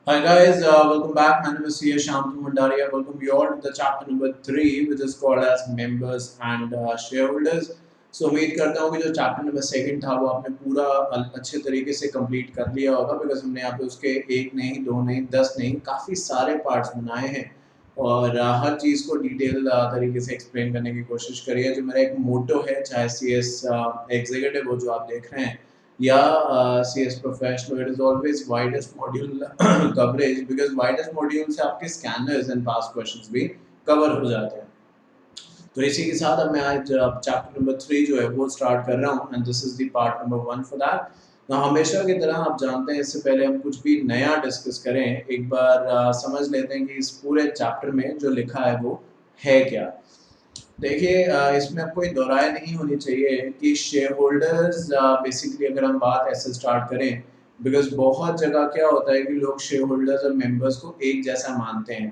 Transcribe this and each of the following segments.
Hi guys, welcome back. My name is C. Shantu Mandaria. Welcome you all to the chapter number 3, which is called as members and shareholders. So उम्मीद करता हूँ कि जो chapter number 2 था वो आपने पूरा अच्छे तरीके से कंप्लीट कर लिया होगा, बिकॉज हमने यहाँ पे उसके एक नहीं, दो नहीं, 10 नहीं, काफ़ी सारे पार्ट्स बनाए हैं और हर चीज़ को डिटेल तरीके से एक्सप्लेन करने की कोशिश करी है। जो मेरा एक मोटो है, चाहे सी एस एग्जीक्यूटिव हो जो आप देख रहे हैं, या CS professional, it is always widest module coverage, because widest module से आपके scanners and past questions भी cover हो जाते हैं। तो इसी के साथ अब मैं आज चैप्टर नंबर 3 जो है वो स्टार्ट कर रहा हूँ, and this is the part number 1 for that. तो हमेशा की तरह आप जानते हैं, इससे पहले हम कुछ भी नया डिस्कस करें, एक बार समझ लेते हैं कि इस पूरे चैप्टर में जो लिखा है वो है क्या। देखिए, इसमें अब कोई दोहराए नहीं होनी चाहिए कि शेयर होल्डर्स, बेसिकली अगर हम बात ऐसे स्टार्ट करें, बिकॉज बहुत जगह क्या होता है कि लोग शेयर होल्डर्स और मेंबर्स को एक जैसा मानते हैं,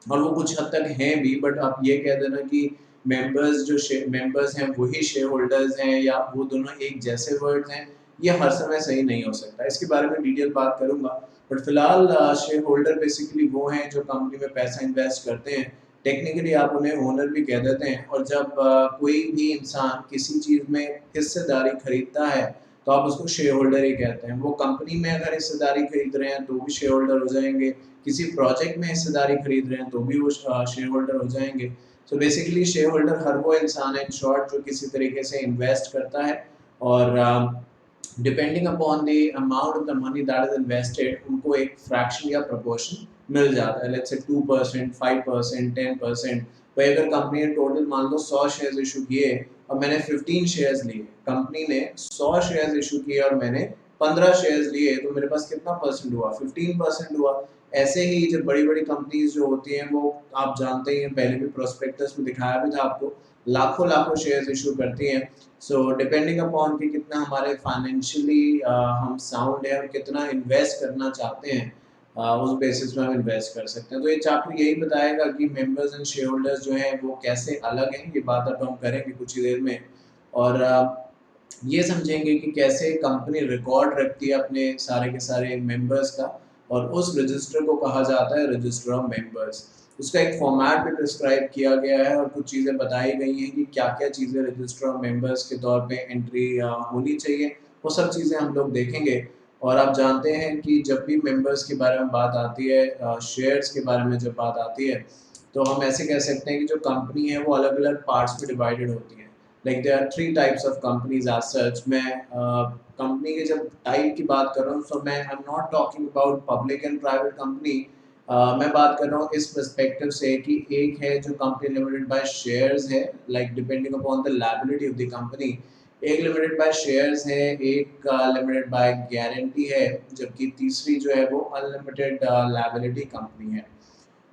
और वो कुछ हद तक हैं भी, बट आप ये कह देना कि मेंबर्स हैं वही शेयर होल्डर्स हैं, या वो दोनों एक जैसे वर्ड्स हैं, ये हर समय सही नहीं हो सकता। इसके बारे में डिटेल बात करूंगा, बट फिलहाल शेयर होल्डर बेसिकली वो हैं जो कंपनी में पैसा इन्वेस्ट करते हैं। टेक्निकली आप उन्हें ओनर भी कह देते हैं, और जब कोई भी इंसान किसी चीज़ में हिस्सेदारी खरीदता है तो आप उसको शेयर होल्डर ही कहते हैं। वो कंपनी में अगर हिस्सेदारी खरीद रहे हैं तो भी शेयर होल्डर हो जाएंगे, किसी प्रोजेक्ट में हिस्सेदारी खरीद रहे हैं तो भी वो शेयर होल्डर हो जाएंगे। सो बेसिकली शेयर होल्डर हर वो इंसान है, इन शॉर्ट, जो किसी तरीके से इन्वेस्ट करता है, और depending upon the amount of the money that is invested उनको एक फ्रैक्शन या प्रोपोर्शन मिल जाता है। Let's say 2%, 5%, 10%। भाई अगर कंपनी ने टोटल मान लो 100 शेयर्स इशू किए और मैंने 15 शेयर्स लिए, कंपनी ने 100 शेयर्स इशू किए और मैंने 15 शेयर्स लिए, तो मेरे पास कितना परसेंट हुआ? 15% हुआ। ऐसे ही जब बड़ी बड़ी कंपनीज जो होती हैं, वो आप जानते ही हैं, पहले भी प्रोस्पेक्टस में दिखाया भी था आपको, लाखों लाखों शेयर्स इशू करती हैं। सो डिपेंडिंग अपॉन कि कितना हमारे फाइनेंशियली हम साउंड है और कितना इन्वेस्ट करना चाहते हैं, उस बेसिस पे हम इन्वेस्ट कर सकते हैं। तो ये चैप्टर यही बताएगा कि मेंबर्स एंड शेयर होल्डर्स जो हैं वो कैसे अलग हैं, ये बात अब हम करेंगे कुछ ही देर में। और ये समझेंगे कि कैसे कंपनी रिकॉर्ड रखती है अपने सारे के सारे मेंबर्स का, और उस रजिस्टर को कहा जाता है रजिस्टर ऑफ मेंबर्स। उसका एक फॉर्मेट भी प्रिस्क्राइब किया गया है, और कुछ चीज़ें बताई गई हैं कि क्या क्या चीज़ें रजिस्टर ऑफ मेंबर्स के तौर पे एंट्री होनी चाहिए। वो सब चीज़ें हम लोग देखेंगे। और आप जानते हैं कि जब भी मेंबर्स के बारे में बात आती है, शेयर्स के बारे में जब बात आती है, तो हम ऐसे कह सकते हैं कि जो कंपनी है वो अलग अलग पार्ट्स में डिवाइडेड होती है। Like there are 3 types of companies as such. मैं कंपनी के जब टाइप की बात कर रहा हूँ, सो मैं I am not talking about public and private company. मैं बात कर रहा हूँ इस पर्सपेक्टिव से कि एक है जो कंपनी लिमिटेड बाय शेयर्स है, like depending upon the liability of the company. एक लिमिटेड बाय शेयर्स है, एक लिमिटेड बाय गारंटी है, जबकि तीसरी जो है वो अनलिमिटेड लायबिलिटी कंपनी है।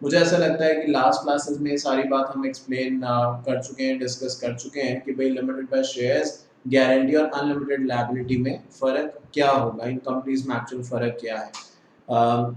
मुझे ऐसा लगता है कि लास्ट क्लासेस में सारी बात हम एक्सप्लेन कर चुके हैं, डिस्कस कर चुके हैं कि भाई लिमिटेड बाय शेयर्स, गारंटी और अनलिमिटेड लायबिलिटी में फ़र्क क्या होगा, इन कंपनीज में एक्चुअल फ़र्क क्या है। अ,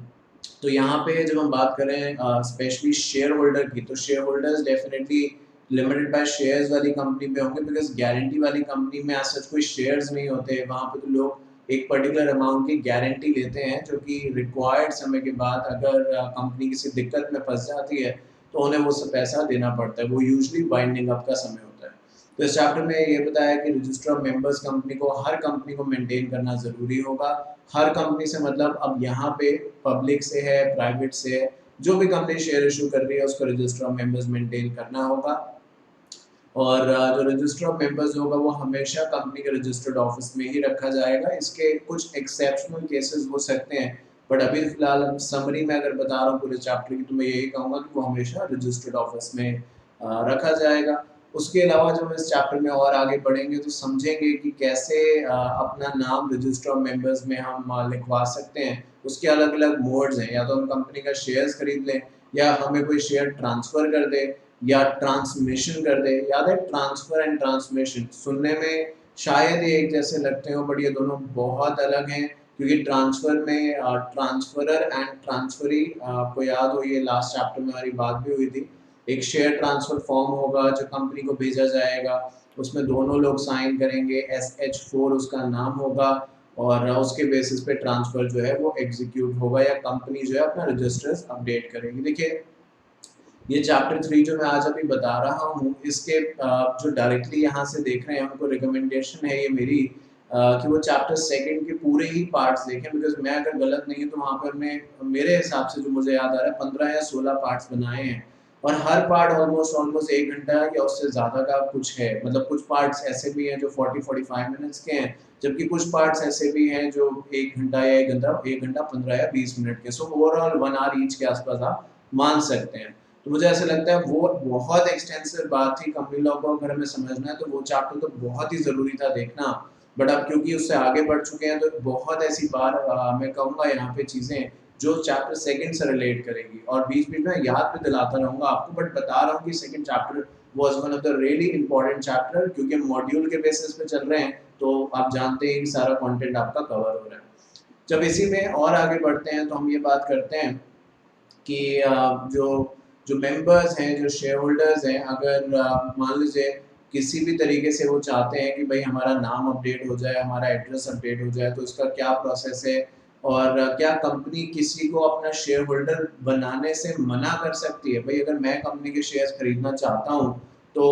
तो यहाँ पे जब हम बात करें स्पेशली शेयर होल्डर की, तो share holders definitely limited by shares वाली कंपनी में होंगे, बिकॉज गारंटी वाली कंपनी में आज सच कोई शेयर्स नहीं होते। वहाँ पे तो लोग एक पर्टिकुलर अमाउंट की गारंटी लेते हैं, जो कि रिक्वायर्ड समय के बाद अगर कंपनी किसी दिक्कत में फंस जाती है तो उन्हें वो सब पैसा देना पड़ता है। वो यूजली बाइंडिंग अप का समय होता है। तो इस चैप्टर में ये बताया कि रजिस्टर ऑफ मेंबर्स कंपनी को, हर कंपनी को मेंटेन करना ज़रूरी होगा। हर कंपनी से मतलब अब यहाँ पे पब्लिक से है, प्राइवेट से है, जो भी कंपनी शेयर इशू कर रही है उसको रजिस्टर ऑफ मेंबर्स मेंटेन करना होगा। और जो रजिस्टर ऑफ मेंबर्स होगा वो हमेशा कंपनी के रजिस्टर्ड ऑफिस में ही रखा जाएगा। इसके कुछ एक्सेप्शनल केसेस हो सकते हैं, बट अभी फिलहाल हम समरी में अगर बता रहा हूँ पूरे चैप्टर की, तो मैं यही कहूँगा कि वो हमेशा रजिस्टर्ड ऑफिस में रखा जाएगा। उसके अलावा जब हम इस चैप्टर में और आगे बढ़ेंगे तो समझेंगे कि कैसे अपना नाम रजिस्टर ऑफ मेंबर्स में हम लिखवा सकते हैं। उसके अलग अलग मोड्स हैं, या तो हम कंपनी का शेयर्स खरीद लें, या हमें कोई शेयर ट्रांसफ़र कर दे, या ट्रांसमिशन कर दे। याद है, ट्रांसफर एंड ट्रांसमिशन सुनने में शायद ये एक जैसे लगते हो, बट ये दोनों बहुत अलग हैं। क्योंकि ट्रांसफर में ट्रांसफरर एंड ट्रांसफरी, आपको याद हो ये लास्ट चैप्टर में हमारी बात भी हुई थी। एक शेयर ट्रांसफर फॉर्म होगा जो कंपनी को भेजा जाएगा, उसमें दोनों लोग साइन करेंगे, SH4 उसका नाम होगा, और उसके बेसिस पे ट्रांसफर जो है वो एग्जीक्यूट होगा या कंपनी जो है अपना रजिस्टर्स अपडेट करेगी। देखिए ये चैप्टर 3 जो मैं आज अभी बता रहा हूँ इसके जो डायरेक्टली यहाँ से देख रहे हैं उनको रिकमेंडेशन है ये मेरी कि वो चैप्टर सेकंड के पूरे ही पार्ट्स देखें, बिकॉज मैं अगर गलत नहीं हूँ तो वहाँ पर मैं मेरे हिसाब से जो मुझे याद आ रहा है 15 या 16 पार्ट्स बनाए हैं और हर पार्ट ऑलमोस्ट ऑलमोस्ट 1 घंटा या उससे ज़्यादा का कुछ है। मतलब कुछ पार्ट्स ऐसे भी हैं जो 40-45 मिनट्स के हैं, जबकि कुछ पार्ट्स ऐसे भी हैं जो 1 घंटा या 1 घंटा 15 या 20 मिनट के। सो ओवरऑल 1 आवर ईच के आसपास आप मान सकते हैं। तो मुझे ऐसा लगता है वो बहुत एक्सटेंसिव बात थी, कंपनी लॉ को अगर हमें समझना है तो वो चैप्टर तो बहुत ही ज़रूरी था देखना। बट अब क्योंकि उससे आगे बढ़ चुके हैं तो बहुत ऐसी बार मैं कहूँगा यहाँ पे चीज़ें जो चैप्टर सेकंड से रिलेट करेगी और बीच बीच में याद भी दिलाता रहूँगा आपको, बट बता रहा हूँ कि second chapter was one of the really important chapter, क्योंकि हम मॉड्यूल के बेसिस पे चल रहे हैं तो आप जानते हैं कि सारा कंटेंट आपका कवर हो रहा है। जब इसी में और आगे बढ़ते हैं तो हम ये बात करते हैं कि जो जो मेंबर्स हैं, जो शेयर होल्डर्स हैं, अगर मान लीजिए किसी भी तरीके से वो चाहते हैं कि भाई हमारा नाम अपडेट हो जाए, हमारा एड्रेस अपडेट हो जाए, तो इसका क्या प्रोसेस है और क्या कंपनी किसी को अपना शेयर होल्डर बनाने से मना कर सकती है? भाई अगर मैं कंपनी के शेयर्स खरीदना चाहता हूँ तो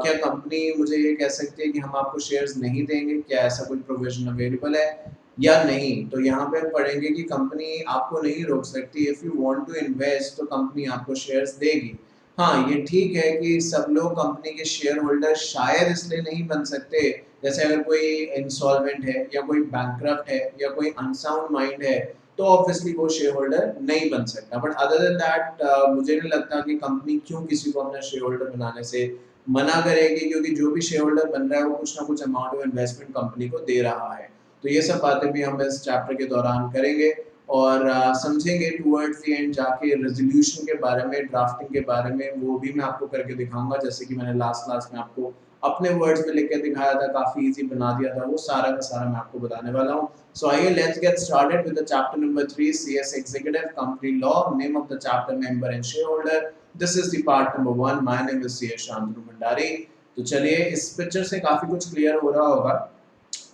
क्या कंपनी मुझे ये कह सकती है कि हम आपको शेयर्स नहीं देंगे? क्या ऐसा कोई प्रोविजन अवेलेबल है या नहीं? तो यहाँ पे हम पढ़ेंगे कि कंपनी आपको नहीं रोक सकती। If you want to invest तो कंपनी आपको शेयर्स देगी। हाँ, ये ठीक है कि सब लोग कंपनी के शेयर होल्डर शायद इसलिए नहीं बन सकते, जैसे अगर कोई इंसॉल्वेंट है या कोई बैंकरप्ट है या कोई अनसाउंड माइंड है, तो ऑब्वियसली वो शेयर होल्डर नहीं बन सकता। बट अदर देन दैट मुझे नहीं लगता कि कंपनी क्यों किसी को अपना शेयर होल्डर बनाने से मना करेगी, क्योंकि जो भी शेयर होल्डर बन रहा है वो कुछ ना कुछ अमाउंट ऑफ इन्वेस्टमेंट कंपनी को दे रहा है। तो ये सब बातें भी हम इस चैप्टर के दौरान करेंगे और समझेंगे टुवर्ड्स द एंड जाके रेजोल्यूशन के बारे में, ड्राफ्टिंग के बारे में, वो भी मैं आपको करके दिखाऊंगा, जैसे कि मैंने लास्ट क्लास में आपको अपने वर्ड्स में लिख के दिखाया था, काफी इजी बना दिया था, वो सारा का सारा मैं आपको बताने वाला हूँ। सो आइए let's get started with the chapter number 3 CS executive company law, name of the chapter member and share holder. This is the part number 1। My name is CS Shantanu Bhandari. तो चलिए, इस पिक्चर से काफी कुछ क्लियर हो रहा होगा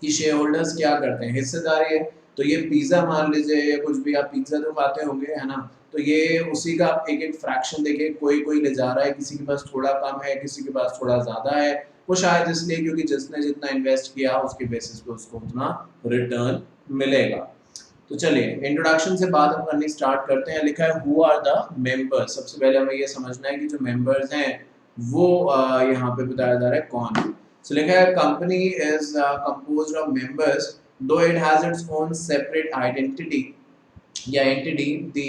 कि शेयर होल्डर्स क्या करते हैं। हिस्सेदारी है तो ये पिज्जा मान लीजिए या कुछ भी, आप पिज्जा तो खाते होंगे है ना, तो ये उसी का एक एक फ्रैक्शन देखिए, कोई कोई ले जा रहा है, किसी के पास थोड़ा कम है, किसी के पास थोड़ा ज्यादा है। वो शायद इसलिए क्योंकि जिसने जितना इन्वेस्ट किया उसके बेसिस पे उसको उतना रिटर्न मिलेगा। तो चलिए इंट्रोडक्शन से बात हम करनी स्टार्ट करते हैं। लिखा है हु आर द मेंबर्स। सबसे पहले हमें ये समझना है कि जो मेंबर्स हैं वो यहाँ पे बताया जा रहा है कौन। So लिखा है company is composed of members, though it has its own separate identity या entity. The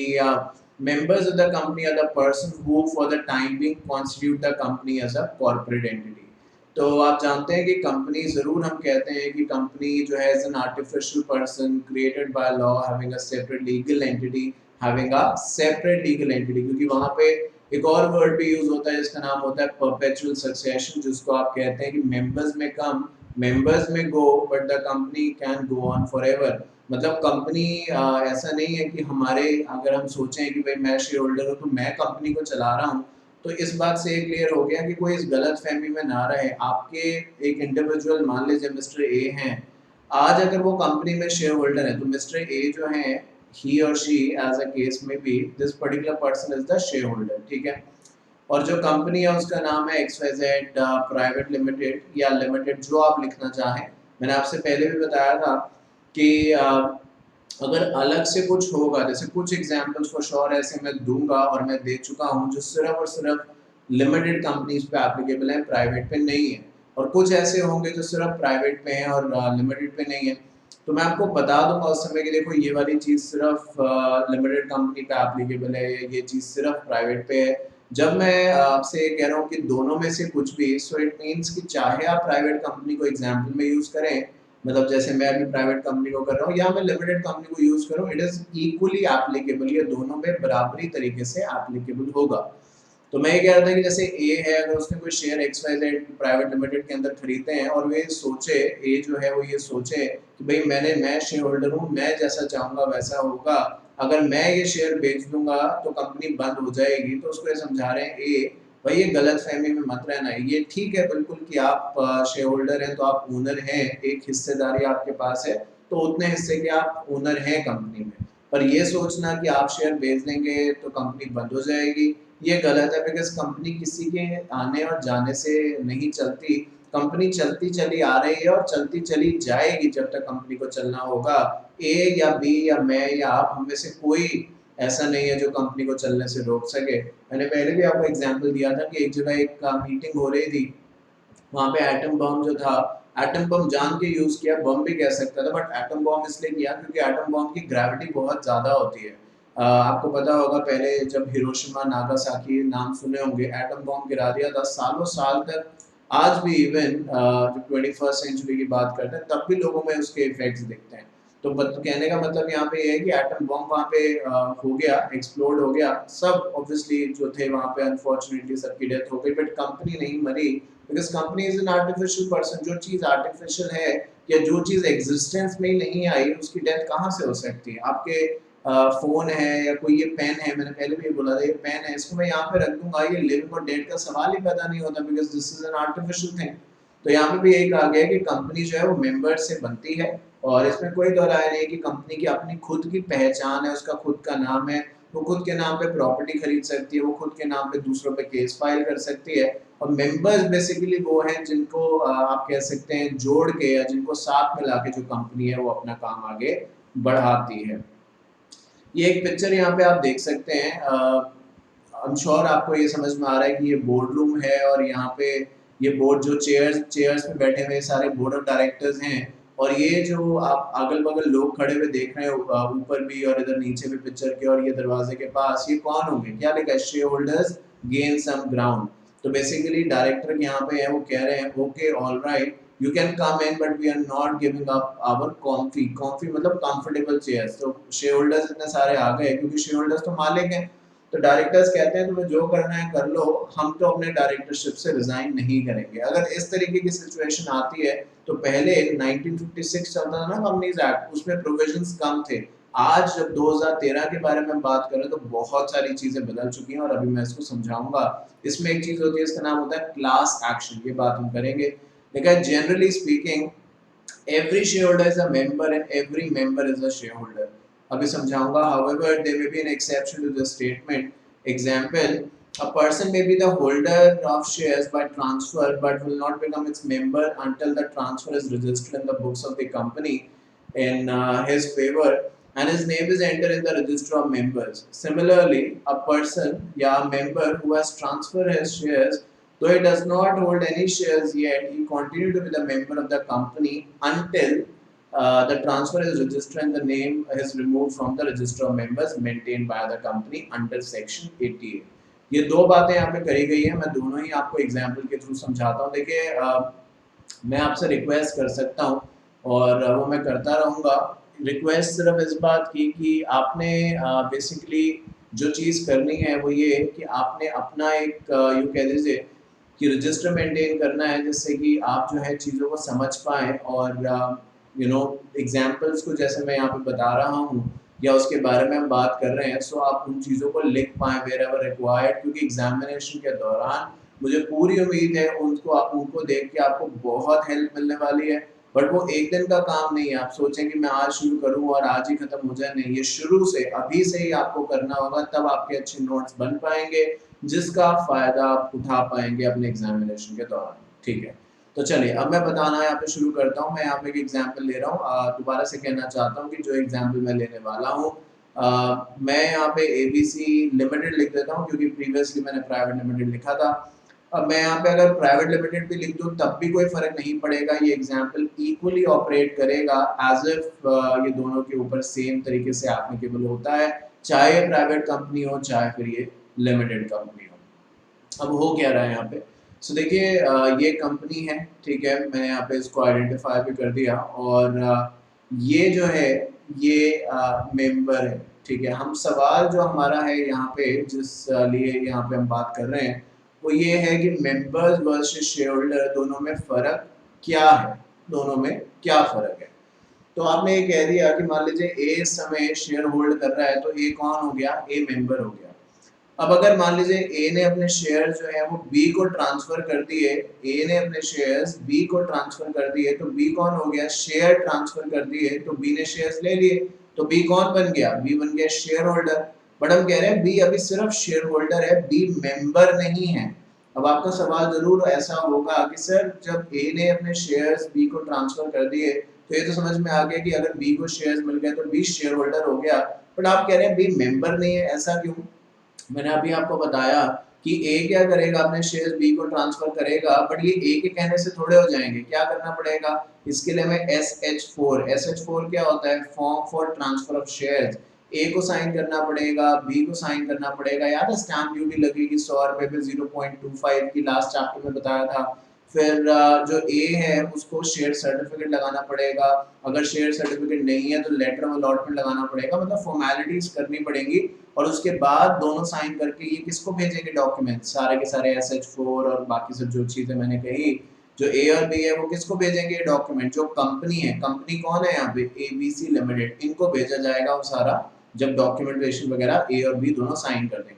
members of the company are the person who for the time being constitute the company as a corporate entity. तो आप जानते हैं कि company, ज़रूर हम कहते हैं कि कंपनी जो है is an artificial person created by law having a separate legal entity, having a separate legal entity, क्योंकि वहाँ पे एक और वर्ड भी यूज होता है जिसका नाम होता है परपेचुअल सक्सेशन, जिसको आप कहते हैं कि मेंबर्स में come members may go but the company can go on forever. मतलब कंपनी ऐसा नहीं है कि हमारे, अगर हम सोचें कि भाई मैं शेयर होल्डर हूँ तो मैं कंपनी को चला रहा हूँ, तो इस बात से क्लियर हो गया कि कोई इस गलत फहमी में ना रहे। आपके एक इंडिविजुअल, मान लीजिए मिस्टर ए हैं, आज अगर वो कंपनी में शेयर होल्डर है तो मिस्टर ए जो है, ही और शी एज अ केस में be, this particular person is the shareholder, ठीक है। और जो कंपनी है उसका नाम है XYZ प्राइवेट लिमिटेड या लिमिटेड, जो आप लिखना चाहें। मैंने आपसे पहले भी बताया था कि अगर अलग से कुछ होगा, जैसे कुछ एग्जांपल्स फॉर श्योर ऐसे मैं दूंगा और मैं दे चुका हूं जो सिर्फ और सिर्फ लिमिटेड कंपनीज पे एप्लीकेबल है, प्राइवेट पे नहीं है। और कुछ ऐसे होंगे जो सिर्फ प्राइवेट पे हैं और लिमिटेड पे नहीं है। तो मैं आपको बता दूंगा उस समय कि देखो ये वाली चीज़ सिर्फ लिमिटेड कंपनी पे एप्लीकेबल है, ये चीज़ सिर्फ प्राइवेट पे है। जब मैं आपसे कह रहा हूँ कि दोनों में से कुछ भी, सो इट मीन्स कि चाहे आप प्राइवेट कंपनी को एग्जाम्पल में यूज़ करें, मतलब जैसे मैं अभी प्राइवेट कंपनी को कर रहा हूँ या मैं लिमिटेड कंपनी को यूज करूँ, इट इज इक्वली एप्लीकेबल, ये दोनों में बराबरी तरीके से एप्लीकेबल होगा। तो मैं ये कह रहा था कि जैसे ए है, अगर उसने कोई शेयर XYZ प्राइवेट लिमिटेड के अंदर खरीदते हैं और वे सोचे, ए जो है वो ये सोचे कि भाई मैं शेयर होल्डर हूँ, मैं जैसा चाहूंगा वैसा होगा, अगर मैं ये शेयर बेच दूंगा तो कंपनी बंद हो जाएगी, तो उसको ये समझा रहे हैं ए, भाई ये गलत फहमी में मत रहना है। ये ठीक है बिल्कुल कि आप शेयर होल्डर हैं तो आप ओनर हैं, एक हिस्सेदारी आपके पास है, तो उतने हिस्से के आप ओनर हैं कंपनी में। पर ये सोचना कि आप शेयर बेच देंगे तो कंपनी बंद हो जाएगी, ये गलत है। बिकॉज कंपनी किसी के आने और जाने से नहीं चलती, कंपनी चलती चली आ रही है और चलती चली जाएगी जब तक कंपनी को चलना होगा। ए या बी या मैं या आप, हम में से कोई ऐसा नहीं है जो कंपनी को चलने से रोक सके। मैंने पहले भी आपको एग्जांपल दिया था कि एक जगह एक मीटिंग हो रही थी, वहाँ पे एटम बम जो था, एटम बम जान के यूज किया, बम भी कह सकता था, बट एटम बम इसलिए किया क्योंकि एटम बम की ग्रेविटी बहुत ज्यादा होती है। आपको पता होगा पहले जब हिरोशिमा नागासाकी नाम सुने होंगे, एटम बम गिरा दिया था, सालों साल तक, आज भी इवन जब 21st सेंचुरी की बात करते हैं तब भी लोगों में उसके इफेक्ट्स दिखते हैं। तो कहने का मतलब यहाँ पे ये है कि एटम बम वहाँ पे हो गया, एक्सप्लोड हो गया, सब ऑब्वियसली जो थे वहाँ पे अनफॉर्चुनेटली सबकी डेथ हो गई, बट कंपनी नहीं मरी। Because company is an artificial person. जो चीज आर्टिफिशियल है या जो चीज एग्जिस्टेंस में ही नहीं आई, उसकी डेथ कहाँ से हो सकती है। आपके फोन है या कोई ये पेन है, मैंने पहले भी बोला था, ये पेन है, इसको मैं यहाँ पे रख दूंगा, ये लिविंग और डेड का सवाल ही पैदा नहीं होता, because this is an artificial thing. तो यहाँ पे भी यही कहा गया है कि कंपनी जो है वो मेंबर से बनती है, और इसमें कोई दो राय नहीं है कि कंपनी की अपनी खुद की पहचान है, उसका खुद का नाम है, वो खुद के नाम पे प्रॉपर्टी खरीद सकती है, वो खुद के नाम पे दूसरों पे केस फाइल कर सकती है। और मेंबर्स बेसिकली वो हैं जिनको आप कह सकते हैं जोड़ के या जिनको साथ में लाके जो कंपनी है वो अपना काम आगे बढ़ाती है। ये एक पिक्चर यहाँ पे आप देख सकते हैं, आई एम श्योर आपको ये समझ में आ रहा है कि ये बोर्ड रूम है, और यहाँ पे ये बोर्ड जो चेयर्स पे बैठे हुए सारे बोर्ड ऑफ डायरेक्टर्स हैं, और ये जो आप अगल बगल लोग खड़े हुए देख रहे हो ऊपर भी और इधर नीचे भी पिक्चर के, और ये दरवाजे के पास, ये कौन होंगे, क्या लिखा है, shareholders gain some ground. तो बेसिकली डायरेक्टर यहाँ पे है, वो कह रहे हैं okay all right, you can come in but we are not giving up our comfy मतलब कंफर्टेबल चेयर्स। तो शेयर होल्डर्स इतने सारे आ गए क्योंकि शेयर होल्डर्स तो मालिक हैं, तो डायरेक्टर्स कहते हैं तुम्हें जो करना है कर लो, हम तो अपने डायरेक्टरशिप से रिजाइन नहीं करेंगे। अगर इस तरीके की सिचुएशन आती है, तो पहले 1956 चलता था ना कंपनीज एक्ट, उसमें प्रोविजंस कम थे। आज जब 2013 के बारे में बात करें तो बहुत सारी चीजें बदल चुकी हैं, और अभी मैं इसको समझाऊंगा। इसमें एक चीज होती है, इसका नाम होता है क्लास एक्शन, ये बात हम करेंगे। देखा, generally speaking every shareholder is a member and every member is a shareholder। अभी समझाऊंगा। however there may be an exception to this statement। example, a person may be the holder of shares by transfer but will not become its member until the transfer is registered in the books of the company in his favor and his name is entered in the register of members। Similarly, a person या a member who has transferred his shares, though he does not hold any shares yet, he continues to be the member of the company until the transfer is registered and the name is removed from the register of members maintained by the company under section 88। ये दो बातें यहाँ पे करी गई है, मैं दोनों ही आपको एग्जाम्पल के थ्रू समझाता हूँ। देखिए, मैं आपसे रिक्वेस्ट कर सकता हूँ और वो मैं करता रहूँगा। रिक्वेस्ट सिर्फ इस बात की कि आपने बेसिकली जो चीज़ करनी है वो ये कि आपने अपना एक यूँ कह दीजिए कि रजिस्टर मेंटेन करना है, जिससे कि आप जो है चीज़ों को समझ पाएँ, और एग्जाम्पल्स को जैसे मैं यहाँ पे बता रहा हूँ या उसके बारे में हम बात कर रहे हैं, सो आप उन चीज़ों को लिख पाएँ वेयर एवर रिक्वायर्ड, क्योंकि एग्जामिनेशन के दौरान मुझे पूरी उम्मीद है उनको देख के आपको बहुत हेल्प मिलने वाली है। बट वो एक दिन का काम नहीं है, आप सोचें कि मैं आज शुरू करूँ और आज ही खत्म हो जाए, नहीं, ये शुरू से अभी से ही आपको करना होगा, तब आपके अच्छे नोट्स बन पाएंगे जिसका फायदा आप उठा पाएंगे अपने एग्जामिनेशन के दौरान। ठीक है, तो चलिए अब मैं बताना यहाँ पे शुरू करता हूँ। मैं यहाँ पे एक एग्जाम्पल ले रहा हूँ, दोबारा से कहना चाहता हूँ कि जो एग्जाम्पल मैं लेने वाला हूँ, मैं यहाँ पे ABC लिमिटेड लिख देता हूँ क्योंकि प्रीवियसली मैंने प्राइवेट लिमिटेड लिखा था। अब मैं यहाँ पे अगर प्राइवेट लिमिटेड भी लिख दूँ तब भी कोई फर्क नहीं पड़ेगा, ये एग्जाम्पल इक्वली ऑपरेट करेगा एज इफ ये दोनों के ऊपर सेम तरीके से एप्लीकेबल होता है, चाहे प्राइवेट कंपनी हो चाहे फिर ये लिमिटेड कंपनी हो। अब हो क्या रहा है यहाँ पे, सो देखिए, ये कंपनी है, ठीक है, मैंने यहाँ पे इसको आइडेंटिफाई भी कर दिया, और ये जो है ये मेंबर है, ठीक है। हम सवाल जो हमारा है यहाँ पे, जिस लिए यहाँ पे हम बात कर रहे हैं, वो ये है कि मेंबर्स वर्सेस शेयर होल्डर दोनों में फ़र्क क्या है, दोनों में क्या फ़र्क है। तो आपने ये कह दिया कि मान लीजिए ए इस समय शेयर होल्ड कर रहा है, तो ए कौन हो गया, ए मेंबर हो गया। अब अगर मान लीजिए ए ने अपने शेयर जो है वो बी को ट्रांसफर कर दिए, ए ने अपने शेयर्स बी को ट्रांसफर कर दिए, तो बी कौन हो गया, शेयर ट्रांसफर कर दिए, तो बी ने शेयर्स ले लिए, तो बी कौन बन गया, बी बन गया शेयर होल्डर। बट हम कह रहे हैं बी अभी सिर्फ शेयर होल्डर है, बी मेंबर नहीं है। अब आपका सवाल जरूर ऐसा होगा कि सर जब ए ने अपने शेयर्स बी को ट्रांसफर कर दिए तो ये तो समझ में आ गया कि अगर बी को शेयर्स मिल गए तो बी शेयर होल्डर हो गया, बट आप कह रहे हैं बी मेंबर नहीं है, ऐसा क्यों? मैंने अभी आपको बताया कि ए क्या करेगा, अपने शेयर्स बी को ट्रांसफर करेगा, बट ये ए के कहने से थोड़े हो जाएंगे, क्या करना पड़ेगा, इसके लिए हमें SH4 क्या होता है, form for transfer of shares, A को साइन करना पड़ेगा, बी को साइन करना पड़ेगा, याद है स्टैंप ड्यूटी लगेगी 100 रुपए पे 0.25 की, लास्ट चैप्टर में बताया था। फिर जो ए है उसको शेयर सर्टिफिकेट लगाना पड़ेगा, अगर शेयर सर्टिफिकेट नहीं है तो लेटर ऑफ अलॉटमेंट लगाना पड़ेगा, मतलब फॉर्मेलिटीज करनी पड़ेंगी, और उसके बाद दोनों साइन करके ये किसको भेजेंगे डॉक्यूमेंट, सारे के सारे SH4 और बाकी सब जो चीजें मैंने कही, जो ए और बी है वो किसको भेजेंगे डॉक्यूमेंट, जो कंपनी है, कंपनी कौन है यहाँ पे, ABC लिमिटेड, इनको भेजा जाएगा वो सारा, जब डॉक्यूमेंटेशन वगैरह ए और बी दोनों साइन कर देंगे।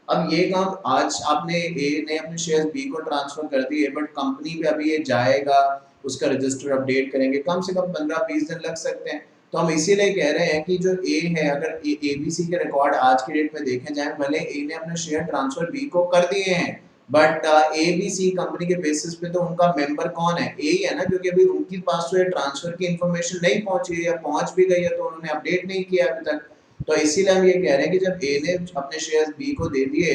अब ये काम आज आपने ए ने अपने शेयर्स बी को ट्रांसफर कर दिए, बट कंपनी पे अभी ये जाएगा, उसका रजिस्टर अपडेट करेंगे, कम से कम 15-20 दिन लग सकते हैं। तो हम इसीलिए कह रहे हैं कि जो ए है, अगर ABC के रिकॉर्ड आज की डेट में देखे जाएं, भले ए ने अपने शेयर ट्रांसफर बी को कर दिए हैं, बट ABC कंपनी के बेसिस पे तो उनका मेंबर कौन है, ए ही है ना, क्योंकि अभी उनके पास तो ये ट्रांसफर की इंफॉर्मेशन नहीं पहुंची है, या पहुंच भी गई है तो उन्होंने अपडेट नहीं किया अभी तक। तो इसीलिए हम ये कह रहे हैं कि जब ए ने अपने शेयर्स बी को दे दिए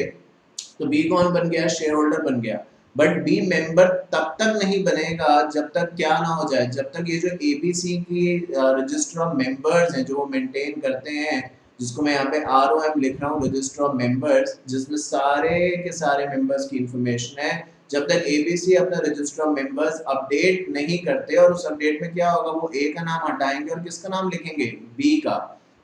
तो बी कौन बन गया, शेयर होल्डर बन गया, बट बी मेंबर तब तक नहीं बनेगा जब तक क्या ना हो जाए, जब तक ये जो ABC की रजिस्टर ऑफ मेंबर्स हैं जो वो मेंटेन करते हैं, जिसको मैं यहाँ पे ROM लिख रहा हूँ, रजिस्टर ऑफ मेंबर्स, जिसमें सारे के सारे मेंबर्स की इंफॉर्मेशन है, जब तक ABC अपना रजिस्टर ऑफ मेंबर्स अपडेट नहीं करते, और उस अपडेट में क्या होगा, वो ए का नाम हटाएंगे और किसका नाम लिखेंगे, बी का,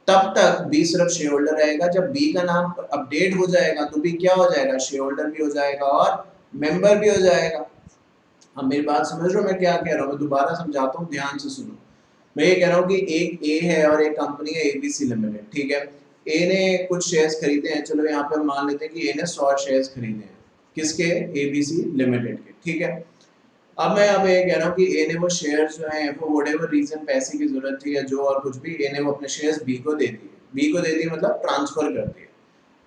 तब तक बी सिर्फ शेयर होल्डर रहेगा। जब बी का नाम अपडेट हो जाएगा तो बी क्या हो जाएगा, शेयर होल्डर भी हो जाएगा और मेंबर भी हो जाएगा। अब मेरी बात समझ रहे हो मैं क्या कह रहा हूँ, मैं दोबारा समझाता हूँ, ध्यान से सुनो। मैं ये कह रहा हूँ कि एक ए है और एक कंपनी है ABC लिमिटेड, ठीक है, ए ने कुछ शेयर्स खरीदे हैं, चलो यहाँ पे मान लेते हैं कि ए ने 100 शेयर्स खरीदे हैं, किसके, ABC लिमिटेड के, ठीक है। अब मैं यहाँ पे ये कह रहा हूँ कि ए ने वो शेयर्स जो हैं वो व्हाटएवर रीजन, पैसे की जरूरत थी या जो और कुछ भी, ए ने वो अपने शेयर्स बी को दे दिए, बी को दे दिए मतलब ट्रांसफर कर दिए।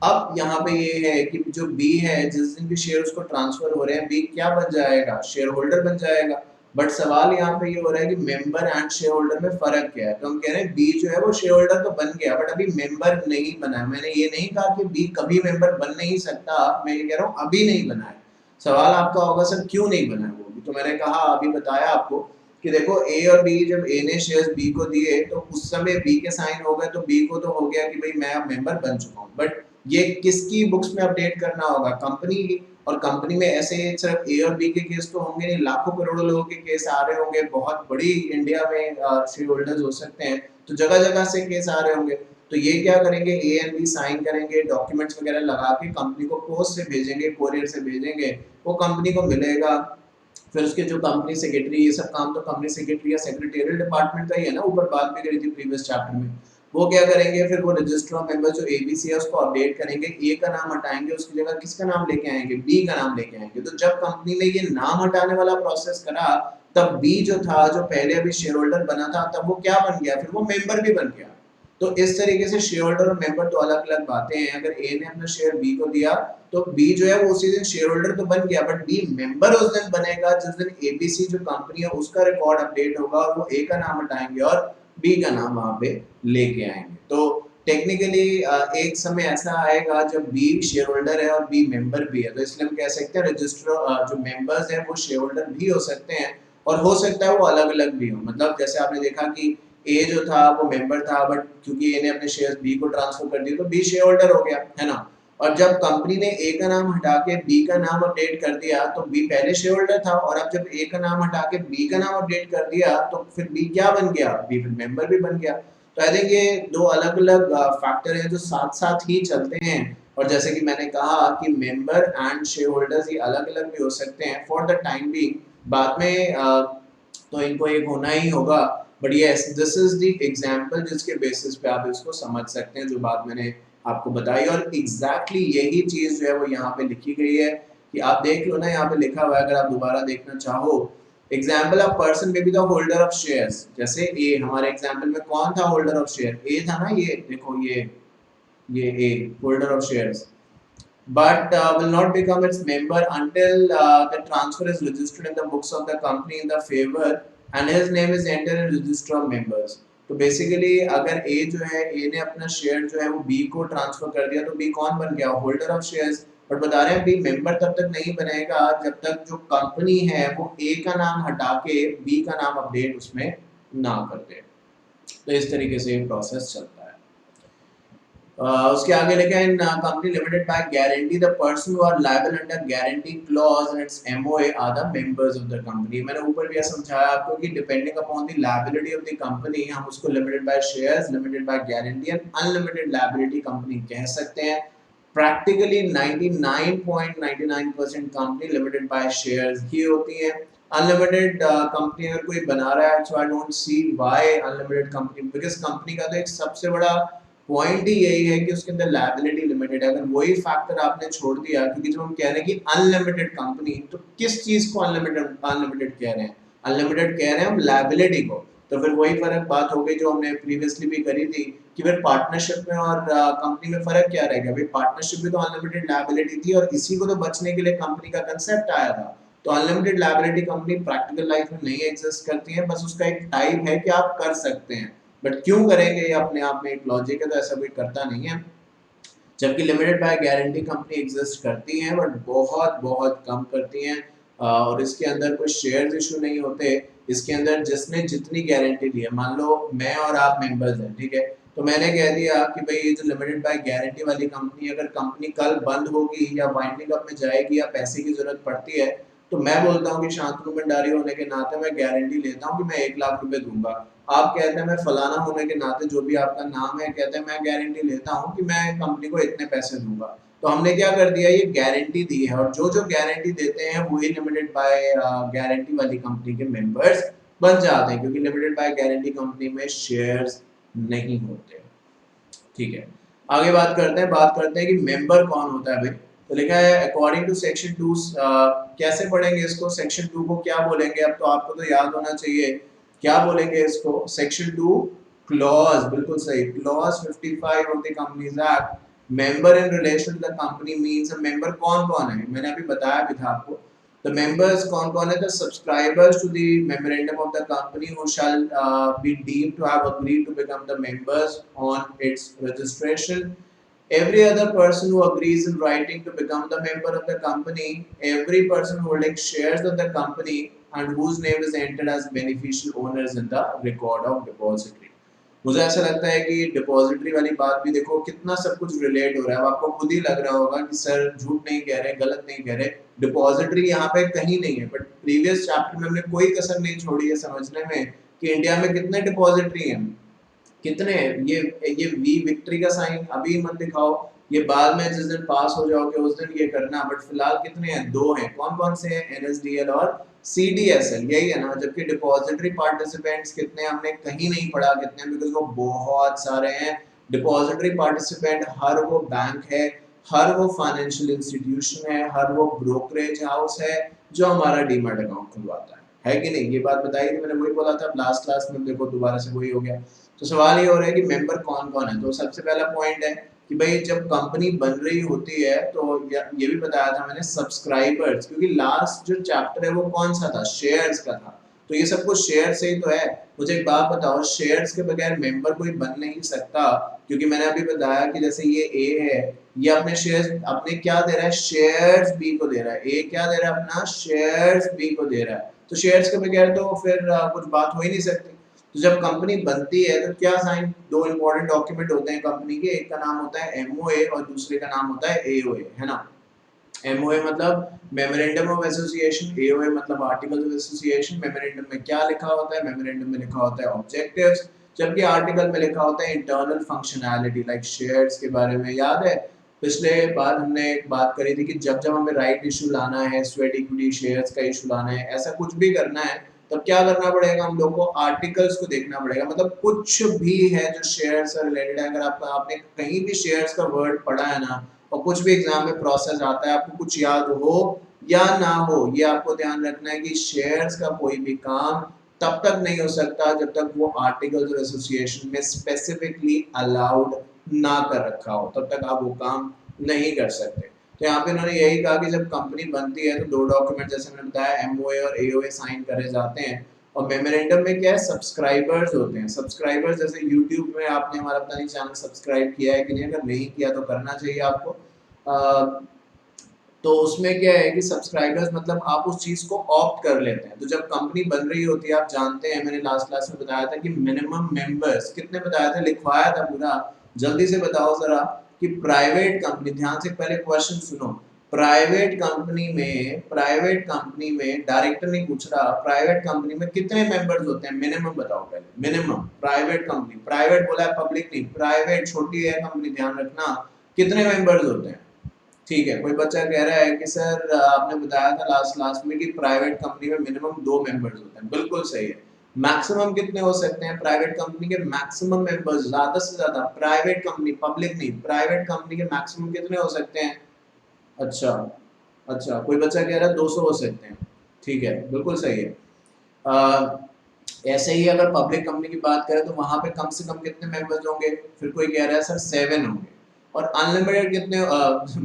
अब यहाँ पे ये है कि जो बी है, जिस दिन भी शेयर उसको ट्रांसफर हो रहे हैं, बी क्या बन जाएगा, शेयर होल्डर बन जाएगा। बट सवाल यहाँ पे ये हो रहा है कि मेंबर एंड शेयर होल्डर में फर्क क्या है, तो हम कह रहे हैं बी जो है वो शेयर होल्डर तो बन गया, बट अभी मेंबर नहीं बना है। मैंने ये नहीं कहा कि बी कभी मेंबर बन नहीं सकता, मैं ये कह रहा हूँ अभी नहीं बना है। सवाल आपका होगा सर क्यों नहीं बना है वो भी, तो मैंने कहा अभी बताया आपको कि देखो ए और बी, जब ए ने शेयर्स बी को दिए तो उस समय बी के साइन हो गए, तो बी को तो हो गया कि भाई मैं अब मेंबर बन चुका हूँ, बट ये किसकी बुक्स में अपडेट करना होगा, कंपनी की। और कंपनी में ऐसे सिर्फ ए और बी के केस तो होंगे नहीं, लाखों करोड़ों लोगों के केस आ रहे होंगे, बहुत बड़ी इंडिया में शेयर होल्डर्स हो सकते हैं, तो जगह जगह से केस आ रहे होंगे। तो ये क्या करेंगे, ए एंड बी साइन करेंगे, डॉक्यूमेंट्स वगैरह लगा के कंपनी को पोस्ट से भेजेंगे, कोरियर से भेजेंगे, वो कंपनी को मिलेगा। फिर उसके जो कंपनी सेक्रेटरी, ये सब काम तो कंपनी सेक्रेटरी या सेक्रेटेरियल डिपार्टमेंट का ही है ना, ऊपर बात भी करी थी प्रीवियस चैप्टर में। वो क्या करेंगे, फिर वो रजिस्टर ऑफ मेंबर जो ABC है उसको अपडेट करेंगे, ए का नाम हटाएंगे, उसकी जगह किसका नाम लेके आएंगे, बी का नाम लेके आएंगे। तो जब कंपनी ने ये नाम हटाने वाला प्रोसेस करा, तब बी जो था, जो पहले अभी शेयर होल्डर बना था, तब वो क्या बन गया, फिर वो मेंबर भी बन गया। तो इस तरीके से शेयर होल्डर और मेंबर तो अलग अलग बातें हैं। अगर ए ने अपना शेयर बी को दिया तो बी जो है वो उसी दिन शेयर होल्डर तो बन गया, बट बी मेंबर उस दिन बनेगा जिस दिन ABC जो कंपनी है उसका रिकॉर्ड अपडेट होगा, और वो ए का नाम हटाएंगे और बी का नाम वहां पे लेके आएंगे। तो टेक्निकली एक समय ऐसा आएगा जब बी शेयर होल्डर है और बी मेंबर भी है, तो इसलिए हम कह सकते हैं रजिस्टर जो मेंबर्स हैं वो शेयर होल्डर भी हो सकते हैं, और हो सकता है वो अलग अलग भी हो। मतलब जैसे आपने देखा कि ए जो था वो मेंबर था, बट क्योंकि ए ने अपने शेयर्स बी को ट्रांसफर कर दिए तो बी शेयर होल्डर हो गया, है ना। और जब कंपनी ने ए का नाम हटा के बी का नाम अपडेट कर दिया तो बी पहले शेयर होल्डर था, और अब जब ए का नाम हटा के बी का नाम अपडेट कर दिया तो फिर बी क्या बन गया, बी फिर मेंबर भी बन गया। तो आई थिंक ये दो अलग अलग फैक्टर हैं जो साथ साथ ही चलते हैं, और जैसे कि मैंने कहा कि मेंबर एंड शेयर होल्डर्स ये अलग अलग भी हो सकते हैं फॉर द टाइम बीइंग। बाद में तो इनको एक होना ही होगा, but yes this is the example जिसके बेसिस पे आप इसको समझ सकते हैं, जो बात मैंने आपको बताई, और एग्जैक्टली यही चीज जो है वो यहाँ पे लिखी गई है कि आप देख लो ना, यहाँ पे लिखा हुआ है, अगर आप दोबारा देखना चाहो, example of person may be the holder of shares. जैसे ए, हमारे एग्जाम्पल में कौन था होल्डर ऑफ शेयर? ए था ना, ये देखो, ये a holder of shares, but will not become its member until the transfer is registered in the books of the company in the favor and his name is entered in register of members। तो basically अगर ए जो है, ए ने अपना share जो है वो B को ट्रांसफर कर दिया, तो बी कौन बन गया? Holder of shares. बट बता रहे हैं बी मेंबर तब तक नहीं बनेगा जब तक जो कंपनी है वो ए का नाम हटा के बी का नाम अपडेट उसमें ना कर दे। तो इस तरीके से ये प्रोसेस चलता है। उसके आगे लिखा है, in company limited by guarantee the person who are liable under guarantee clause in its MOA are the members of the company. मैंने ऊपर भी समझाया आपको कि depending upon the liability of the company हम उसको limited by shares, limited by guarantee and unlimited liability company कह सकते हैं। Practically 99.99% company limited by shares ही होती है। अनलिमिटेड कंपनी अगर कोई बना रहा है, सो I don't see why unlimited company, because company का तो एक सबसे बड़ा पॉइंट ही यही है कि उसके अंदर लायबिलिटी लिमिटेड है। अगर वही फैक्टर आपने छोड़ दिया, क्योंकि जब हम कह रहे हैं कि अनलिमिटेड कंपनी, तो किस चीज को अनलिमिटेड कह रहे हैं? अनलिमिटेड कह रहे हैं हम लायबिलिटी को। तो फिर वही फर्क बात हो गई जो हमने प्रीवियसली भी करी थी कि फिर पार्टनरशिप में और कंपनी में फर्क क्या रहेगा? भाई पार्टनरशिप में तो अनलिमिटेड लायबिलिटी थी और इसी को तो बचने के लिए कंपनी का कंसेप्ट आया था। तो unlimited liability company practical life में नहीं एग्जिस्ट करती है, बस उसका एक टाइप है कि आप कर सकते हैं, बट क्यों करेंगे ये अपने आप में एक लॉजिक है, तो ऐसा कोई करता नहीं है। जबकि limited by guarantee company exist करती हैं, बट बहुत बहुत कम करती हैं, और इसके अंदर कोई शेयर्स इशू नहीं होते। इसके अंदर जिसने जितनी गारंटी दी है, मान लो मैं और आप मेंबर्स हैं, ठीक है, तो मैंने कह दिया कि भाई ये जो लिमिटेड बाय गारंटी वाली कंपनी, अगर कंपनी कल बंद होगी या वाइंडिंग अप में जाएगी या पैसे की जरूरत पड़ती है, तो मैं बोलता हूँ कि शांतनु भंडारी होने के नाते मैं गारंटी लेता हूँ कि मैं 1 लाख रुपए दूंगा। आप कहते हैं मैं फलाना होने के नाते, जो भी आपका नाम है, कहते हैं मैं गारंटी लेता हूँ कि मैं कंपनी को इतने पैसे दूंगा। तो हमने क्या कर दिया, ये गारंटी दी है, और जो जो गारंटी देते हैं वही लिमिटेड बाय गारंटी वाली कंपनी के मेंबर्स बन जाते हैं, क्योंकि लिमिटेड बाय गारंटी कंपनी में शेयर्स नहीं होते। ठीक है, आगे बात करते हैं कि मेंबर कौन होता है भाई। तो लिखा है अकॉर्डिंग टू सेक्शन 2, कैसे पढ़ेंगे इसको? सेक्शन 2 को क्या बोलेंगे? अब तो आपको तो याद होना चाहिए, क्या बोलेंगे इसको? सेक्शन 2 क्लॉज, बिल्कुल सही, clause 55 of the Companies Act, member in relation to the company means, member कौन कौन है, मैंने अभी बताया भी था आपको। The members कौन कौन है? The subscribers to the memorandum of the company who shall be deemed to have agreed to become the members on its registration. Every other person who agrees in writing to become the member of the company, every person holding shares of the company and whose name is entered as beneficial owners in the record of depository. मुझे ऐसा लगता है कि depository वाली बात भी देखो कितना सब कुछ रिलेट हो रहा है। अब आपको खुद ही लग रहा होगा कि सर झूठ नहीं कह रहे, गलत नहीं कह रहे, डिपॉजिटरी यहाँ पे कहीं नहीं है, बट प्रीवियस चैप्टर में हमने कोई कसर नहीं छोड़ी है समझने में कि इंडिया में कितने डिपॉजिटरी हैं, कितने हैं। ये वी विक्ट्री का साइन अभी मत दिखाओ, ये बाद में जिस दिन पास हो जाओगे उस दिन ये करना, बट फिलहाल कितने हैं? 2 हैं। कौन कौन से हैं? एनएसडीएल और सीडीएसएल, यही है ना। जबकि डिपॉजिटरी पार्टिसिपेंट्स कितने, हमने कहीं नहीं पढ़ा कितने, बिकॉज वो बहुत सारे हैं। डिपॉजिटरी पार्टिसिपेंट हर वो बैंक है, हर वो फाइनेंशियल इंस्टीट्यूशन है, हर वो ब्रोकरेज हाउस है जो हमारा डीमैट अकाउंट खुलवाता है कि नहीं? ये बात बताई थी मैंने, वही बोला था लास्ट क्लास में, देखो दोबारा से वही हो गया। तो सवाल ये हो रहा है कि मेंबर कौन कौन है। तो सबसे पहला पॉइंट है कि भाई जब कंपनी बन रही होती है, तो ये भी बताया था मैंने, सब्सक्राइबर्स, क्योंकि लास्ट जो चैप्टर है वो कौन सा था? शेयर्स का था। तो ये सब कुछ शेयर से ही तो है। मुझे एक बात बताओ, शेयर्स के बगैर मेंबर कोई बन नहीं सकता, क्योंकि मैंने अभी बताया कि जैसे ये ए है, ये अपने शेयर्स अपने क्या दे रहा है? शेयर्स बी को दे रहा है। ए क्या दे रहा है? अपना शेयर्स बी को दे रहा है। तो शेयर्स के बगैर तो फिर कुछ बात हो ही नहीं सकती। तो जब कंपनी बनती है तो क्या साइन, 2 इंपॉर्टेंट डॉक्यूमेंट होते हैं कंपनी के, एक का नाम होता है एमओए और दूसरे का नाम होता है एओए, है ना। एमओए मतलब मेमोरेंडम ऑफ एसोसिएशन, एओए मतलब आर्टिकल्स ऑफ एसोसिएशन। मेमोरेंडम में क्या लिखा होता है? मेमोरेंडम में लिखा होता है ऑब्जेक्टिव्स, जबकि आर्टिकल में लिखा होता है इंटरनल फंक्शनैलिटी, लाइक शेयर्स के बारे में। याद है पिछले बार हमने एक बात करी थी कि जब जब हमें राइट इशू लाना है, स्वेट इक्विटी शेयर्स का इशू लाना है, ऐसा कुछ भी करना है, तब क्या करना पड़ेगा, हम लोग को आर्टिकल्स को देखना पड़ेगा। मतलब कुछ भी है जो शेयर से रिलेटेड है, अगर आपने कहीं भी शेयर्स का वर्ड पढ़ा है ना, और कुछ भी एग्जाम में प्रोसेस आता है, आपको कुछ याद हो या ना हो, ये आपको ध्यान रखना है कि शेयर्स का कोई भी काम तब तक नहीं हो सकता जब तक वो आर्टिकल्स और एसोसिएशन में स्पेसिफिकली अलाउड ना कर रखा हो, तब तक आप वो काम नहीं कर सकते। तो यहाँ पे उन्होंने यही कहा कि जब कंपनी बनती है तो दो डॉक्यूमेंट जैसे मैंने बताया एमओए और एओए साइन करे जाते हैं, और मेमोरेंडम में क्या है, सब्सक्राइबर्स होते हैं। सब्सक्राइबर्स जैसे यूट्यूब में आपने हमारा पता नहीं चैनल सब्सक्राइब किया है कि नहीं, अगर नहीं किया तो करना चाहिए आपको। तो उसमें क्या है कि सब्सक्राइबर्स मतलब आप उस चीज को ऑप्ट कर लेते हैं। तो जब कंपनी बन रही होती है, आप जानते हैं मैंने लास्ट क्लास में बताया था कि मिनिमम मेंबर्स कितने बताया था, लिखवाया था पूरा, जल्दी से बताओ जरा। कि प्राइवेट कंपनी, ध्यान से पहले क्वेश्चन सुनो, प्राइवेट कंपनी में डायरेक्टर नहीं पूछ रहा, प्राइवेट कंपनी में कितने मेंबर्स होते हैं, मिनिमम बताओ पहले। मिनिमम प्राइवेट कंपनी, प्राइवेट बोला है पब्लिक नहीं, प्राइवेट छोटी है कंपनी, ध्यान रखना, कितने मेंबर्स होते हैं। ठीक है, कोई बच्चा कह रहा है कि सर आपने बताया था लास्ट क्लास में कि प्राइवेट कंपनी में मिनिमम 2 मेंबर्स होते हैं, बिल्कुल सही है। मैक्सिमम कितने हो सकते हैं प्राइवेट कंपनी के, मैक्सिमम मेंबर्स ज्यादा से ज्यादा, प्राइवेट कंपनी पब्लिक नहीं, प्राइवेट कंपनी के मैक्सिमम कितने हो सकते हैं। अच्छा, अच्छा कोई बच्चा कह रहा है 200 हो सकते हैं, ठीक है बिल्कुल सही है। ऐसे ही अगर पब्लिक कंपनी की बात करें तो वहां पे कम से कम कितने मेंबर्स होंगे, फिर कोई कह रहा है सर 7 होंगे। और अनलिमिटेड कितने,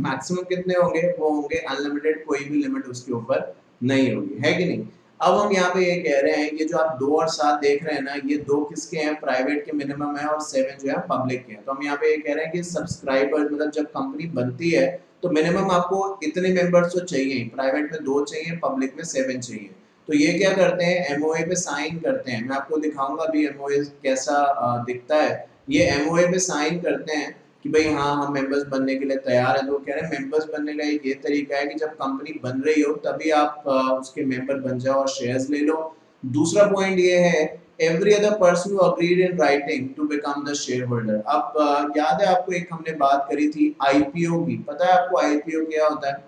मैक्सिमम कितने होंगे, वो होंगे अनलिमिटेड, कोई भी लिमिट उसके ऊपर नहीं होगी, है कि नहीं। अब हम यहाँ पे ये कह रहे हैं, ये जो आप 2 और 7 देख रहे हैं ना, ये 2 किसके हैं, प्राइवेट के मिनिमम है, और 7 जो है पब्लिक के हैं। तो हम यहाँ पे ये कह रहे हैं कि सब्सक्राइबर मतलब जब कंपनी बनती है तो मिनिमम आपको इतने मेंबर्स तो चाहिए, प्राइवेट में 2 चाहिए, पब्लिक में 7 चाहिए। तो ये क्या करते हैं, एमओए पे साइन करते हैं, मैं आपको दिखाऊंगा अभी एमओए कैसा दिखता है। ये एमओए पे साइन करते हैं कि भाई हाँ हम मेंबर्स बनने के लिए तैयार है। तो कह रहे हैं मेंबर्स बनने का एक ये तरीका है कि जब कंपनी बन रही हो तभी आप उसके मेंबर बन जाओ और शेयर्स ले लो। दूसरा पॉइंट ये है, every other person who agreed in writing to become the shareholder. अब याद है आपको, एक हमने बात करी थी आईपीओ की, पता है आपको आईपीओ क्या होता है,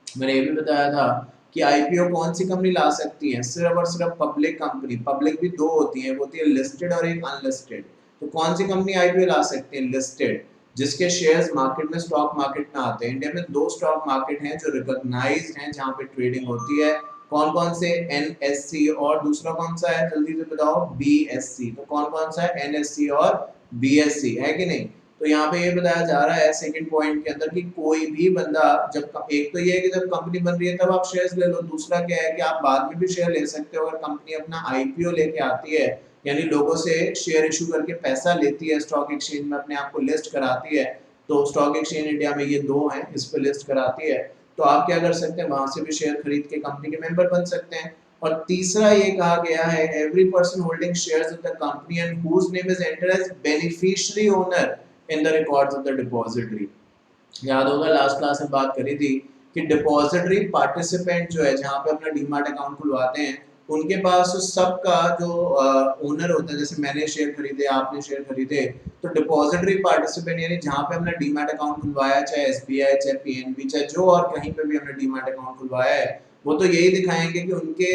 मैंने ये भी बताया था कि आईपीओ कौन सी कंपनी ला सकती है, सिर्फ और सिर्फ पब्लिक कंपनी। पब्लिक भी 2 होती है, होती है लिस्टेड और एक अनलिस्टेड। तो कौन सी कंपनी आईपीओ ला सकती है, लिस्टेड, जिसके शेयर्स मार्केट में, स्टॉक मार्केट में आते हैं। इंडिया में 2 स्टॉक मार्केट हैं जो रिकॉग्नाइज्ड हैं, जहां पे ट्रेडिंग होती है। कौन कौन से, एनएससी, और दूसरा कौन सा है जल्दी से बताओ, बीएससी। तो कौन कौन सा है, एनएससी और बीएससी, है कि नहीं। तो यहाँ पे ये बताया जा रहा है सेकंड पॉइंट के अंदर कि कोई भी बंदा, जब एक तो ये है कि जब कंपनी बन रही है तब आप शेयर्स ले लो, दूसरा क्या है कि आप बाद में भी शेयर ले सकते हो अगर कंपनी अपना आईपीओ लेके आती है, यानी लोगों से शेयर इशू करके पैसा लेती है, स्टॉक एक्सचेंज में अपने आप को लिस्ट कराती है। तो स्टॉक एक्सचेंज इंडिया में ये 2 हैं, इस पे लिस्ट कराती है। तो आप क्या कर सकते हैं, वहां से भी शेयर खरीद के कंपनी के मेंबर बन सकते हैं। और तीसरा ये कहा गया है, every person holding shares of the company and whose name is entered as beneficiary owner in the records of the depository. याद होगा लास्ट क्लास में बात करी थी कि डिपॉजिटरी पार्टिसिपेंट जो है, जहां पे अपना डीमैट अकाउंट खुलवाते हैं, उनके पास सबका जो ओनर होता है, जैसे मैंने शेयर खरीदे, आपने शेयर खरीदे, तो डिपॉजिटरी पार्टिसिपेंट यानी जहां पे हमने डीमैट अकाउंट खुलवाया, चाहे एसबीआई, चाहे पीएनबी, चाहे जो और कहीं पे भी हमने डीमैट अकाउंट खुलवाया है, वो तो यही दिखाएंगे कि उनके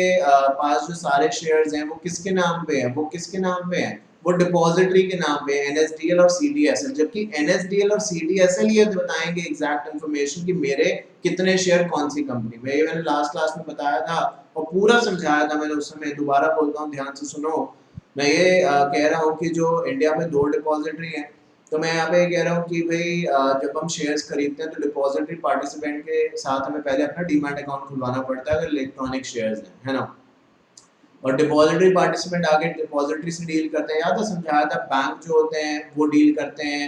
पास जो सारे शेयर्स हैं वो किसके नाम पे है, वो किसके नाम पे है, वो डिपॉजिटरी के नाम पे एनएसडीएल और सीडीएसएल। जबकि एनएसडीएल और सीडीएसएल ये बताएंगे एग्जैक्ट इन्फॉर्मेशन कि मेरे कितने शेयर कौन सी कंपनी में। ये मैंने लास्ट क्लास में बताया था और पूरा समझाया था मैंने उस समय, दोबारा बोलता हूँ ध्यान से सुनो। मैं ये कह रहा हूँ कि जो इंडिया में 2 डिपॉजिटरी हैं, तो मैं यहाँ पे कह रहा हूँ कि भाई जब हम शेयर्स खरीदते हैं तो डिपॉजिटरी पार्टिसिपेंट के साथ हमें पहले अपना डीमैट अकाउंट खुलवाना पड़ता है अगर इलेक्ट्रॉनिक शेयर्स हैं, है ना। और डिपॉजिटरी पार्टिसिपेंट आगे डिपॉजिटरी से डील करते हैं, याद है समझाया था, बैंक जो होते हैं वो डील करते हैं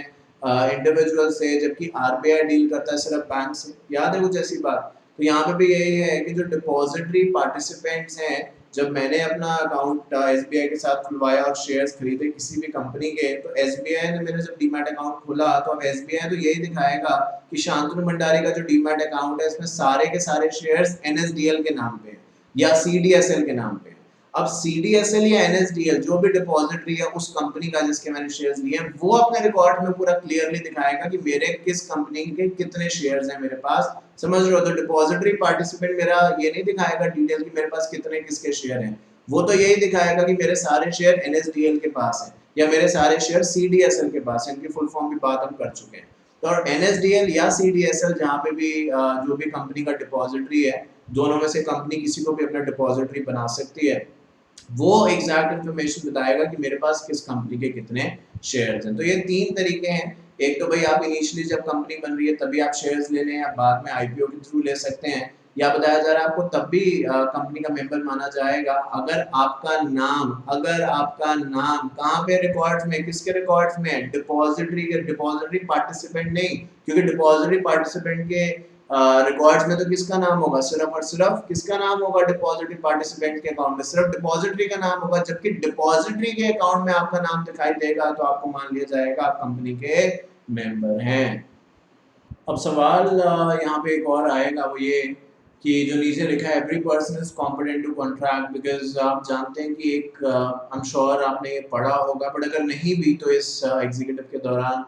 इंडिविजुअल से, जबकि आरबीआई डील करता है सिर्फ बैंक से, याद है कुछ ऐसी बात। तो यहाँ पे भी यही है कि जो डिपॉजिटरी पार्टिसिपेंट्स हैं, जब मैंने अपना अकाउंट एसबीआई के साथ खुलवाया और शेयर्स खरीदे किसी भी कंपनी के, तो एसबीआई ने मेरे जब डीमैट अकाउंट खोला तो अब एसबीआई तो यही दिखाएगा कि शांतनु भंडारी का जो डीमैट अकाउंट है इसमें सारे के सारे शेयर्स एनएसडीएल के नाम पे या सीडीएसएल के नाम पे। अब सीडीएसएल या एनएसडीएल जो भी डिपॉजिटरी है उस कंपनी का जिसके मैंने शेयर्स लिए हैं, वो अपने रिकॉर्ड में पूरा क्लियरली दिखाएगा कि मेरे किस कंपनी के कितने शेयर्स हैं मेरे पास, समझ रहे हो। तो डिपॉजिटरी पार्टिसिपेंट मेरा ये नहीं दिखाएगा डिटेल कि मेरे पास कितने किसके शेयर हैं, वो तो यही दिखाएगा कि मेरे सारे शेयर NSDL के पास हैं या मेरे सारे शेयर CDSL के पास हैं। इनकी फुल फॉर्म की बात हम कर चुके हैं। तो और NSDL या CDSL जहाँ पे भी जो भी कंपनी का डिपॉजिटरी है, दोनों में से कंपनी किसी को भी अपना डिपॉजिटरी बना सकती है, वो एग्जैक्ट इन्फॉर्मेशन बताएगा कि मेरे पास किस कंपनी के कितने शेयर्स हैं। तो ये 3 तरीके हैं। एक तो भाई आप इनिशियली जब कंपनी बन रही है तभी आप शेयर्स ले लें, या बाद में IPO के थ्रू ले सकते हैं, या बताया जा रहा है आपको तब भी कंपनी का मेंबर माना जाएगा अगर आपका नाम कहाँ पे रिकॉर्ड्स में, किसके रिकॉर्ड्स में, डिपॉजिटरी के, डिपॉजिटरी पार्टिसिपेंट नहीं, क्योंकि डिपॉजिटरी पार्टिसिपेंट के रिकॉर्ड्स में तो किसका नाम होगा, सिर्फ और सिर्फ किसका नाम होगा, डिपॉजिटरी पार्टिसिपेंट के अकाउंट में सिर्फ डिपॉजिटरी का नाम होगा। जबकि डिपॉजिटरी के अकाउंट में आपका नाम दिखाई देगा तो आपको मान लिया जाएगा आप कंपनी के मेंबर हैं। अब सवाल यहाँ पे एक और आएगा, वो ये कि जो नीचे लिखा है every person is competent to contract, because आप जानते हैं कि एक आई एम श्योर आपने ये पढ़ा होगा, बट अगर नहीं भी तो इस एग्जीक्यूटिव के दौरान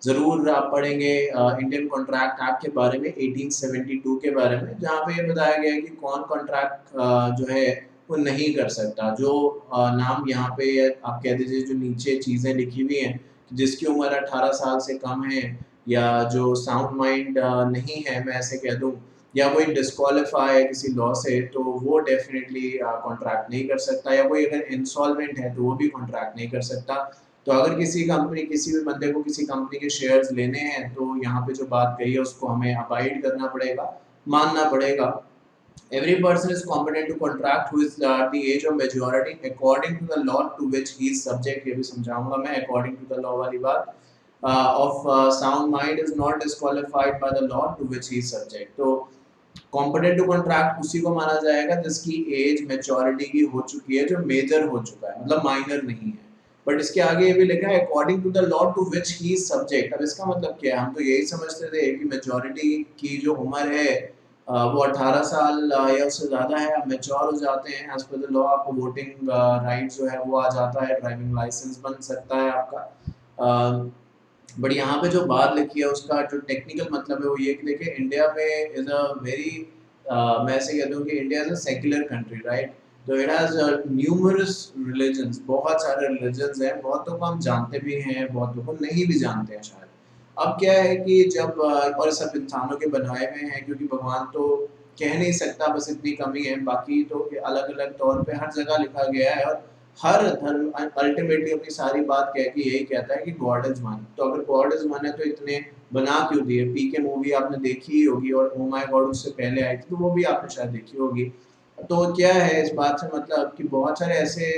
ज़रूर आप पढ़ेंगे इंडियन कॉन्ट्रैक्ट एक्ट के बारे में, 1872 के बारे में, जहाँ पे ये बताया गया है कि कौन कॉन्ट्रैक्ट जो है वो नहीं कर सकता। जो नाम यहाँ पे आप कह दीजिए जो नीचे चीज़ें लिखी हुई हैं, जिसकी उम्र 18 साल से कम है, या जो साउंड माइंड नहीं है, मैं ऐसे कह दूँ, या कोई डिस्क्वालीफाई है किसी लॉ से, तो वो डेफिनेटली कॉन्ट्रैक्ट नहीं कर सकता, या कोई अगर इंसॉल्वेंट है तो वो भी कॉन्ट्रैक्ट नहीं कर सकता। तो अगर किसी भी बंदे को किसी कंपनी के शेयर्स लेने हैं तो यहाँ पे जो बात कही है उसको हमें अबाइड करना पड़ेगा, मानना पड़ेगा। Every person is competent to contract who is at the age of majority according to the law to which he is subject। ये भी समझाऊंगा मैं according to the law वाली बात। Of sound mind is not disqualified by the law to which he is subject। तो competent to contract उसी को माना जाएगा जिसकी एज मेच्योरिटी की हो चुकी है, जो मेजर हो चुका है, मतलब माइनर नहीं है। बट इसके आगे ये भी लिखा है according to the law to which he is subject. अब इसका मतलब क्या है, हम तो यही समझते थे कि मेच्योरिटी की जो उम्र है वो 18 साल या उससे ज़्यादा है, आप मेच्योर हो जाते हैं एज पर द लॉ, आपको वोटिंग राइट जो है वो आ जाता है, ड्राइविंग लाइसेंस बन सकता है आपका। बट यहाँ पे जो बात लिखी है उसका जो टेक्निकल मतलब है वो ये कि देखिए इंडिया में इज़ अ वेरी मैं ऐसे कह दूँ कि India is a secular country, right. तो इट हैज़ न्यूमरस रिलीजन्स, बहुत सारे रिलीजन्स हैं, बहुतों को हम जानते भी हैं, बहुतों को नहीं भी जानते हैं शायद। अब क्या है कि जब और सब इंसानों के बनाए हुए हैं, क्योंकि भगवान तो कह नहीं सकता, बस इतनी कमी है, बाकी तो अलग अलग तौर पे हर जगह लिखा गया है। और हर धर्म अल्टीमेटली अपनी सारी बात कह के यही कहता है कि गॉड इज वन। तो अगर गॉड इज वन है तो इतने बना क्यों दिए। पीके मूवी आपने देखी ही होगी, और ओ माय गॉड उससे पहले आई थी तो वो भी आपने शायद देखी होगी। तो क्या है इस बात से मतलब कि बहुत सारे ऐसे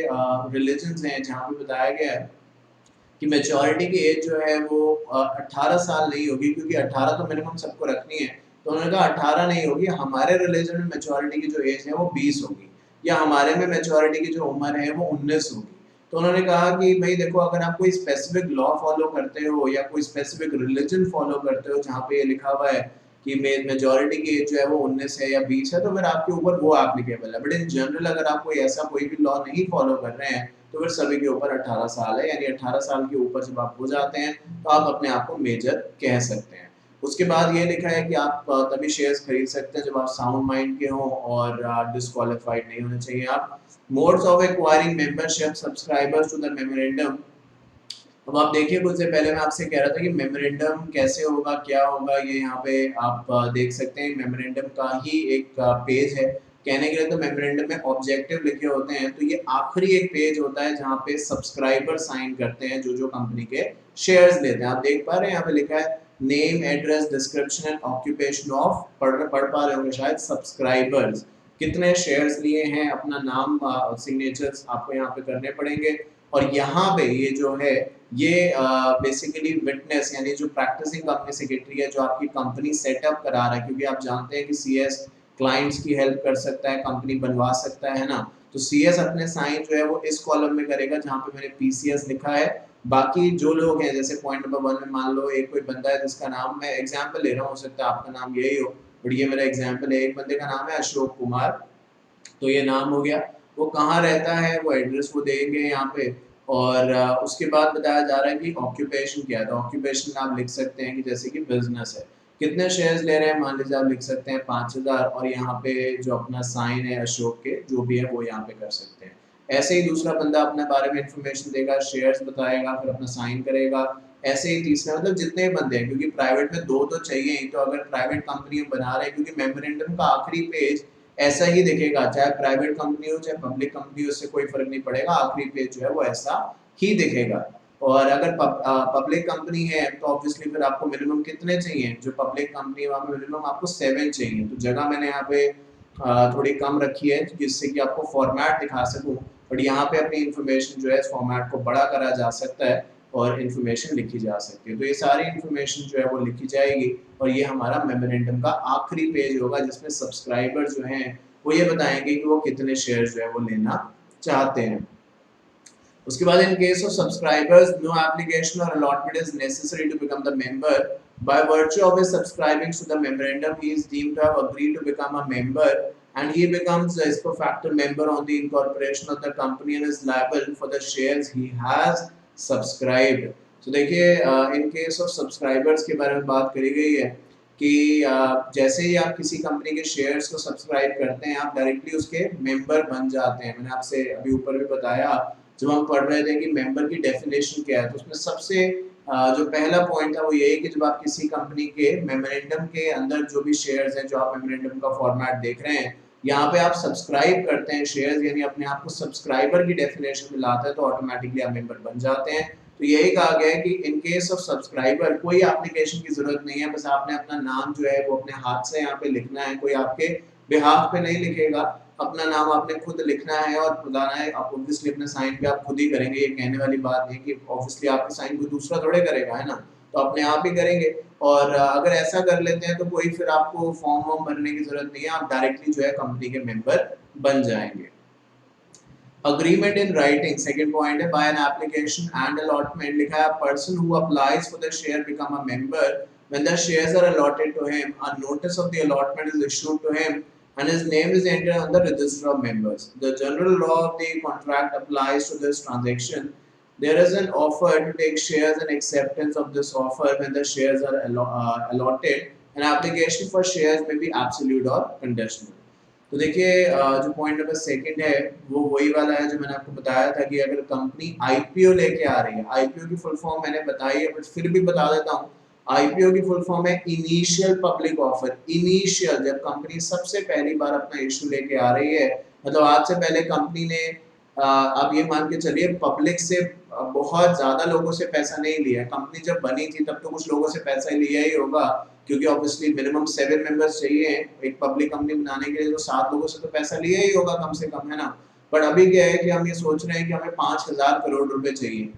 रिलीजन्स हैं जहाँ पे बताया गया है कि मेच्योरिटी की एज जो है वो 18 साल नहीं होगी, क्योंकि 18 तो मिनिमम सबको रखनी है। तो उन्होंने कहा 18 नहीं होगी, हमारे रिलीजन में मेच्योरिटी की जो एज है वो 20 होगी, या हमारे में मेच्योरिटी की जो उम्र है वो 19 होगी। तो उन्होंने कहा कि भाई देखो, अगर आप कोई स्पेसिफिक लॉ फॉलो करते हो या कोई स्पेसिफिक रिलीजन फॉलो करते हो जहाँ पे ये लिखा हुआ है कि मेजोरिटी की एज जो है वो 19 है या 20 है, तो फिर आपके ऊपर वो एप्लीकेबल है। बट इन जनरल अगर आप कोई ऐसा कोई भी लॉ नहीं फॉलो कर रहे हैं तो फिर सभी के ऊपर 18 साल है, यानी 18 साल के ऊपर जब आप हो जाते हैं तो आप अपने आप को मेजर कह सकते हैं। उसके बाद ये लिखा है कि आप तभी शेयर्स खरीद सकते हैं जब आप साउंड माइंड के हों और डिस्क्वालीफाइड नहीं होने चाहिए आप। Modes of acquiring membership subscribers to the memorandum. अब आप देखिए, कुछ देर पहले मैं आपसे कह रहा था कि मेमोरेंडम कैसे होगा, क्या होगा, ये यहाँ पे आप देख सकते हैं। मेमोरेंडम का ही एक पेज है। कहने के लिए तो मेमोरेंडम में ऑब्जेक्टिव लिखे होते हैं, तो ये आखिरी एक पेज होता है जहाँ पे सब्सक्राइबर साइन करते हैं, जो जो कंपनी के शेयर्स लेते हैं। आप देख पा रहे हैं यहाँ पे लिखा है name, address, description and occupation of, पढ़ पा रहे होंगे शायद, सब्सक्राइबर्स, कितने शेयर्स लिए हैं, अपना नाम, सिग्नेचर्स आपको यहाँ पे करने पड़ेंगे। और यहाँ पे ये जो है ये बेसिकली विटनेस, यानी जो प्रैक्टिसिंग कंपनी सेक्रेटरी है, जो आपकी कंपनी सेटअप करा रहा है, क्योंकि आप जानते हैं कि सीएस क्लाइंट्स की हेल्प कर सकता है, कंपनी बनवा सकता है ना। तो सीएस अपने साइन जो है वो इस कॉलम में करेगा जहाँ पे मैंने पीसीएस लिखा है। बाकी जो लोग हैं, जैसे पॉइंट नंबर 1 में मान लो एक कोई बंदा है जिसका नाम, मैं एग्जाम्पल ले रहा हूँ, हो सकता है आपका नाम यही हो, बट ये मेरा एग्जाम्पल है। एक बंदे का नाम है अशोक कुमार, तो ये नाम हो गया। वो कहाँ रहता है, वो एड्रेस वो देंगे यहाँ पे। और उसके बाद बताया जा रहा है कि ऑक्यूपेशन क्या है। तो ऑक्यूपेशन आप लिख सकते हैं कि जैसे कि बिजनेस है, कितने शेयर्स ले रहे हैं, मान लीजिए आप लिख सकते हैं 5000, और यहाँ पे जो अपना साइन है अशोक के जो भी है वो यहाँ पे कर सकते हैं। ऐसे ही दूसरा बंदा अपने बारे में इंफॉर्मेशन देगा, शेयर्स बताएगा, फिर अपना साइन करेगा। ऐसे ही तीसरा, मतलब जितने बंदे हैं, क्योंकि प्राइवेट में दो तो चाहिए ही, तो अगर प्राइवेट कंपनी हम बना रहे हैं, क्योंकि मेमोरेंडम का आखिरी पेज ऐसा ही दिखेगा, चाहे प्राइवेट कंपनी हो चाहे पब्लिक कंपनी हो, उससे कोई फर्क नहीं पड़ेगा, आखिरी पेज जो है वो ऐसा ही दिखेगा। और अगर पब्लिक कंपनी है तो ऑब्वियसली फिर आपको मिनिमम कितने चाहिए, जो पब्लिक कंपनी है वहाँ पे मिनिमम आपको 7 चाहिए। तो जगह मैंने यहाँ पे थोड़ी कम रखी है जिससे कि आपको फॉर्मेट दिखा सकूँ, बट यहाँ पे अपनी इन्फॉर्मेशन जो है इस फॉर्मेट को बड़ा करा जा सकता है और इन्फॉर्मेशन लिखी जा सकती है। तो ये सारी इन्फॉर्मेशन जो है वो लिखी जाएगी और ये हमारा मेमोरेंडम का आखिरी पेज होगा जिसमें सब्सक्राइबर जो हैं वो ये बताएंगे कि वो कितने शेयर जो है वो लेना चाहते हैं। उसके बाद in case of subscribers no application or allotment is necessary to become the member by virtue of his subscribing to the memorandum he is deemed to have agreed to become a member and he becomes a ipso facto member on the incorporation of the company and is liable for the shares he has subscribed. So देखिए इन case of subscribers के बारे में बात करी गई है कि जैसे ही आप किसी कंपनी के शेयर्स को सब्सक्राइब करते हैं आप डायरेक्टली उसके मेंबर बन जाते हैं। मैंने आपसे अभी ऊपर भी बताया जब हम पढ़ रहे थे कि मेंबर की डेफिनेशन क्या है, तो उसमें सबसे जो पहला पॉइंट था वो यही कि जब आप किसी कंपनी के मेमोरेंडम के अंदर जो भी शेयर्स हैं, जो आप मेमोरेंडम का फॉर्मेट देख रहे हैं, यहाँ पे आप सब्सक्राइब करते हैं शेयर्स, यानी अपने आप को सब्सक्राइबर की डेफिनेशन में लाता है तो ऑटोमेटिकली आप मेंबर बन जाते हैं। तो यही कहा गया है कि इन केस ऑफ सब्सक्राइबर कोई एप्लीकेशन की जरूरत नहीं है, बस आपने अपना नाम जो है वो अपने हाथ से यहाँ पे लिखना है, कोई आपके बिहाफ पे नहीं लिखेगा, अपना नाम आपने खुद लिखना है और बताना है। आप ऑब्वियसली अपने साइन पे आप खुद ही करेंगे, ये कहने वाली बात नहीं कि ऑब्वियसली आपके साइन को दूसरा थोड़े करेगा, है ना, तो अपने आप ही करेंगे। और अगर ऐसा कर लेते हैं तो कोई फिर आपको फॉर्म वॉर्म भरने की जरूरत नहीं है, आप डायरेक्टली जो है कंपनी के मेंबर बन जाएंगे। Agreement in writing, second point है, by an application and allotment लिखा है, person who applies for the share become a member when the shares are allotted to him, a notice of the allotment is issued to him and his name is entered on the register of members. The general law of the contract applies to this transaction. There is an offer to take shares and acceptance of this offer when the shares are allotted. An application for shares may be absolute or conditional. तो देखिए जो point number second है वो वही वाला है जो मैंने आपको बताया था कि अगर कंपनी आईपीओ लेके आ रही है, आईपीओ की फुल फॉर्म मैंने बताई है बट फिर भी बता देता हूँ, आईपीओ की फुल फॉर्म है इनिशियल पब्लिक ऑफर। इनिशियल, जब कंपनी सबसे पहली बार अपना इशू लेके आ रही है, मतलब आज से पहले कंपनी ने आप ये मान के चलिए पब्लिक से बहुत ज्यादा लोगों से पैसा नहीं लिया। कंपनी जब बनी थी तब तो कुछ लोगों से पैसा लिया ही होगा, क्योंकि ऑब्वियसली मिनिमम 7 मेंबर्स चाहिए एक पब्लिक कंपनी बनाने के लिए, तो 7 लोगों से तो पैसा लिया ही होगा कम से कम, है ना। बट अभी क्या है कि हम ये सोच रहे हैं कि हमें 5,000 करोड़ रुपए चाहिए,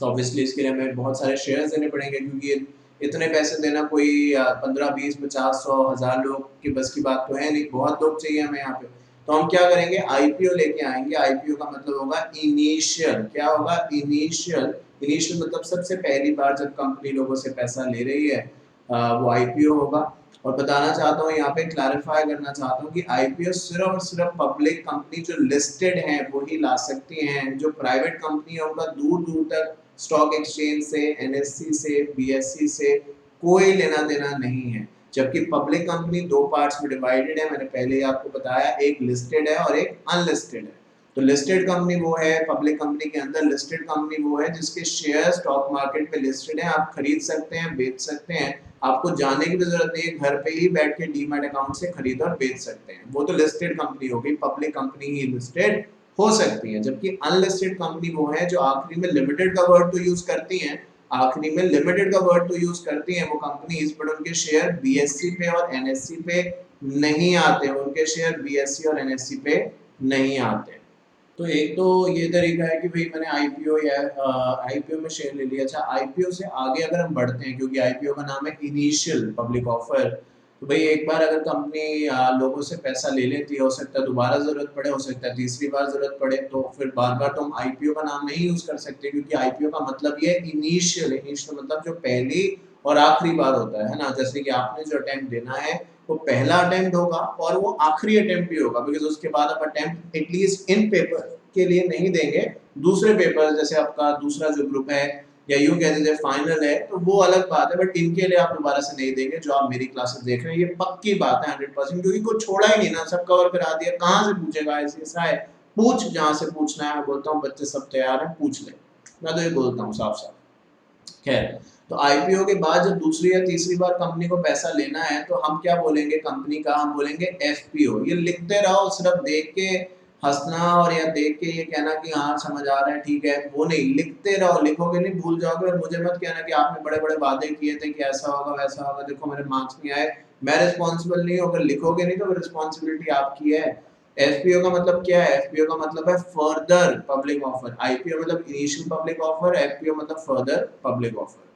तो ऑब्वियसली इसके लिए हमें बहुत सारे शेयर्स देने पड़ेंगे, क्योंकि इतने पैसे देना कोई 15, 20, 50, 100, 1000 लोग की बस की बात तो है नहीं, बहुत लोग चाहिए हमें यहाँ पे। तो हम क्या करेंगे, आईपीओ लेके आएंगे। आईपीओ का मतलब होगा इनिशियल, क्या होगा, इनिशियल। इनिशियल मतलब सबसे पहली बार जब कंपनी लोगों से पैसा ले रही है वो आईपीओ होगा। और बताना चाहता हूँ यहाँ पे, क्लैरिफाई करना चाहता हूँ कि आईपीओ सिर्फ और सिर्फ पब्लिक कंपनी जो लिस्टेड हैं वो ही ला सकती हैं। जो प्राइवेट कंपनी है उनका दूर दूर तक स्टॉक एक्सचेंज से, एनएससी से, बीएससी से कोई लेना देना नहीं है। जबकि पब्लिक कंपनी दो पार्ट्स में डिवाइडेड है, मैंने पहले ही आपको बताया, एक लिस्टेड है और एक अनलिस्टेड है। तो लिस्टेड कंपनी वो है, पब्लिक कंपनी के अंदर लिस्टेड कंपनी वो है जिसके शेयर स्टॉक मार्केट में लिस्टेड है, आप खरीद सकते हैं, बेच सकते हैं, आपको जाने की भी जरूरत नहीं है, घर पे ही बैठ के डीमैट अकाउंट से खरीद और बेच सकते हैं। वो तो लिस्टेड कंपनी होगी, पब्लिक कंपनी ही लिस्टेड हो सकती है। जबकि अनलिस्टेड कंपनी वो है जो आखिरी में लिमिटेड का वर्ड तो यूज करती हैं, आखिरी में लिमिटेड का वर्ड तो यूज करती हैं वो कंपनीज, बट उनके शेयर बीएससी पे और एनएससी पे नहीं आते, उनके शेयर बीएससी और एनएससी पे नहीं आते। तो एक तो ये तरीका है कि भाई मैंने आईपीओ या आईपीओ में शेयर ले लिया। अच्छा, आईपीओ से आगे अगर हम बढ़ते हैं, क्योंकि आईपीओ का नाम है इनिशियल पब्लिक ऑफर, तो भाई एक बार अगर कंपनी लोगों से पैसा ले लेती है, हो सकता है दोबारा जरूरत पड़े, हो सकता है तीसरी बार जरूरत पड़े, तो फिर बार बार तो हम आईपीओ का नाम नहीं यूज कर सकते, क्योंकि आईपीओ का मतलब ये इनिशियल, इनिशियल मतलब जो पहली और आखिरी बार होता है ना। जैसे कि आपने जो अटेम्प्ट देना है वो पहला अटेम्प्ट होगा और वो आखिरी अटेम्प्ट भी होगा, बिकॉज उसके बाद आप अटेम्प्ट एटलीस्ट इन पेपर के लिए नहीं देंगे, दूसरे पेपर जैसे आपका दूसरा जो ग्रुप है या यूं कह दीजिए फाइनल है, तो वो अलग बात है, बट इनके लिए आप दोबारा से नहीं देंगे। जो आप मेरी क्लासेस देख रहे हैं ये पक्की बात है 100%, क्योंकि कुछ छोड़ा ही नहीं ना, सब कवर करा दिया, कहाँ से पूछेगा ऐसा है। पूछ जहाँ से पूछना है, मैं बोलता हूँ बच्चे सब तैयार हैं, पूछ ले, मैं तो ये बोलता हूँ साफ साफ। खैर, तो आईपीओ के बाद जब दूसरी या तीसरी बार कंपनी को पैसा लेना है तो हम क्या बोलेंगे कंपनी का, हम बोलेंगे एफपीओ। ये लिखते रहो, सिर्फ देख के हंसना और या देख के ये कहना कि हाँ समझ आ रहा है ठीक है, वो नहीं, लिखते रहो, लिखोगे नहीं भूल जाओगे। और मुझे मत कहना कि आपने बड़े बड़े वादे किए थे कि ऐसा होगा वैसा होगा, देखो मेरे मार्क्स नहीं आए, मैं रिस्पॉन्सिबल नहीं हूँ। अगर लिखोगे नहीं तो रिस्पॉन्सिबिलिटी आपकी है। एफपीओ का मतलब क्या है? एफपीओ का मतलब है फर्दर पब्लिक ऑफर। आईपीओ मतलब इनिशियल पब्लिक ऑफर, एफपीओ मतलब further public offer.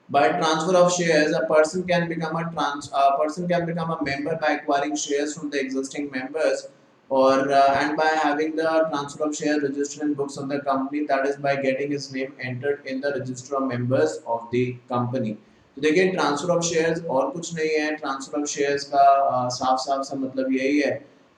By transfer of shares, a person can become a member by acquiring shares from the existing members, or and by having the transfer of shares registered in books of the company, that is by getting his name entered in the register of members of the company. तो देखिए transfer of shares और कुछ नहीं है। Transfer of shares का साफ साफ सा मतलब यही है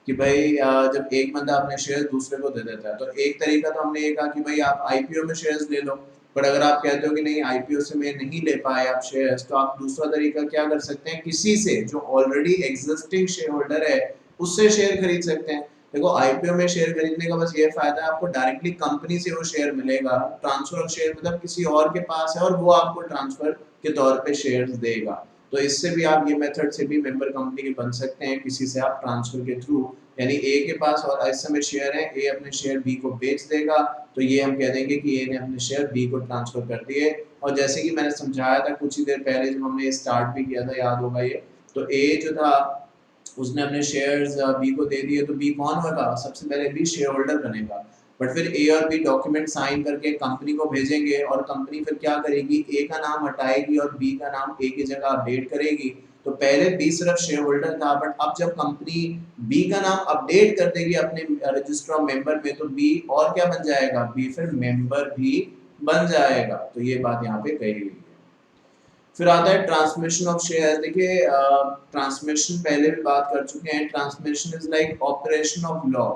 कि भाई जब एक बंदा अपने शेयर्स दूसरे को दे देता है, तो एक तरीका तो हमने ये कहा कि भाई आप आईपीओ में शेयर्स ले लो। पर अगर आप कहते हो कि नहीं आईपीओ से मैं नहीं ले पाए आप शेयर्स, तो आप दूसरा तरीका क्या कर सकते हैं, किसी से जो ऑलरेडी एग्जिस्टिंग शेयर होल्डर है उससे शेयर खरीद सकते हैं। देखो आईपीओ में शेयर खरीदने का बस ये फायदा है, आपको डायरेक्टली कंपनी से वो शेयर मिलेगा। ट्रांसफर ऑफ शेयर मतलब किसी और के पास है और वो आपको ट्रांसफर के तौर पे शेयर्स देगा। तो इससे भी आप ये मेथड से भी मेंबर कंपनी के बन सकते हैं, किसी से आप ट्रांसफर के थ्रू। यानी ए के पास और इस समय शेयर है, ए अपने शेयर बी को बेच देगा, तो ये हम कह देंगे कि ए ने अपने शेयर बी को ट्रांसफर कर दिए। और जैसे कि मैंने समझाया था कुछ ही देर पहले जब हमने स्टार्ट भी किया था, याद होगा ये, तो ए जो था उसने अपने शेयर्स बी को दे दिए, तो बी कौन होगा, सबसे पहले बी शेयर होल्डर बनेगा। बट फिर ए और बी डॉक्यूमेंट साइन करके कंपनी को भेजेंगे और कंपनी फिर क्या करेगी, ए का नाम हटाएगी और बी का नाम ए की जगह अपडेट करेगी। तो पहले बी सिर्फ शेयर होल्डर था, बट अब जब कंपनी बी का नाम अपडेट कर देगी अपने रजिस्टर ऑफ मेंबर में, तो बी और क्या बन जाएगा, बी फिर मेंबर भी बन जाएगा। तो ये बात यहाँ पे कही हुई है। फिर आता है ट्रांसमिशन ऑफ शेयर। देखिए ट्रांसमिशन पहले भी बात कर चुके हैं, transmission is like operation of law.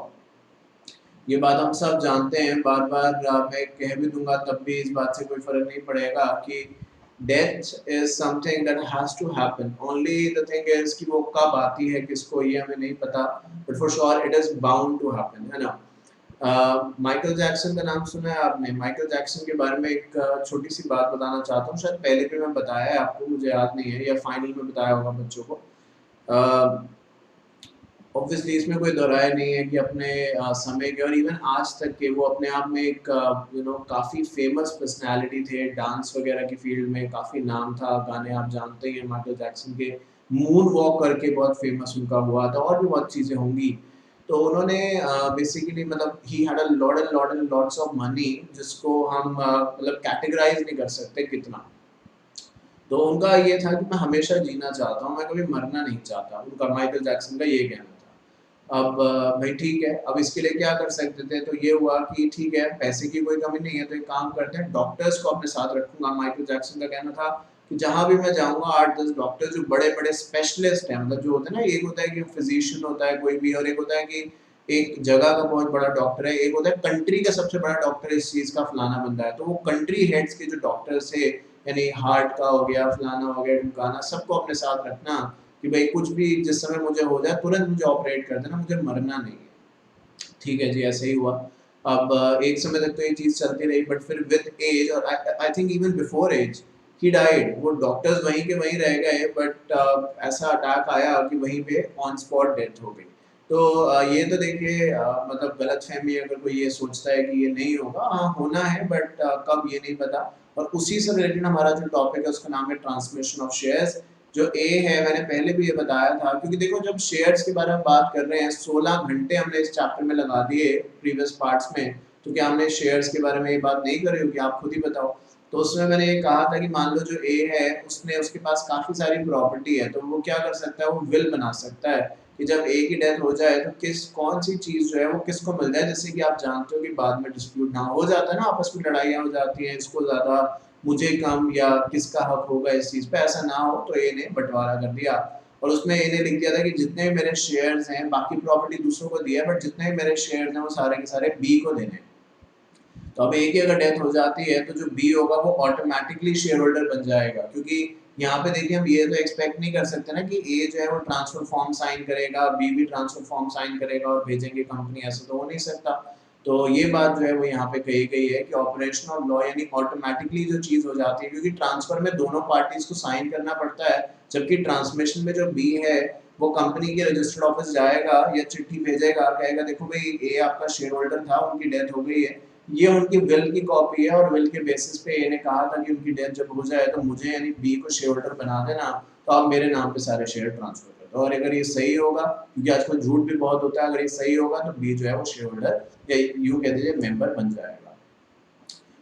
ये बात हम सब जानते हैं, बार बार मैं कह भी दूंगा तब भी इस बात से कोई फर्क नहीं पड़ेगा कि death is something that has to happen, only the thing is कि वो कब आती है किसको ये हमें नहीं पता, but for sure it is bound to happen, है ना। माइकल जैक्सन का नाम सुना है आपने? माइकल जैक्सन के बारे में एक छोटी सी बात बताना चाहता हूँ, शायद पहले भी मैं बताया है आपको, मुझे याद नहीं है, या फाइनल में बताया होगा बच्चों को। ऑब्वियसली इसमें कोई दो राय नहीं है कि अपने समय के और इवन आज तक के वो अपने आप में एक काफ़ी फेमस पर्सनालिटी थे, डांस वगैरह की फील्ड में काफ़ी नाम था, गाने आप जानते ही हैं माइकल जैक्सन के, मून वॉक करके बहुत फेमस उनका हुआ था, और भी बहुत चीज़ें होंगी। तो उन्होंने बेसिकली मतलब he had a lot and lots of money, जिसको हम मतलब कैटेगराइज नहीं कर सकते कितना। तो उनका ये था कि मैं हमेशा जीना चाहता हूँ, मैं कभी मरना नहीं चाहता, उनका माइकल जैक्सन का ये कहना था। अब भाई ठीक है, अब इसके लिए क्या कर सकते थे, तो ये हुआ कि ठीक है पैसे की कोई कमी नहीं है, तो एक काम करते हैं डॉक्टर्स को अपने साथ रखूंगा। माइकल जैक्सन का कहना था कि जहाँ भी मैं जाऊँगा 8-10 डॉक्टर जो बड़े बड़े स्पेशलिस्ट हैं, मतलब जो होते हैं ना, एक होता है कि फिजिशियन होता है कोई भी, और एक होता है कि एक जगह का बहुत बड़ा डॉक्टर है, एक होता है कंट्री का सबसे बड़ा डॉक्टर इस चीज़ का फलाना बंदा है। तो वो कंट्री हेड्स के जो डॉक्टर्स थे, यानी हार्ट का हो गया, फलाना हो गया, ढिमकाना, सबको अपने साथ रखना कि भाई कुछ भी जिस समय मुझे हो जाए तुरंत मुझे ऑपरेट कर देना, मुझे मरना नहीं है। ठीक है जी, ऐसे ही हुआ। अब एक समय तक तो ये चीज़ चलती रही, बट फिर विद एज और I think even before as he died, वो डॉक्टर्स वहीं के वहीं रह गए, बट ऐसा अटैक आया कि वहीं पे ऑन स्पॉट डेथ हो गई। तो ये तो देखिए मतलब गलतफहमी, अगर कोई ये सोचता है कि ये नहीं होगा, हाँ होना है, बट कब ये नहीं पता। और उसी से रिलेटेड हमारा जो टॉपिक है उसका नाम है ट्रांसमिशन ऑफ शेयर्स। जो ए है मैंने पहले भी ये बताया था, क्योंकि देखो जब शेयर्स के बारे में बात कर रहे हैं, 16 घंटे हमने इस चैप्टर में लगा दिए प्रीवियस पार्ट्स में, तो क्या हमने शेयर्स के बारे में ये बात नहीं करी होगी, आप खुद ही बताओ। तो उसमें मैंने ये कहा था कि मान लो जो ए है उसने उसके पास काफ़ी सारी प्रॉपर्टी है, तो वो क्या कर सकता है, वो विल बना सकता है कि जब ए की डेथ हो जाए तो कौन सी चीज़ जो है वो किसको मिल जाए, जैसे कि आप जानते हो कि बाद में डिस्प्यूट ना हो जाता है ना, आपस में लड़ाइयाँ हो जाती हैं, इसको ज़्यादा मुझे कम, या किसका हक होगा इस चीज़ पे, ऐसा ना हो। तो ए ने बंटवारा कर दिया और उसमें ए ने लिख दिया था कि जितने भी मेरे शेयर्स हैं, बाकी प्रॉपर्टी दूसरों को दिया है, बट जितने भी मेरे शेयर्स हैं वो सारे के सारे बी को देने। तो अब ए की अगर डेथ हो जाती है तो जो बी होगा वो ऑटोमेटिकली शेयर होल्डर बन जाएगा, क्योंकि यहाँ पे देखिए हम ये तो एक्सपेक्ट नहीं कर सकते ना कि ए जो है वो ट्रांसफर फॉर्म साइन करेगा, बी भी ट्रांसफर फॉर्म साइन करेगा और भेजेंगे कंपनी, ऐसा तो हो नहीं सकता। तो ये बात जो है वो यहाँ पे कही गई है कि ऑपरेशन ऑफ लॉ यानी ऑटोमेटिकली जो चीज़ हो जाती है, क्योंकि ट्रांसफर में दोनों पार्टीज को साइन करना पड़ता है, जबकि ट्रांसमिशन में जो बी है वो कंपनी के रजिस्टर्ड ऑफिस जाएगा या चिट्ठी भेजेगा, कहेगा देखो भाई ए आपका शेयर होल्डर था, उनकी डेथ हो गई है, ये उनकी विल की कॉपी है और विल के बेसिस पे ए ने कहा था कि उनकी डेथ जब हो जाए तो मुझे यानी बी को शेयर होल्डर बना देना, तो आप मेरे नाम पे सारे शेयर ट्रांसफर कर दो। और अगर ये सही होगा, क्योंकि आजकल झूठ भी बहुत होता है, अगर ये सही होगा तो बी जो है वो शेयर होल्डर या यूं कह दीजिए मेंबर बन जाएगा।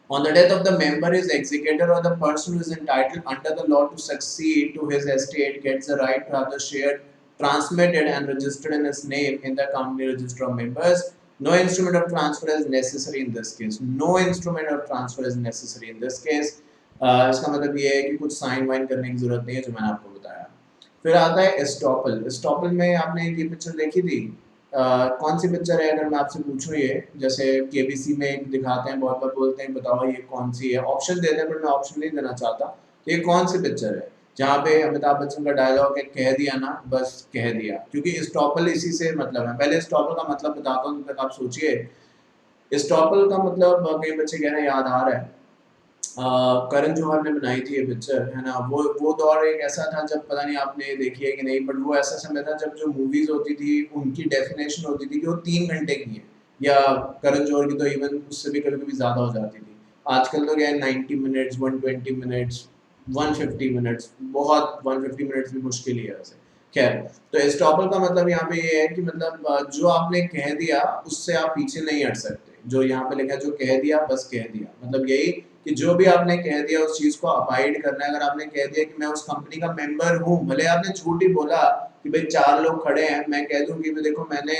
On the death of the member, his executor or the person who is entitled under the law to succeed to his estate gets the right to have the share transmitted and registered in his name in the company register of members. No instrument of transfer is necessary in this case. No instrument of transfer is necessary in this case. इसका मतलब ये है कि कुछ sign wine करने की जरूरत नहीं है, जो मैंने आपको बताया। फिर आता है एस्टॉपल। एस्टॉपल में आपने ये पिक्चर देखी थी, कौन सी पिक्चर है अगर मैं आपसे पूछूं, ये जैसे केबीसी में एक दिखाते हैं, बहुत बार बोलते हैं बताओ ये कौन सी है, ऑप्शन देते हैं, पर मैं ऑप्शन नहीं देना चाहता। तो ये कौन सी पिक्चर है जहाँ पे अमिताभ बच्चन का डायलॉग है, कह दिया ना बस कह दिया, क्योंकि स्टॉपल इसी से मतलब है। पहले स्टॉपल का मतलब बताता हूँ, तब तक आप सोचिए। स्टॉपल का मतलब कई बच्चे कह रहे हैं याद आ रहा है, करण जौहर ने बनाई थी ये पिक्चर, है ना। वो दौर एक ऐसा था जब, पता नहीं आपने देखी है कि नहीं, बट वो ऐसा समय था जब जो मूवीज होती थी उनकी डेफिनेशन होती थी कि वो 3 घंटे की है, या करण जौहर की तो इवन उससे भी कभी कभी ज्यादा हो जाती थी। आजकल तो क्या है, 90 मिनट्स, 120 मिनट्स, 150 मिनट्स, बहुत 150 मिनट्स भी मुश्किल ही है वैसे। खैर, तो एस्टॉपल का मतलब यहाँ पे ये है कि मतलब जो आपने कह दिया उससे आप पीछे नहीं हट सकते। जो यहाँ पे लिखा है, जो कह दिया बस कह दिया, मतलब यही कि जो भी आपने कह दिया उस चीज को अबाइड करना है। अगर आपने कह दिया कि मैं उस कंपनी का मेंबर हूँ, भले आपने झूठ ही बोला कि भाई 4 लोग खड़े हैं, मैं कह दूं कि देखो मैंने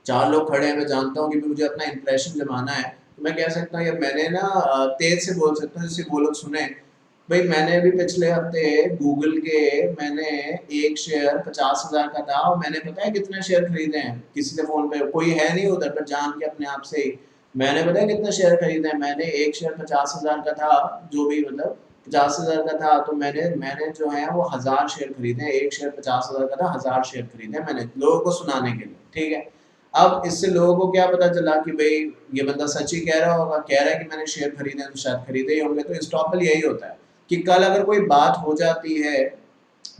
4 लोग खड़े हैं, मैं जानता हूँ कि मुझे अपना इंप्रेशन जमाना है, तो मैं कह सकता हूँ या मैंने ना तेज से बोल सकता हूँ जिससे वो लोग सुने, भाई मैंने भी पिछले हफ्ते गूगल के मैंने एक शेयर 50,000 का था, और मैंने पता है कितने शेयर खरीदे हैं, किसी ने फोन पे, कोई है नहीं उधर पर, जान के अपने आप से ही मैंने पता है कितने शेयर खरीदे हैं, मैंने एक शेयर 50,000 का था, जो भी मतलब 50,000 का था, तो मैंने मैंने जो है वो 1000 शेयर खरीदे हैं, एक शेयर 50,000 का था, 1000 शेयर खरीदे हैं मैंने, लोगों को सुनाने के लिए, ठीक है। अब इससे लोगों को क्या पता चला कि भाई ये बंदा सच ही कह रहा होगा, कह रहा है कि मैंने शेयर खरीदे हैं तो शायद खरीदे ही होंगे। तो स्टॉपल यही होता है कि कल अगर कोई बात हो जाती है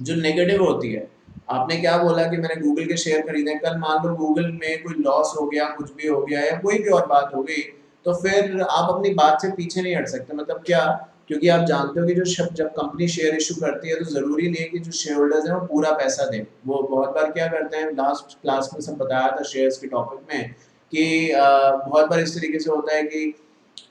जो नेगेटिव होती है, आपने क्या बोला कि मैंने गूगल के शेयर खरीदे, कल मान लो गूगल में कोई लॉस हो गया, कुछ भी हो गया, या कोई भी और बात हो गई, तो फिर आप अपनी बात से पीछे नहीं हट सकते। मतलब क्या, क्योंकि आप जानते हो कि जब कंपनी शेयर इशू करती है तो जरूरी नहीं है कि जो शेयर होल्डर्स हैं वो पूरा पैसा दें। वो बहुत बार क्या करते हैं, लास्ट क्लास में सब बताया था शेयर्स के टॉपिक में, कि बहुत बार इस तरीके से होता है कि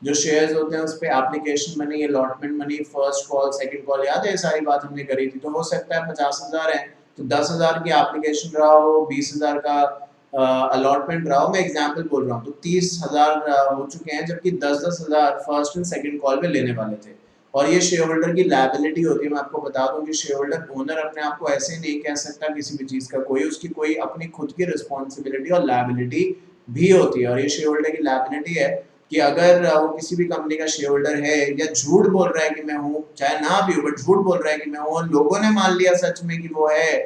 जो शेयर्स होते हैं उस पे application money, allotment money, first call, second call, याद है ये सारी बात हमने करी थी। तो हो सकता है 50,000 है तो 10,000 की एप्लीकेशन रहा हो, 20,000 का अलॉटमेंट रहा हो, मैं एग्जांपल बोल रहा हूँ, तो 30,000 हो चुके हैं, जबकि 10,000 फर्स्ट एंड सेकंड कॉल पे लेने वाले थे। और ये शेयर होल्डर की लायबिलिटी होती है। मैं आपको बता दूं कि शेयर होल्डर, ओनर अपने आप को ऐसे नहीं कह सकता किसी भी चीज का, कोई उसकी कोई अपनी खुद की रिस्पॉन्सिबिलिटी और लायबिलिटी भी होती है। और ये शेयर होल्डर की लायबिलिटी है कि अगर वो किसी भी कंपनी का शेयर होल्डर है या झूठ बोल रहा है कि मैं हूँ, चाहे ना भी हो बट झूठ बोल रहा है कि मैं हूँ, और लोगों ने मान लिया सच में कि वो है,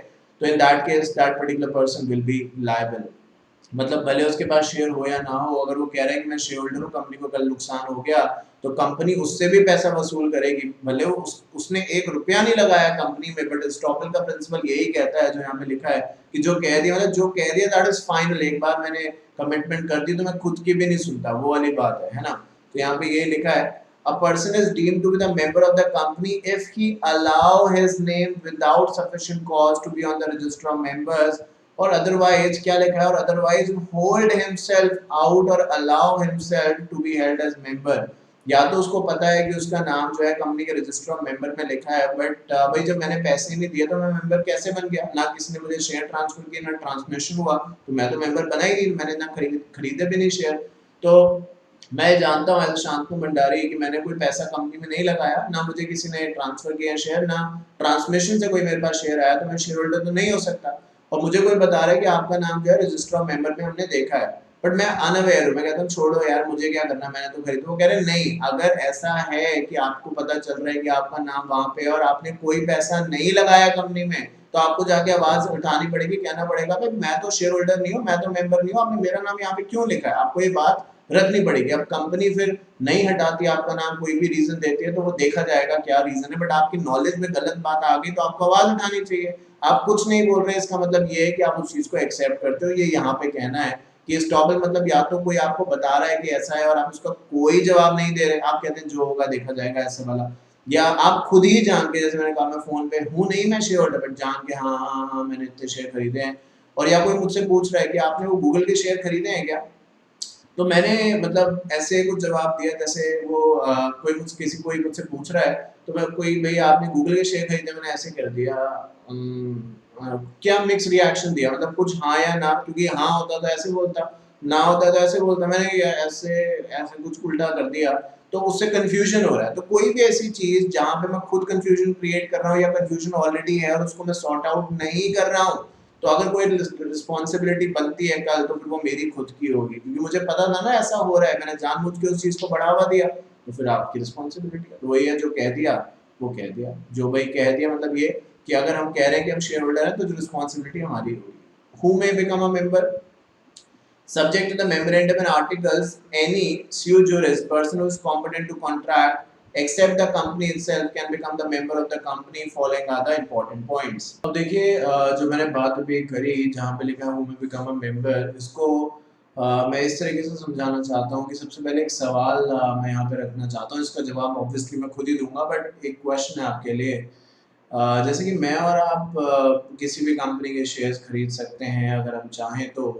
तो in that case that particular person will be liable. मतलब भले उसके पास शेयर हो या ना हो, अगर वो कह रहा है कि मैं शेयर होल्डर हूँ, कंपनी को कल नुकसान हो गया, तो कंपनी उससे भी पैसा वसूल करेगी, भले उसने 1 रुपया नहीं लगाया कंपनी में। बट स्टॉपल का प्रिंसिपल यही कहता है जो यहाँ पे लिखा है कि जो कह दिया, मतलब जो कह दिया दैट इज फाइनल, एक बार मैंने कमिटमेंट कर दी तो मैं खुद की भी नहीं सुनता, वो वाली बात है ना। तो यहाँ पे ये लिखा है, a person is deemed to be the member of the company if he allow his name without sufficient cause to be on the register of members, और अदरवाइज क्या लिखा है, और अदरवाइज होल्ड हिमसेल्फ आउट और allow himself to be held as member. या तो उसको पता है कि उसका नाम जो है कंपनी के रजिस्टर ऑफ मेंबर में लिखा है, बट भाई जब मैंने पैसे नहीं दिए तो मैं मेंबर कैसे बन गया, ना किसी ने मुझे शेयर ट्रांसफर किया, ना ट्रांसमिशन हुआ, तो मैं तो मेंबर बना ही नहीं, मैंने ना खरीदे भी नहीं शेयर। तो मैं जानता हूँ एज शांतनु भंडारी कि मैंने कोई पैसा कंपनी में नहीं लगाया, ना मुझे किसी ने ट्रांसफर किया शेयर, ना ट्रांसमिशन से कोई मेरे पास शेयर आया, तो मैं शेयर होल्डर तो नहीं हो सकता। और मुझे कोई बता रहा है कि आपका नाम जो है रजिस्टर ऑफ मेंबर में हमने देखा है, बट मैं अनअवेयर हूँ, मैं कहता हूँ छोड़ो यार मुझे क्या करना, मैंने तो खरीदा। वो कह रहे नहीं, अगर ऐसा है कि आपको पता चल रहा है कि आपका नाम वहां पे है और आपने कोई पैसा नहीं लगाया कंपनी में, तो आपको जाके आवाज उठानी पड़ेगी, कहना पड़ेगा भाई मैं तो शेयर होल्डर नहीं हूँ, मैं तो मेंबर नहीं हूँ, आपने मेरा नाम यहाँ पे क्यों लिखा है, आपको ये बात रखनी पड़ेगी। अब कंपनी फिर नहीं हटाती आपका नाम, कोई भी रीजन देती है तो वो देखा जाएगा क्या रीजन है, बट आपकी नॉलेज में गलत बात आ गई तो आपको आवाज उठानी चाहिए। आप कुछ नहीं बोल रहे, इसका मतलब ये है कि आप उस चीज को एक्सेप्ट करते हो। ये यहाँ पे कहना है कि इस टॉपिक मतलब या तो कोई आपको बता रहा है कि ऐसा है और आप उसका कोई जवाब नहीं दे रहे, आप कहते हैं जो होगा देखा जाएगा ऐसे वाला, या आप खुद ही जान के, जैसे मैंने कहा मैं फोन पे हूँ नहीं मैं शेयर होल्डर, बट जान के हाँ हाँ हाँ मैंने इतने शेयर खरीदे हैं। और या कोई मुझसे पूछ रहा है कि आपने वो गूगल के शेयर खरीदे हैं क्या, तो मैंने मतलब ऐसे कुछ जवाब दिया जैसे वो कोई मुझसे किसी कोई मुझसे पूछ रहा है तो मैं कोई भाई आपने गूगल के शेयर खरीदे, मैंने ऐसे कर दिया क्या मिक्स रिएक्शन दिया, मतलब कुछ हाँ या ना, क्योंकि हाँ होता तो ऐसे बोलता, ना होता तो ऐसे बोलता, मैंने ऐसे ऐसे कुछ उल्टा कर दिया, तो उससे कंफ्यूजन हो रहा है। तो कोई भी ऐसी चीज जहां पे मैं खुद कंफ्यूजन क्रिएट कर रहा हूँ या कंफ्यूजन ऑलरेडी है और उसको मैं सॉर्ट आउट नहीं कर रहा हूँ, तो अगर कोई रिस्पॉन्सिबिलिटी बनती है कल तो फिर वो मेरी खुद की होगी, क्योंकि मुझे पता था ना ऐसा हो रहा है, मैंने जानबूझ के उस चीज को बढ़ावा दिया, तो फिर आपकी रिस्पॉन्सिबिलिटी है। तो वही है, जो कह दिया वो कह दिया, जो भाई कह दिया मतलब ये कि अगर हम कह रहे हैं कि हम शेयर होल्डर हैं तो जो रिस्पॉन्सिबिलिटी हमारी होगी। Who may become a member, subject to the memorandum and articles, any sui juris person who is competent to contract except the company itself can become the member of the company following other important points। अब देखिए जो मैंने बात अभी करी जहाँ पे लिखा है who may become a member, इसको मैं इस तरीके से समझाना चाहता हूँ कि सबसे पहले एक सवाल मैं यहाँ पे रखना चाहता हूँ, इसका जवाब ऑब्वियसली मैं खुद ही दूंगा, बट एक क्वेश्चन है आपके लिए। जैसे कि मैं और आप किसी भी कंपनी के शेयर्स खरीद सकते हैं अगर हम चाहें तो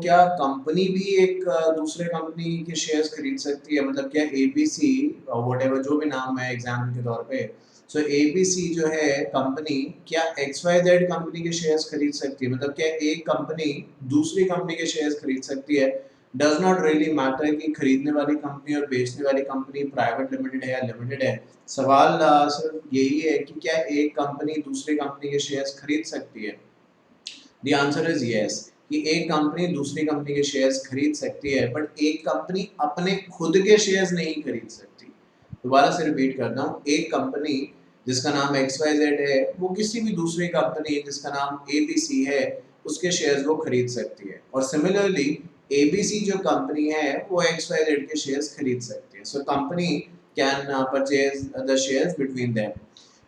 क्या कंपनी भी एक दूसरे कंपनी के शेयर्स खरीद सकती है, मतलब क्या एबीसी व्हाटएवर जो भी नाम है एग्जाम्पल के तौर पे, सो एबीसी जो है कंपनी, क्या एक्स वाई जेड कंपनी के शेयर्स खरीद सकती है, मतलब क्या एक कंपनी दूसरी कंपनी के शेयर्स खरीद सकती है। डज नॉट रियली मैटर कि खरीदने वाली कंपनी और बेचने वाली कंपनी प्राइवेट लिमिटेड है या लिमिटेड है, सवाल सिर्फ यही है कि क्या एक कंपनी दूसरी कंपनी के शेयर्स खरीद सकती है। द आंसर इज यस, कि एक कंपनी दूसरी कंपनी के शेयर्स खरीद सकती है, बट एक कंपनी अपने खुद के शेयर्स नहीं खरीद सकती। दोबारा से रिपीट करता हूँ, एक कंपनी जिसका नाम एक्स वाई जेड है वो किसी भी दूसरी कंपनी जिसका नाम एबीसी है उसके शेयर्स वो खरीद सकती है, और सिमिलरली एबीसी जो कंपनी है वो एक्स वाई जेड के शेयर्स खरीद सकती है। So company can purchase the shares between them.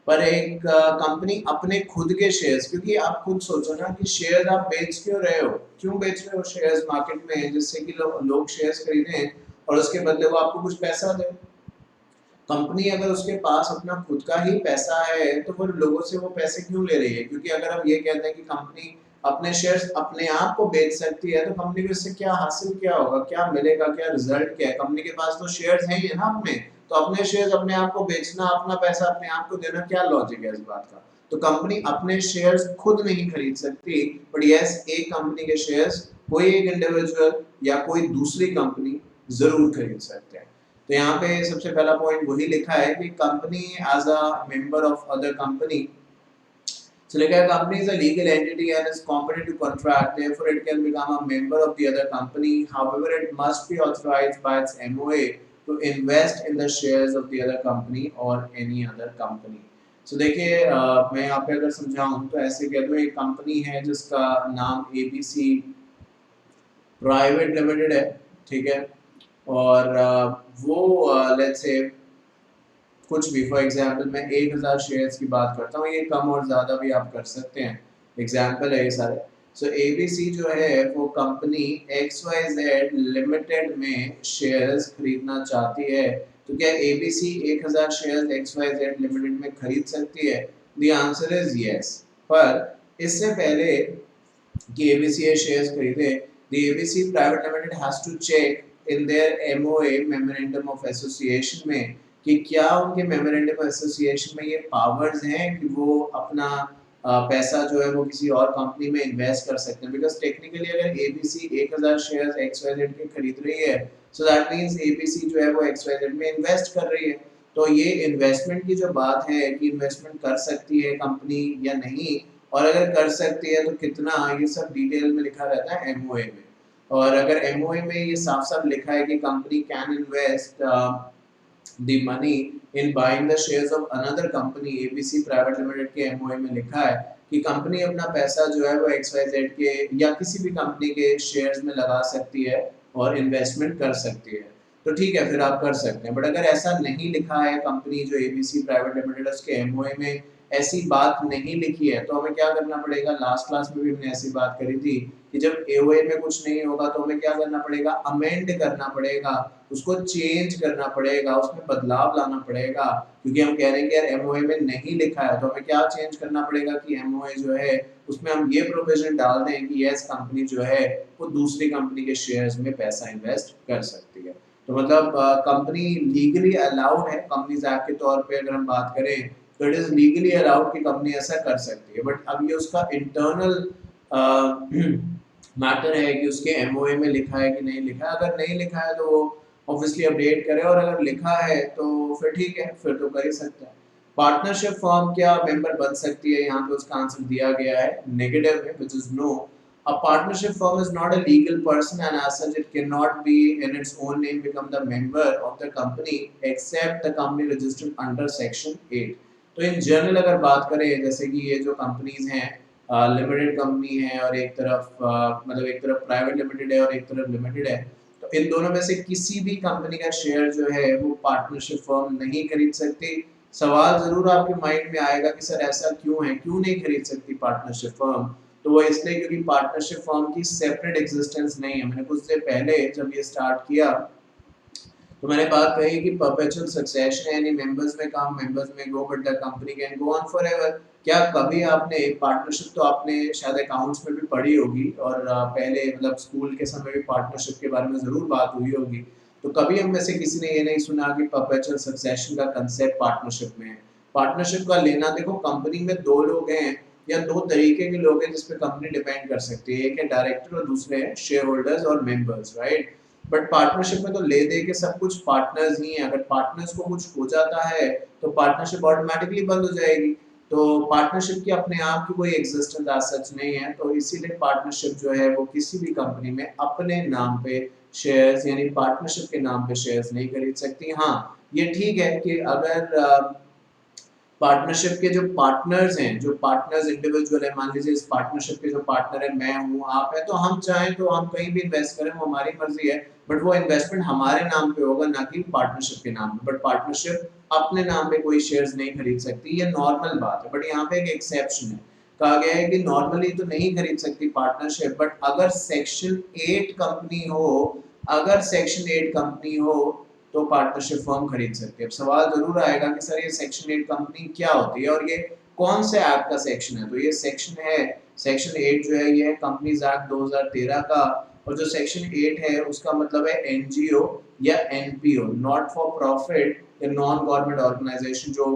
पर एक कंपनी अपने खुद के शेयर्स, क्योंकि आप खुद सोचो ना कि शेयर आप बेच क्यों रहे हो, क्यों बेच रहे हो शेयर्स मार्केट में, जिससे कि लोग शेयर्स खरीदें और उसके बदले वो आपको कुछ पैसा दे। कंपनी अगर उसके पास अपना खुद का ही पैसा है तो फिर लोगों से वो पैसे क्यों ले रही है, क्योंकि अगर हम ये कहते हैं कि कंपनी अपने शेयर्स अपने आप को बेच सकती है तो कंपनी को इससे क्या हासिल क्या होगा, क्या मिलेगा, क्या रिजल्ट क्या है, कंपनी के पास तो शेयर्स हैं ही है ना अपने, तो अपने शेयर्स अपने आप को बेचना, अपना पैसा अपने आप को देना, क्या लॉजिक है इस बात का। तो कंपनी अपने शेयर्स खुद नहीं खरीद सकती, बट यस एक कंपनी के शेयर्स कोई एक इंडिविजुअल या कोई दूसरी कंपनी जरूर खरीद सकते हैं। तो यहाँ पे सबसे पहला पॉइंट वही लिखा है कि company as a member of other company, so like a company is a legal entity and is competent to contract, therefore it can become a member of the other company, however it must be authorized by its MOA to invest in the shares of the other company or any other company। so देखिए मैं यहाँ पे अगर समझाऊँ तो ऐसे कह दूँ, एक कंपनी है जिसका नाम एबीसी प्राइवेट लिमिटेड है, ठीक है, और वो लेट्स से कुछ भी, फॉर एग्जांपल मैं 1000 शेयर्स की बात करता हूँ, ये कम और ज़्यादा भी आप कर सकते हैं, एग्जांपल है ये सारे। सो एबीसी जो है वो company X Y Z limited में शेयर्स खरीदना चाहती है, तो क्या ABC 1000 shares X Y Z limited में खरीद सकती है? The answer is yes. पर इससे पहले कि एबीसी शेयर्स खरीदे, the ABC private limited has to check in their MOA memorandum of association में कि क्या उनके मेमोरेंडम ऑफ एसोसिएशन में ये पावर्स हैं कि वो अपना पैसा जो है वो किसी और कंपनी में इन्वेस्ट कर सकते हैं, बिकॉज टेक्निकली अगर एबीसी 1000 शेयर्स एक्सवाईजेड के खरीद रही है, सो दैट मींस एबीसी जो है वो एक्सवाईजेड में इन्वेस्ट कर रही है। तो ये इन्वेस्टमेंट की जो बात है कि इन्वेस्टमेंट कर सकती है कंपनी या नहीं, और अगर कर सकती है तो कितना, ये सब डिटेल में लिखा रहता है एमओए में। और अगर एमओए में ये साफ साफ लिखा है कि company can invest the money in buying the shares of another company, ABC private limited के एमओए में लिखा है कि कंपनी अपना पैसा जो है वो XYZ के या किसी भी कंपनी के शेयर्स में लगा सकती है और इन्वेस्टमेंट कर सकती है, तो ठीक है, फिर आप कर सकते हैं। बट अगर ऐसा नहीं लिखा है, कंपनी जो ABC प्राइवेट लिमिटेड उसके एमओए में ऐसी बात नहीं लिखी है, तो हमें क्या करना पड़ेगा? लास्ट क्लास में भी हमने ऐसी बात करी थी कि जब एओए में कुछ नहीं होगा तो हमें क्या करना पड़ेगा? अमेंड करना पड़ेगा, उसको चेंज करना पड़ेगा, उसमें बदलाव लाना पड़ेगा, क्योंकि हम कह रहे हैं कि यार एमओए में नहीं लिखा है, तो हमें क्या चेंज करना पड़ेगा कि एमओए जो है उसमें हम ये प्रोविजन डाल दें कि यस कंपनी जो है वो दूसरी कंपनी के शेयर्स में पैसा इन्वेस्ट कर सकती है। तो मतलब कंपनी लीगली अलाउड है, कंपनीज एक्ट के तौर पे अगर हम बात करें तो इट इज लीगली अलाउड कि कंपनी ऐसा कर सकती है। बट अब ये उसका इंटरनल मैटर है कि उसके एमओए में लिखा है कि नहीं लिखा है। अगर नहीं लिखा है तो वो ऑब्वियसली अपडेट करे, और अगर लिखा है तो फिर ठीक है, फिर तो कर ही सकता है। पार्टनरशिप फर्म क्या मेंबर बन सकती है? यहाँ पे उसका आंसर दिया गया है नेगेटिव में, which is no. A partnership firm is not a legal person and as such it cannot be in its own name become the member of the company except the company registered under section 8। तो in general अगर बात करें, जैसे कि ये जो companies हैं limited company है और एक तरफ मतलब एक तरफ प्राइवेट लिमिटेड है और एक तरफ लिमिटेड है, तो इन दोनों में से किसी भी कंपनी का शेयर जो है वो पार्टनरशिप फर्म नहीं खरीद सकती। सवाल जरूर आपके माइंड में आएगा कि सर ऐसा क्यों है, क्यों नहीं खरीद सकती पार्टनरशिप फर्म? तो वो इसलिए क्योंकि पार्टनरशिप फर्म की सेपरेट एग्जिस्टेंस नहीं है। मैंने कुछ देर पहले जब ये स्टार्ट किया तो मैंने बात कही कि परपेचुअल सक्सेशन है, यानी मेंबर्स में come, members may go, but the company can go on forever. क्या कभी आपने पार्टनरशिप, तो आपने शायद अकाउंट्स में भी पढ़ी होगी और पहले मतलब स्कूल के समय भी पार्टनरशिप के बारे में जरूर बात हुई होगी, तो कभी हम में से किसी ने ये नहीं सुना कि परपेचुअल सक्सेशन का कंसेप्ट पार्टनरशिप में है। पार्टनरशिप का लेना, देखो कंपनी में दो लोग हैं या दो तरीके के लोग हैं जिस पे कंपनी डिपेंड कर सकती है, एक है डायरेक्टर और दूसरे हैं शेयर होल्डर्स और मेंबर्स, राइट। बट पार्टनरशिप में तो ले दे के सब कुछ पार्टनर्स ही हैं। अगर पार्टनर्स को कुछ हो जाता है तो पार्टनरशिप ऑटोमेटिकली बंद हो जाएगी। तो पार्टनरशिप की अपने आप की कोई एग्जिस्टेंस आज सच नहीं है, तो इसीलिए पार्टनरशिप जो है वो किसी भी कंपनी में अपने नाम पे शेयर्स यानी पार्टनरशिप के नाम पे शेयर्स नहीं खरीद सकती। हाँ, ये ठीक है कि अगर पार्टनरशिप के जो पार्टनर्स हैं, जो पार्टनर्स इंडिविजुअल है, मान लीजिए इस पार्टनरशिप के जो पार्टनर है मैं हूँ, आप है, तो हम चाहें तो हम कहीं भी इन्वेस्ट करें, वो हमारी मर्जी है, बट वो इन्वेस्टमेंट हमारे नाम पे होगा, ना कि पार्टनरशिप के नाम पे। बट पार्टनरशिप अपने नाम पे कोई शेयर्स नहीं खरीद सकती, ये नॉर्मल बात है। बट यहाँ पे एक एक्सेप्शन है, कहा गया है कि नॉर्मली तो नहीं खरीद सकती पार्टनरशिप, बट अगर सेक्शन 8 कंपनी हो, अगर सेक्शन 8 कंपनी हो तो पार्टनरशिप फर्म खरीद सकते हैं। अब सवाल जरूर आएगा कि सर ये सेक्शन 8 कंपनी क्या होती है और ये कौन से एक्ट का सेक्शन है? तो ये सेक्शन है, सेक्शन 8 जो है ये है कंपनीज एक्ट 2013 का, और जो सेक्शन 8 है उसका मतलब है एनजीओ या एनपीओ, नॉट फॉर प्रॉफिट या नॉन गवर्नमेंट ऑर्गेनाइजेशन जो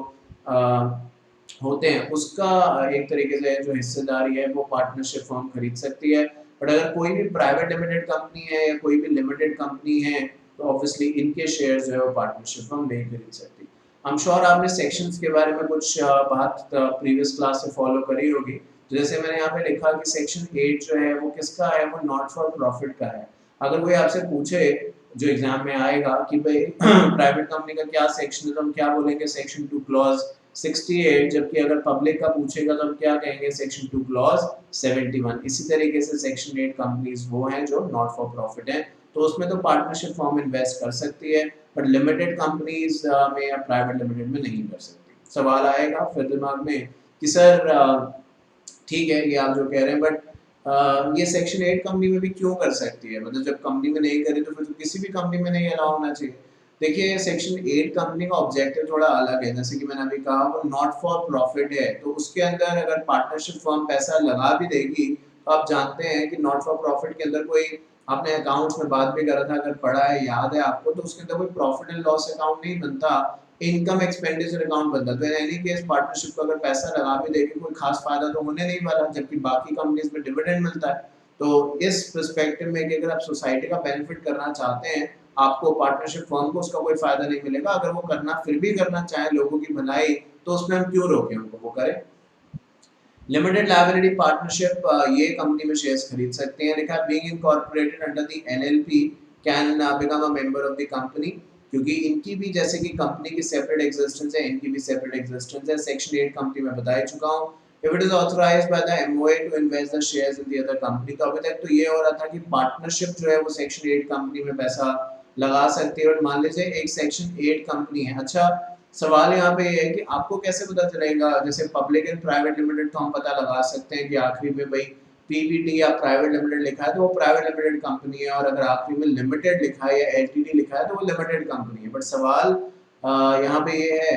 होते हैं, उसका एक तरीके से जो हिस्सेदारी है वो पार्टनरशिप फर्म खरीद सकती है। बट अगर कोई भी प्राइवेट लिमिटेड कंपनी है या कोई भी लिमिटेड कंपनी है तो ऑब्वियसली इनके शेयर जो है वो पार्टनरशिप फर्म नहीं खरीद सकती। आई एम श्योर आपने सेक्शंस के बारे में कुछ बात प्रीवियस क्लास से फॉलो करी होगी। तो जैसे मैंने यहाँ पे लिखा कि सेक्शन 8 जो है वो किसका है? वो नॉट फॉर प्रॉफिट का है। अगर कोई आपसे पूछे जो एग्जाम में आएगा कि भाई प्राइवेट कंपनी का क्या सेक्शन है, तो हम क्या बोलेंगे? Section 2 clause 68। जबकि अगर पब्लिक का पूछेगा तो हम क्या कहेंगे? Section 2 clause 71। इसी तरीके से सेक्शन 8 कंपनीज वो हैं जो नॉट फॉर प्रॉफिट हैं, तो उसमें तो पार्टनरशिप फर्म इन्वेस्ट कर सकती है, बट लिमिटेड कंपनीज में या प्राइवेट लिमिटेड में नहीं कर सकती। सवाल आएगा फिर दिमाग में कि सर ठीक है ये आप जो कह रहे हैं, बट ये सेक्शन 8 कंपनी में भी क्यों कर सकती है? मतलब जब कंपनी में नहीं करे तो फिर तो किसी भी कंपनी में नहीं अलाउ होना चाहिए। देखिए सेक्शन 8 कंपनी का ऑब्जेक्टिव थोड़ा अलग है, जैसे कि मैंने अभी कहा वो नॉट फॉर प्रॉफिट है, तो उसके अंदर अगर पार्टनरशिप फर्म पैसा लगा भी देगी तो आप जानते हैं कि नॉट फॉर प्रॉफिट के अंदर कोई, आपने अकाउंट्स में बात भी करा था, अगर पढ़ा है याद है आपको, तो उसके अंदर कोई प्रॉफिट एंड लॉस अकाउंट नहीं बनता, इनकम एक्सपेंडिचर अकाउंट बनता। तो एनी केस पार्टनरशिप को अगर पैसा लगा भी देके कोई खास फायदा तो होने नहीं वाला, जबकि बाकी कंपनीज में डिविडेंड मिलता है। तो इस पर्सपेक्टिव में कि अगर आप सोसाइटी का बेनिफिट करना चाहते हैं, आपको पार्टनरशिप फर्म को उसका कोई फायदा नहीं मिलेगा। अगर वो करना फिर भी करना चाहे लोगों की भलाई, तो उसमें हम क्यों रोकें उनको, वो करें। लिमिटेड लायबिलिटी पार्टनरशिप, ये कंपनी में शेयर्स खरीद सकते हैं। लिखा है being incorporated under the NLP can become a member of the company, क्योंकि इनकी भी जैसे कि कंपनी की सेपरेट एग्जिस्टेंस है, इनकी भी सेपरेट एग्जिस्टेंस है। सेक्शन 8 कंपनी में बता चुका हूँ। If it is authorised by the MOA to invest the shares in the other company, तो अभी तक तो ये हो रहा था कि पार्टनरशिप जो है वो सेक्शन 8 कंपनी में पैसा लगा सकती है। और मान लीजिए एक सेक्शन 8 कंपनी है, अच्छा सवाल यहाँ पे ये है कि आपको कैसे पता चलेगा, जैसे पब्लिक एंड प्राइवेट लिमिटेड तो हम पता लगा सकते हैं कि आखिरी में भाई पीवीटी या प्राइवेट लिमिटेड लिखा है तो वो प्राइवेट लिमिटेड कंपनी है, और अगर आखिरी में लिमिटेड लिखा है या एलटीडी लिखा है तो वो लिमिटेड कंपनी है। बट सवाल यहाँ पे ये है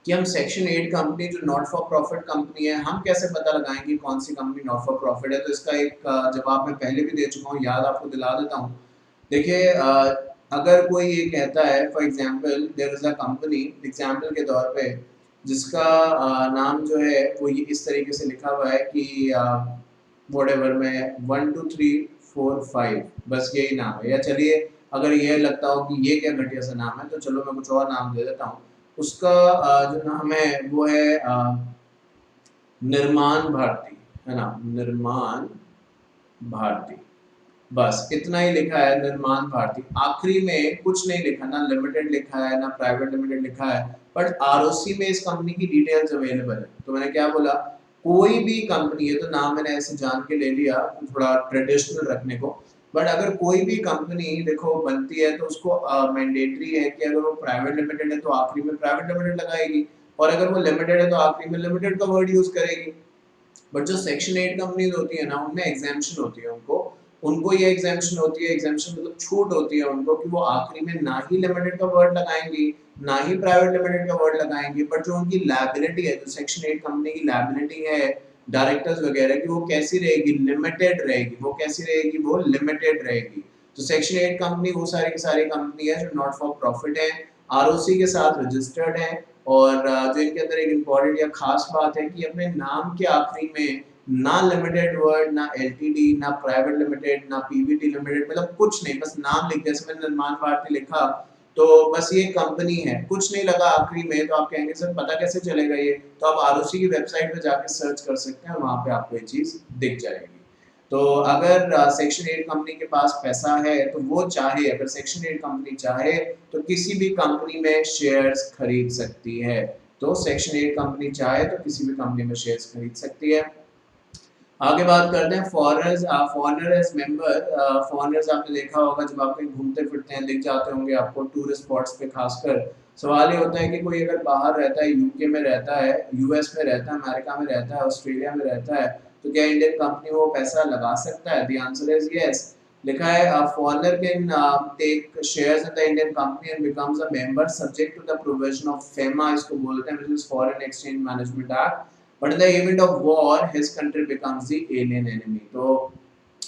कि हम सेक्शन 8 कंपनी जो नॉट फॉर प्रॉफिट कंपनी है, हम कैसे पता लगाएंगे कौन सी कंपनी नॉट फॉर प्रॉफिट है। तो इसका एक जवाब मैं पहले भी दे चुका हूँ, याद आपको दिला देता हूँ। देखिए अगर कोई ये कहता है for example there is a company, example के तौर पे जिसका नाम जो है वो ये इस तरीके से लिखा हुआ है कि व्हाटएवर में 1 2 3 4 5 बस यही नाम है। या चलिए अगर ये लगता हो कि ये क्या घटिया सा नाम है तो चलो मैं कुछ और नाम दे देता हूँ। उसका जो नाम है वो है निर्माण भारती, है ना, निर्माण भारती। बस इतना ही लिखा है, निर्माण भारती। आखिरी में कुछ नहीं लिखा, ना लिमिटेड लिखा है ना प्राइवेट लिमिटेड लिखा है, बट आरओसी में इस कंपनी की डिटेल्स अवेलेबल है। तो मैंने क्या बोला, कोई भी कंपनी है, तो नाम मैंने ऐसे जान के ले लिया थोड़ा ट्रेडिशनल रखने को, बट अगर कोई भी कंपनी देखो बनती है तो उसको मैंडेटरी है कि अगर वो प्राइवेट लिमिटेड है तो आखिरी में प्राइवेट लिमिटेड लगाएगी, और अगर वो लिमिटेड है तो आखिरी में लिमिटेड का वर्ड यूज करेगी। बट जो सेक्शन 8 कंपनीज होती है ना, उनमें एग्जाम्पशन होती है, उनको उनको ये एग्जाम्पशन होती है, एग्जाम्पशन मतलब छूट होती है उनको कि वो आखिरी में ना ही लिमिटेड का वर्ड लगाएंगी ना ही प्राइवेट लिमिटेड का वर्ड लगाएंगी। बट जो उनकी लायबिलिटी है, जो सेक्शन 8 कंपनी की लायबिलिटी है डायरेक्टर्स वगैरह की, वो कैसी रहेगी, लिमिटेड रहेगी। वो कैसी रहेगी, वो लिमिटेड रहेगी। तो सेक्शन 8 कंपनी वो सारी की सारी कंपनी है जो नॉट फॉर प्रॉफिट है, आरओसी के साथ रजिस्टर्ड है। और जो इनके अंदर एक इम्पॉर्टेंट या खास बात है कि अपने नाम के आखिरी में ना लिमिटेड वर्ड, ना एलटीडी, ना प्राइवेट लिमिटेड, ना पीवीटी लिमिटेड, मतलब कुछ नहीं, बस नाम लिख दिया। जैसे मैंने निर्माण भारती लिखा तो बस ये कंपनी है, कुछ नहीं लगा आखिरी में। तो आप कहेंगे सर पता कैसे चलेगा ये, तो आप आरओसी की वेबसाइट पे जाके सर्च कर सकते हैं, वहां पे आपको ये चीज दिख जाएगी। तो अगर सेक्शन 8 कंपनी के पास पैसा है तो वो चाहे, अगर सेक्शन 8 कंपनी चाहे तो किसी भी कंपनी में शेयर्स खरीद सकती है। तो सेक्शन 8 कंपनी चाहे तो किसी भी कंपनी में शेयर्स खरीद सकती है। आगे बात करते हैं foreigners, foreigner as member. Foreigners आपने देखा होगा जब आप कहीं घूमते फिरते हैं, दिख जाते होंगे आपको टूरिस्ट स्पॉट्स पे खासकर। सवाल ये होता है कि कोई अगर बाहर रहता है, यूके में रहता है, यूएस में रहता है, अमेरिका में रहता है, ऑस्ट्रेलिया में रहता है, तो क्या इंडियन कंपनी वो पैसा लगा सकता है? The answer is yes. लिखा है foreigner can take shares in the Indian company and becomes a member subject to the provision of FEMA, इसको बोलते हैं, which is Foreign Exchange Management Act. But in the event of war his country becomes the alien enemy. तो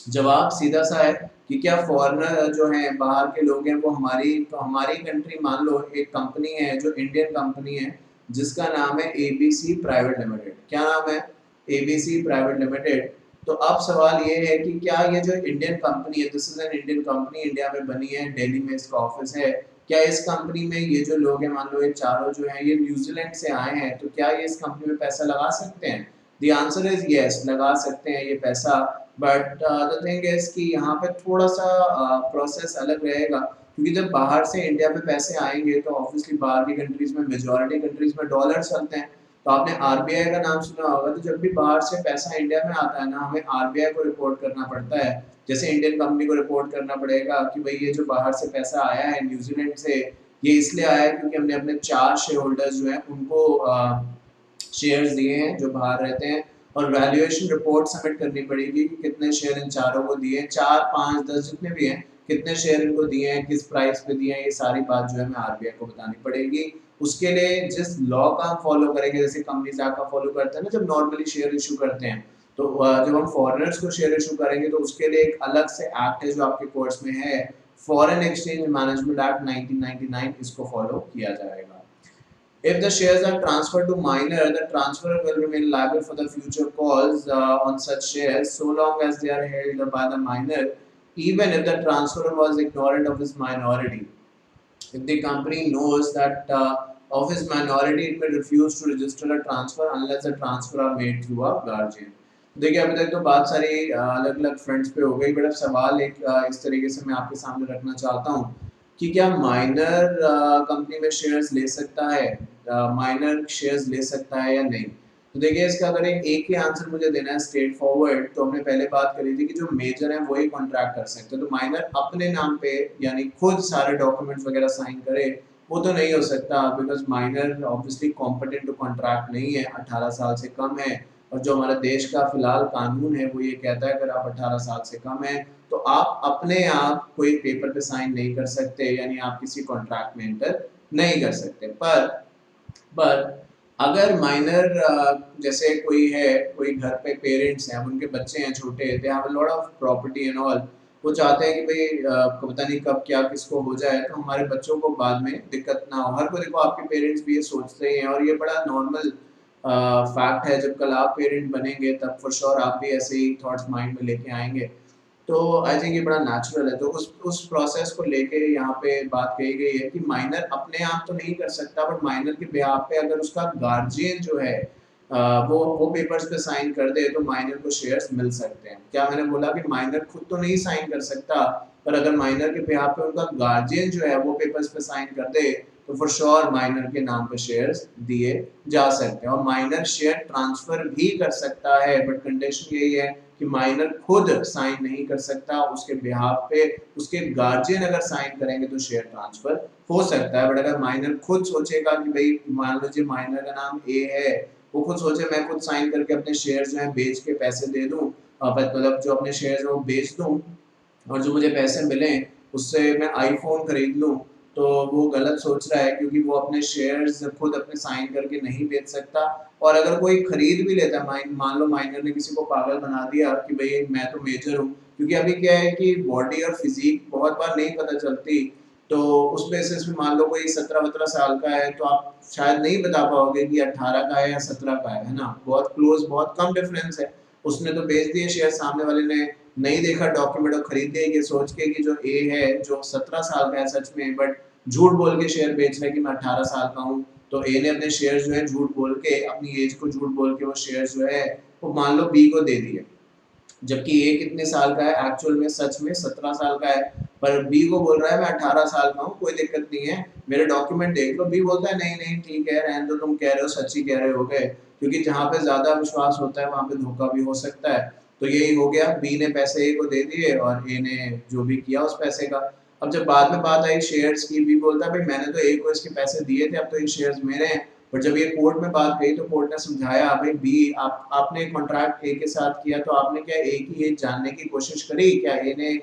जवाब सीधा सा है कि क्या फॉरेनर जो हैं, बाहर के लोग हैं, वो हमारी कंट्री, मान लो एक कंपनी है जो इंडियन कंपनी है जिसका नाम है एबीसी प्राइवेट लिमिटेड। क्या नाम है? ABC private limited. तो अब सवाल ये है कि क्या ये जो इंडियन कंपनी है, this is an Indian company, India में बनी है, दिल्ली में इसका ऑफिस है, क्या इस कंपनी में ये जो लोग हैं, मान लो ये चारों जो हैं ये न्यूजीलैंड से आए हैं, तो क्या ये इस कंपनी में पैसा लगा सकते हैं? द आंसर इज यस, लगा सकते हैं ये पैसा। बट द थिंग इज कि यहाँ पे थोड़ा सा प्रोसेस अलग रहेगा, क्योंकि जब बाहर से इंडिया में पैसे आएंगे तो ऑब्वियसली बाहर की कंट्रीज में, मेजॉरिटी कंट्रीज में डॉलर चलते हैं। तो आपने आरबीआई का नाम सुना होगा, तो जब भी बाहर से पैसा इंडिया में आता है ना, हमें आरबीआई को रिपोर्ट करना पड़ता है। जैसे इंडियन कंपनी को रिपोर्ट करना पड़ेगा कि भाई ये जो बाहर से पैसा आया है न्यूजीलैंड से, ये इसलिए आया है क्योंकि हमने अपने 4 शेयर होल्डर्स जो हैं उनको शेयर्स दिए हैं जो बाहर रहते हैं, और वैल्यूएशन रिपोर्ट सबमिट करनी पड़ेगी कि कितने शेयर इन चारों को दिए हैं, 4 5 10 जितने भी हैं, कितने शेयर इनको दिए हैं, किस प्राइस पे दिए हैं, ये सारी बात जो है हमें आरबीआई को बतानी पड़ेगी। उसके लिए जिस लॉ का हम फॉलो करेंगे, जैसे कंपनीज एक्ट का फॉलो करते हैं ना जब नॉर्मली शेयर इशू करते हैं, तो जब हम फॉरेनर्स को शेयर इशू करेंगे तो उसके लिए एक अलग से एक्ट है जो आपके कोर्स में है, फॉरेन एक्सचेंज मैनेजमेंट एक्ट 1999, इसको फॉलो किया जाएगा। If the shares are transferred to minor, the transferor will remain liable for the future calls on such shares so long as they are held by the minor, even if the transferor was ignorant of his minority. If the company knows that of his minority, it may refuse to register a transfer unless the transfer are made through a guardian. देखिए अभी तक तो बात सारी अलग अलग fronts पे हो गई, बट अब सवाल एक इस तरीके से मैं आपके सामने रखना चाहता हूँ कि क्या माइनर कंपनी में शेयर्स ले सकता है, माइनर शेयर्स ले सकता है या नहीं। तो देखिए इसका अगर एक ही आंसर मुझे देना है स्ट्रेट फॉरवर्ड, तो हमने पहले बात करी थी कि जो मेजर है वही कॉन्ट्रैक्ट कर सकते हैं। तो माइनर अपने नाम पे यानी खुद सारे डॉक्यूमेंट्स वगैरह साइन करे वो तो नहीं हो सकता, because minor obviously competent to contract नहीं है, 18 साल से कम है। और जो हमारा देश का फिलहाल कानून है वो ये कहता है अगर आप 18 साल से कम है तो आप अपने आप कोई पेपर पे साइन नहीं कर सकते, यानी आप किसी कॉन्ट्रैक्ट में एंटर नहीं कर सकते। पर अगर माइनर जैसे कोई है, कोई घर पे पेरेंट्स हैं, उनके बच्चे हैं छोटे, they have a lot of property and all, वो चाहते हैं कि भाई पता नहीं कब क्या किसको हो जाए तो हमारे बच्चों को बाद में दिक्कत ना हो। हर कोई, देखो आपके पेरेंट्स भी ये सोचते हैं और ये बड़ा नॉर्मल फैक्ट है। जब कल आप पेरेंट बनेंगे तब फॉर श्योर आप भी ऐसे ही थॉट्स माइंड में लेके आएंगे। तो आई थिंक ये बड़ा नेचुरल है। तो उस प्रोसेस को लेके यहाँ पे बात कही गई है कि माइनर अपने आप तो नहीं कर सकता, बट माइनर के बिहाफ पे अगर उसका गार्जियन जो है वो पेपर्स पे साइन कर दे तो माइनर को शेयर्स मिल सकते हैं। क्या मैंने बोला कि माइनर खुद तो नहीं साइन कर सकता, पर अगर माइनर के बिहाफ पे उनका गार्जियन जो है वो पेपर्स पे साइन कर दे तो फॉर श्योर माइनर के नाम पे शेयर्स दिए जा सकते हैं। और माइनर शेयर ट्रांसफर भी कर सकता है, बट कंडीशन यही है कि माइनर खुद साइन नहीं कर सकता, उसके बिहाफ पे उसके गार्जियन अगर साइन करेंगे तो शेयर ट्रांसफर हो सकता है। बट अगर माइनर खुद सोचेगा कि भाई मान लीजिए माइनर का नाम ए है, वो खुद सोचे मैं खुद साइन करके अपने शेयर जो है बेच के पैसे दे दूं, मतलब जो अपने शेयर है वो बेच दूं और जो मुझे पैसे मिले उससे मैं आईफोन खरीद लूं, तो वो गलत सोच रहा है, क्योंकि वो अपने शेयर्स खुद अपने साइन करके नहीं बेच सकता। और अगर कोई खरीद भी लेता है, मान लो माइनर ने किसी को पागल बना दिया कि भाई मैं तो मेजर हूँ, क्योंकि अभी क्या है कि बॉडी और फिजिक बहुत बार नहीं पता चलती, तो उस बेसिस पे मान लो कोई 17-17 साल का है तो आप शायद नहीं बता पाओगे कि 18 का है या 17 का है ना, बहुत क्लोज, बहुत कम डिफरेंस है। उसने तो बेच दिए शेयर, सामने वाले ने नहीं देखा डॉक्यूमेंट और खरीद लिया ये सोच के कि जो ए है जो 17 साल का है सच में, बट झूठ बोल के शेयर बेच रहा है कि मैं 18 साल का हूँ। तो ए ने अपने शेयर जो है झूठ बोल के, अपनी एज को झूठ बोल के वो शेयर जो है वो मान लो बी को दे दिए, जबकि ए कितने साल का है एक्चुअल में, सच में 17 साल का है, पर बी को बोल रहा है मैं 18 साल का हूँ, कोई दिक्कत नहीं है, मेरे डॉक्यूमेंट देख लो। बी बोलता है नहीं नहीं ठीक है रहने दो, तुम कह रहे हो सच ही कह रहे हो गए, क्योंकि जहाँ पे ज्यादा विश्वास होता है वहाँ पे धोखा भी हो सकता है। तो यही हो गया, बी ने पैसे ए को दे दिए और ए ने जो भी किया उस पैसे का। अब जब बाद में बात आई शेयर्स की, बी बोलता है भाई मैंने तो ए को इसके पैसे दिए थे, अब तो ये शेयर्स मेरे हैं। पर जब ये कोर्ट में बात गई तो कोर्ट ने समझाया भाई बी आपने कॉन्ट्रैक्ट ए के साथ किया, तो आपने क्या ए की एज जानने की कोशिश करी, क्या ए ने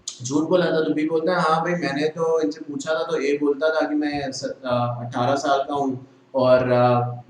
झूठ बोला था। तो बी बोलता है हाँ भाई मैंने तो इनसे पूछा था, तो ए बोलता था कि मैं 18 साल का हूँ और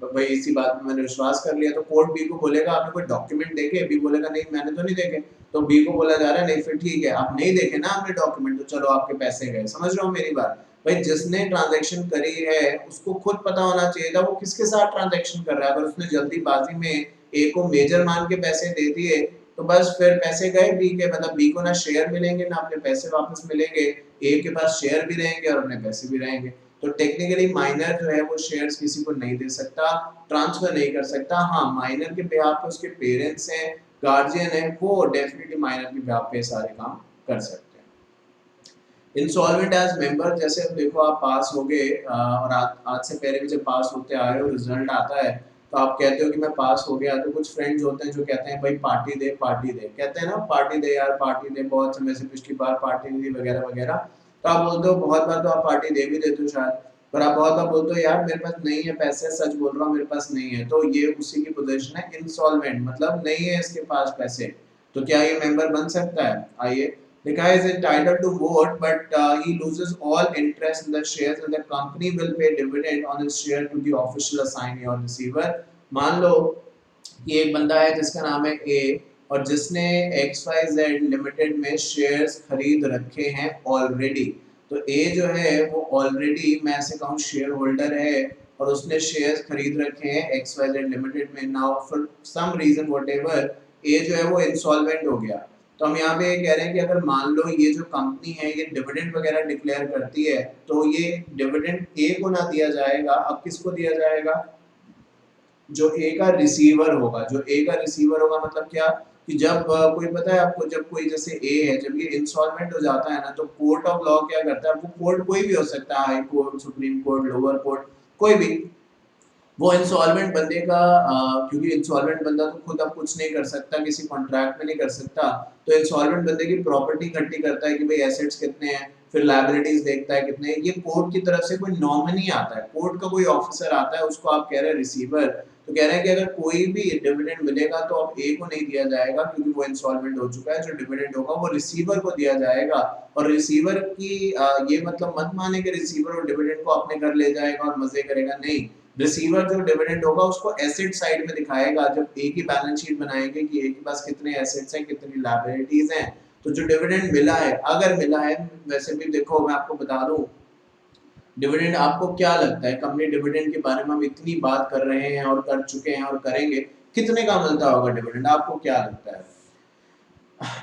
भाई इसी बात में मैंने विश्वास कर लिया। तो कोर्ट बी को बोलेगा आपने कोई डॉक्यूमेंट देखे, बी बोलेगा नहीं मैंने तो नहीं देखे। तो बी को बोला जा रहा है नहीं फिर ठीक है आप नहीं देखे ना आपने डॉक्यूमेंट, तो चलो आपके पैसे गए। समझ रहे हो मेरी बात? भाई जिसने ट्रांजैक्शन करी है उसको खुद पता होना चाहिए था वो किसके साथ ट्रांजैक्शन कर रहा है। अगर उसने जल्दीबाजी में ए को मेजर मान के पैसे दे दिए तो बस फिर पैसे गए बी के, मतलब बी को ना शेयर मिलेंगे ना अपने पैसे वापस मिलेंगे, ए के पास शेयर भी रहेंगे और अपने पैसे भी रहेंगे। तो टेक्निकली माइनर जो है वो शेयर्स किसी को नहीं दे सकता, ट्रांसफर नहीं कर सकता। हाँ माइनर के बिहाफ पे उसके पेरेंट्स हैं, गार्जियन है, वो डेफिनेटली माइनर के बिहाफ पे सारे काम कर सकते हैं। इंसॉल्वेंट एज मेंबर, जैसे अब देखो आप पास हो गए और आज से पहले भी जब पास होते आए हो रिजल्ट आता है तो आप कहते हो कि मैं पास हो गया, तो कुछ फ्रेंड्स होते हैं जो कहते हैं भाई पार्टी दे पार्टी दे, कहते हैं ना पार्टी दे यार पार्टी दे, बहुत समय से पिछली बार पार्टी नहीं दी वगैरह वगैरह। तो आप बोलते हो बहुत बार तो आप पार्टी दे भी देते हो शायद, पर आप बहुत बार बोलते हो यार मेरे पास नहीं है पैसे, सच बोल रहा हूँ मेरे पास नहीं है। तो ये उसी की पोजीशन है इंसॉल्वेंट, मतलब नहीं है इसके पास पैसे। तो क्या ये मेंबर बन सकता है? आइए, the guy is entitled to vote, but he loses all interest in the shares, and the company will pay dividend on his share to the official assignee or receiver. मान लो कि एक बंदा है जिसका नाम है ए और जिसने XYZ लिमिटेड में शेयर्स खरीद रखे हैं ऑलरेडी। तो ए जो है वो ऑलरेडी मैं ऐसे कहूँ शेयर होल्डर है और उसने शेयर्स खरीद रखे हैं XYZ लिमिटेड में। Now for some reason whatever A जो है वो इंसॉल्वेंट हो गया, तो हम यहाँ पे कह रहे हैं कि अगर मान लो ये जो कंपनी है ये डिविडेंड वगैरह डिक्लेयर करती है तो ये डिविडेंड ए को ना दिया जाएगा, अब किसको दिया जाएगा, जो ए का रिसीवर होगा। जो ए का रिसीवर होगा मतलब क्या, कि जब कोई पता है आपको, जब कोई जैसे ए है जब ये इंसॉल्वेंट हो जाता है ना तो कोर्ट ऑफ लॉ क्या करता है, वो कोर्ट कोई भी हो सकता है, high court, supreme court, lower court, कोई भी, वो इंसॉल्वेंट बंदे का क्योंकि इंसॉल्वेंट बंदा तो खुद अब कुछ नहीं कर सकता, किसी कॉन्ट्रैक्ट में नहीं कर सकता, तो इंसॉल्वेंट बंदे की प्रॉपर्टी इकट्ठी करता है कि भाई एसेट्स कितने हैं, फिर लायबिलिटीज देखता है कितने, ये कोर्ट की तरफ से कोई नॉमिनी आता है, कोर्ट का कोई ऑफिसर आता है, उसको आप कह रहे हैं रिसीवर, तो कह रहे हैं कि अगर कोई भी डिविडेंड मिलेगा तो अब ए को नहीं दिया जाएगा क्योंकि वो इंसॉल्वेंट हो चुका है, जो डिविडेंड होगा वो रिसीवर को दिया जाएगा। और रिसीवर की ये मतलब मत माने कि रिसीवर और डिविडेंड को अपने घर ले जाएगा और मजे करेगा, नहीं, रिसीवर जो डिविडेंड होगा उसको एसेट साइड में दिखाएगा, जब ए की बैलेंस शीट बनाएंगे कि ए के पास कितने एसेट्स हैं, कितनी लायबिलिटीज हैं, तो जो डिविडेंड मिला है, अगर मिला है, वैसे भी देखो मैं आपको बता दूं, डिविडेंड आपको क्या लगता है, कंपनी डिविडेंड के बारे में हम इतनी बात कर रहे हैं और कर चुके हैं और करेंगे, कितने का मिलता होगा डिविडेंड, आपको क्या लगता है?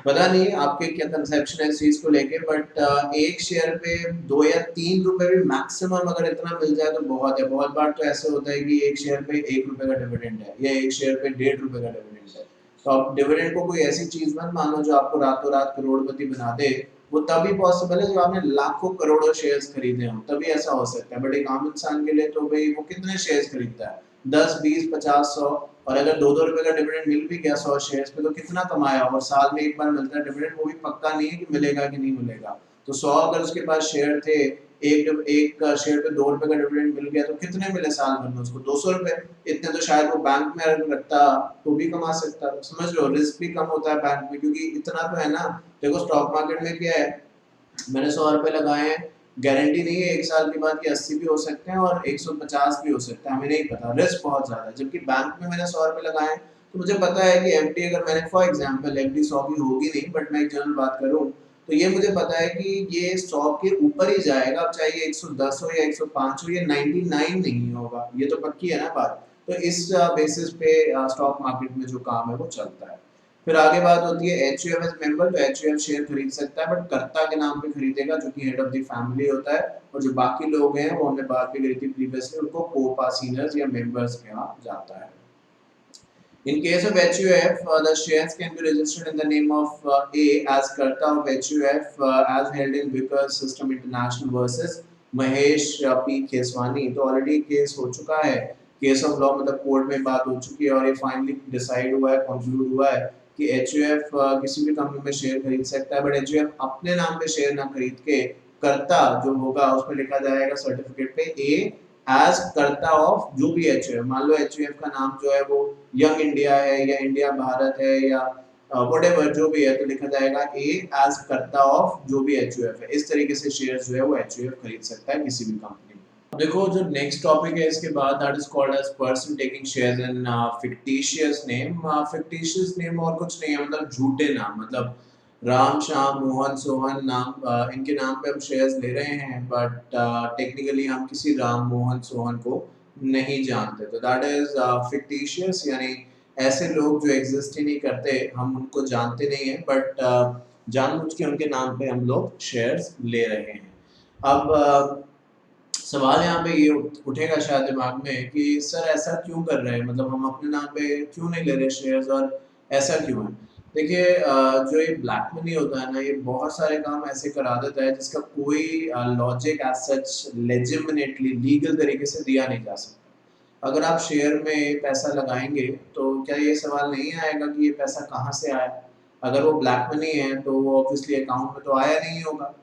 पता नहीं आपके क्या कंसेप्शन है इस चीज को लेके, बट एक शेयर पे 2 या 3 रुपए भी मैक्सिमम अगर इतना मिल जाए तो बहुत है। बहुत बार तो ऐसे होता है कि एक शेयर पे 1 रुपए का डिविडेंड है या एक शेयर पे 1.5 रुपए का डिविडेंड है, तो आप डिविडेंड को कोई ऐसी चीज मत मानो जो आपको रातों रात करोड़पति बना दे। वो तभी पॉसिबल है जब आपने लाखों करोड़ों शेयर्स खरीदे हों, तभी ऐसा हो सकता है, बट एक आम इंसान के लिए तो भाई वो कितने शेयर्स खरीदता है, 10, 20, 50, 100, और अगर 2-2 रुपए का डिविडेंड मिल भी गया 100 शेयर्स पे तो कितना कमाया, और साल में एक बार मिलता है डिविडेंड, वो भी पक्का नहीं है कि मिलेगा कि नहीं मिलेगा। तो 100 अगर उसके पास शेयर थे, एक शेयर पे 2 रुपए का डिविडेंड मिल गया तो कितने मिले साल भर में उसको, 200 रुपए, इतने तो शायद वो बैंक में रखता तो भी कमा सकता। समझ लो रिस्क भी कम होता है बैंक में, क्योंकि इतना तो है ना, देखो स्टॉक मार्केट में क्या है, मैंने 100 रुपए लगाए हैं, गारंटी नहीं है 1 साल के बाद कि 80 भी हो सकते हैं और 150 भी हो सकता है, हमें नहीं पता, रिस्क बहुत ज्यादा है। जबकि बैंक में मैंने 100 रुपए लगाए हैं तो मुझे पता है कि एफडी अगर मैंने फॉर एग्जांपल एफडी 100 की होगी नहीं, बट मैं एक जनरल बात करूं तो ये मुझे पता है कि ये 100 के ऊपर ही जाएगा, अब चाहे 110 हो या 105 हो, ये 99 नहीं होगा, ये तो पक्की है ना बात। तो इस बेसिस पे स्टॉक मार्केट में जो काम है वो चलता है। फिर आगे बात होती है एचयूएफ एज मेंबर, तो एचयूएफ शेयर खरीद सकता है बट कर्ता के नाम पे खरीदेगा जो कि हेड ऑफ द फैमिली होता है, और जो बाकी लोग हैं वो हमने बात भी करी थी प्रीवियसली, उनको को-पार्टनर्स या मेंबर्स कहा जाता है। In case of HUF, the shares can be registered in the name of A as Karta of HUF as held in Vickers System International versus Mahesh P Kheswani. तो ऑलरेडी केस हो चुका है, केस ऑफ लॉ मतलब court में बात हो चुकी है और ये फाइनली डिसाइड हुआ है, कंक्लूड हुआ है कि HUF किसी भी कंपनी में शेयर खरीद सकता है, बट HUF अपने नाम पे शेयर ना खरीद के कर्ता जो होगा उसमें लिखा जाएगा सर्टिफिकेट पे ए एज कर्ता ऑफ जो भी एचयूएफ, मान लो एचयूएफ का नाम जो है वो यंग इंडिया है या इंडिया भारत है या व्हाटएवर जो भी है, तो लिखा जाएगा ए एज कर्ता ऑफ जो भी एचयूएफ है। इस तरीके से शेयर्स जो है वो एचयूएफ खरीद सकता है किसी भी कंपनी में। देखो जो नेक्स्ट टॉपिक है इसके बाद, that is called as person taking shares in fictitious name. Fictitious name और कुछ नहीं है, मतलब झूठे नाम, मतलब राम, श्याम, मोहन, सोहन नाम, इनके नाम पे हम शेयर्स ले रहे हैं, बट टेक्निकली हम किसी राम, मोहन, सोहन को नहीं जानते, तो दैट इज फिक्टिशियस, यानी ऐसे लोग जो एग्जिस्ट ही नहीं करते, हम उनको जानते नहीं हैं, बट जानबूझ के उनके नाम पे हम लोग शेयर्स ले रहे हैं। अब सवाल यहाँ पे ये उठेगा शायद दिमाग में कि सर ऐसा क्यों कर रहे हैं, मतलब हम अपने नाम पे क्यों नहीं ले रहे शेयर्स और ऐसा क्यों है? देखिए जो ये ब्लैक मनी होता है ना, ये बहुत सारे काम ऐसे करा देता है जिसका कोई logic as such legitimately legal तरीके से दिया नहीं जा सकता। अगर आप शेयर में पैसा लगाएंगे तो क्या ये सवाल नहीं आएगा कि ये पैसा कहाँ से आया? अगर वो ब्लैक मनी है तो वो ऑब्वियसली अकाउंट में तो आया नहीं होगा,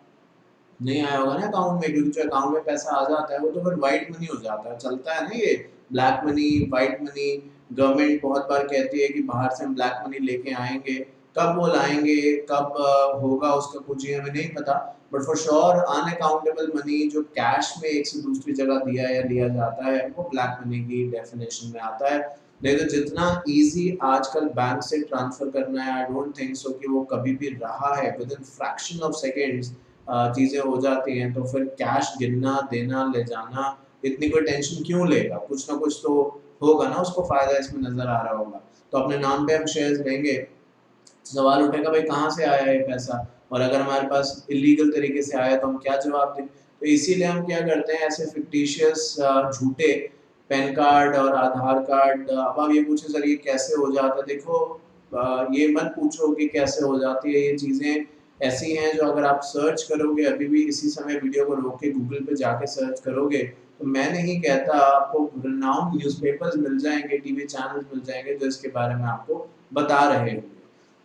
नहीं आया होगा ना अकाउंट में, क्योंकि जो अकाउंट में पैसा आ जाता है वो तो फिर व्हाइट मनी हो जाता है, चलता है ना ये black money white money. Government बहुत बार कहती है कि बाहर से हम ब्लैक मनी लेके आएंगे, कब वो लाएंगे, कब होगा उसका कुछ ही हमें नहीं पता, but for sure unaccountable money जो कैश में एक से दूसरी जगह दिया या लिया जाता है वो ब्लैक मनी की डेफिनेशन में आता है। नहीं तो जितना इजी आजकल बैंक से ट्रांसफर करना है, आई डोंट थिंक सो कि वो कभी भी रहा है, with in fraction of seconds चीज़ें हो जाती हैं, तो फिर कैश गिनना देना ले जाना इतनी कोई टेंशन क्यों लेगा, कुछ ना कुछ तो होगा ना उसको फायदा इसमें नजर आ रहा होगा। तो अपने नाम पे हम शेयर्स लेंगे, सवाल उठेगा भाई कहाँ से आया ये पैसा, और अगर हमारे पास इलीगल तरीके से आया तो हम क्या जवाब दें। तो इसीलिए हम क्या करते हैं, ऐसे फिक्टिशियस झूठे पैन कार्ड और आधार कार्ड। अब आप ये पूछे सर ये कैसे हो जाता है, देखो ये मत पूछो कि कैसे हो जाती है, ये चीज़ें ऐसी हैं जो अगर आप सर्च करोगे अभी भी इसी समय वीडियो को रोक के गूगल पे जाके सर्च करोगे, तो मैं नहीं कहता, आपको रिनाउंड न्यूज़पेपर्स मिल जाएंगे, टीवी चैनल्स मिल जाएंगे जो इसके बारे में आपको बता रहे होंगे।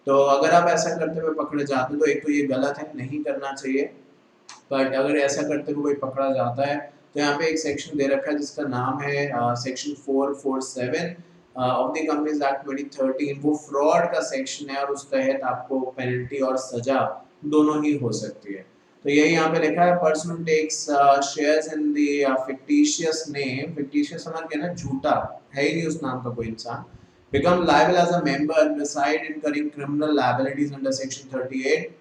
तो अगर आप ऐसा करते हुए पकड़े जाते हो तो एक तो ये गलत है, नहीं करना चाहिए। बट अगर ऐसा करते हुए कोई पकड़ा जाता है तो यहाँ पे एक सेक्शन दे रखा है जिसका नाम है section 447 of the Companies act 2013। वो फ्रॉड का सेक्शन है और उस तहत आपको पेनल्टी और सजा दोनों ही हो सकती है। तो यही यहाँ पे लिखा है, person takes shares in the fictitious name, fictitious समझ गए ना, झूठा है ही नहीं उस नाम का कोई इंसान, become liable as a member beside incurring criminal liabilities under section 38,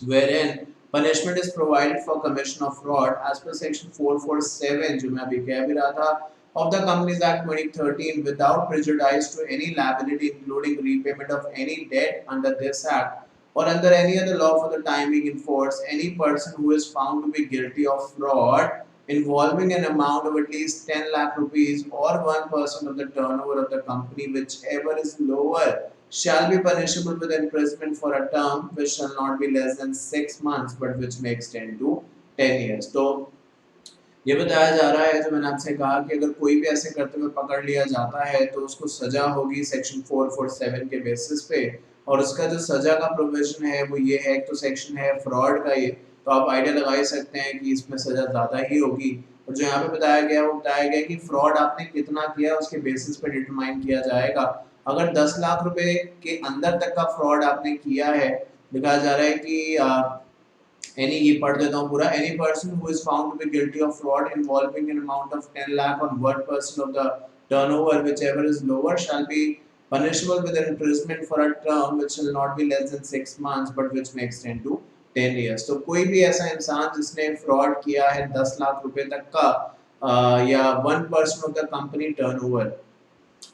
wherein punishment is provided for commission of fraud as per section 447 जो मैं अभी कह भी रहा था of the Companies Act 2013 without prejudice to any liability including repayment of any debt under this act or under any other law for the time being in force. Any person who is found to be guilty of fraud involving an amount of at least 10 lakh rupees or 1% of the turnover of the company, whichever is lower, shall be punishable with imprisonment for a term which shall not be less than 6 months but which may extend to 10 years. तो ये बताया जा रहा है, जो मैंने आपसे कहा कि अगर कोई भी ऐसे करते हुए पकड़ लिया जाता है तो उसको सजा होगी सेक्शन 447 के बेसिस पे, और उसका जो सजा का प्रोविजन है वो ये है, एक तो सेक्शन है फ्रॉड का, ये तो आप आइडिया लगा ही सकते हैं कि इसमें सजा ज़्यादा ही होगी। और जो यहाँ पे बताया गया वो बताया गया कि फ्रॉड आपने कितना किया उसके बेसिस पे डिटरमाइन किया जाएगा। अगर 10 लाख रुपए के अंदर तक का फ्रॉड आपने किया है, दिखाया जा रहा है कि any ये पढ़ देता हूँ पूरा, any person who is found to be guilty of fraud involving an amount of 10 lakh on 1% of the turnover whichever is lower shall be punishable with imprisonment for a term which shall not be less than 6 months but which may extend to 10 years। तो कोई भी ऐसा इंसान जिसने fraud किया है 10 लाख रुपए तक का या 1% ऑफ द कंपनी टर्नओवर,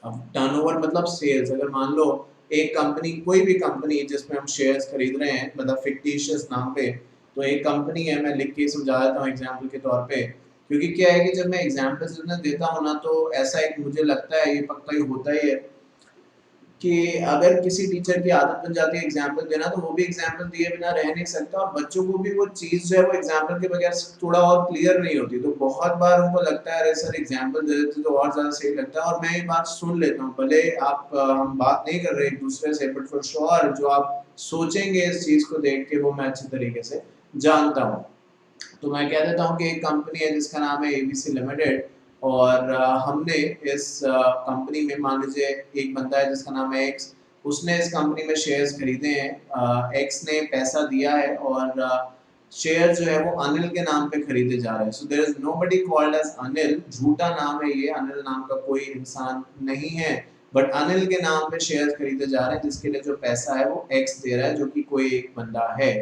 अब टर्नओवर मतलब सेल्स, अगर मान लो एक कंपनी, कोई भी कंपनी जिसमें हम शेयर्स खरीद रहे हैं मतलब फिक्टिशियस नाम पे, तो एक कंपनी है, मैं लिख के समझा देता हूँ एग्जाम्पल के तौर पे, क्योंकि क्या है कि जब मैं एग्जाम्पल्स देता हूँ ना तो ऐसा एक मुझे लगता है, ये पक्का ही होता ही है कि अगर किसी टीचर की आदत बन जाती है एग्जाम्पल देना तो वो भी एग्जाम्पल दिए बिना रह नहीं सकता, और बच्चों को भी वो चीज़ जो है वो एग्जाम्पल के बगैर थोड़ा और क्लियर नहीं होती। तो बहुत बार उनको लगता है अरे सर एग्जाम्पल दे देते तो और ज़्यादा सही लगता है, और मैं ये बात सुन लेता हूँ, भले आप हम बात नहीं कर रहे एक दूसरे से, बट फॉर श्योर जो आप सोचेंगे इस चीज़ को देख के वो मैं अच्छी तरीके से जानता हूँ। तो मैं कह देता हूँ कि एक कंपनी है जिसका नाम है एबीसी लिमिटेड, और हमने इस कंपनी में, मान लीजिए एक बंदा है जिसका नाम है एक्स, उसने इस कंपनी में शेयर्स खरीदे हैं, एक्स ने पैसा दिया है और शेयर जो है वो अनिल के नाम पे खरीदे जा रहे हैं। So there is nobody called as Anil, झूठा नाम है ये, अनिल नाम का कोई इंसान नहीं है, बट अनिल के नाम पे शेयर्स खरीदे जा रहे हैं जिसके लिए जो पैसा है वो एक्स दे रहा है जो कि कोई एक बंदा है।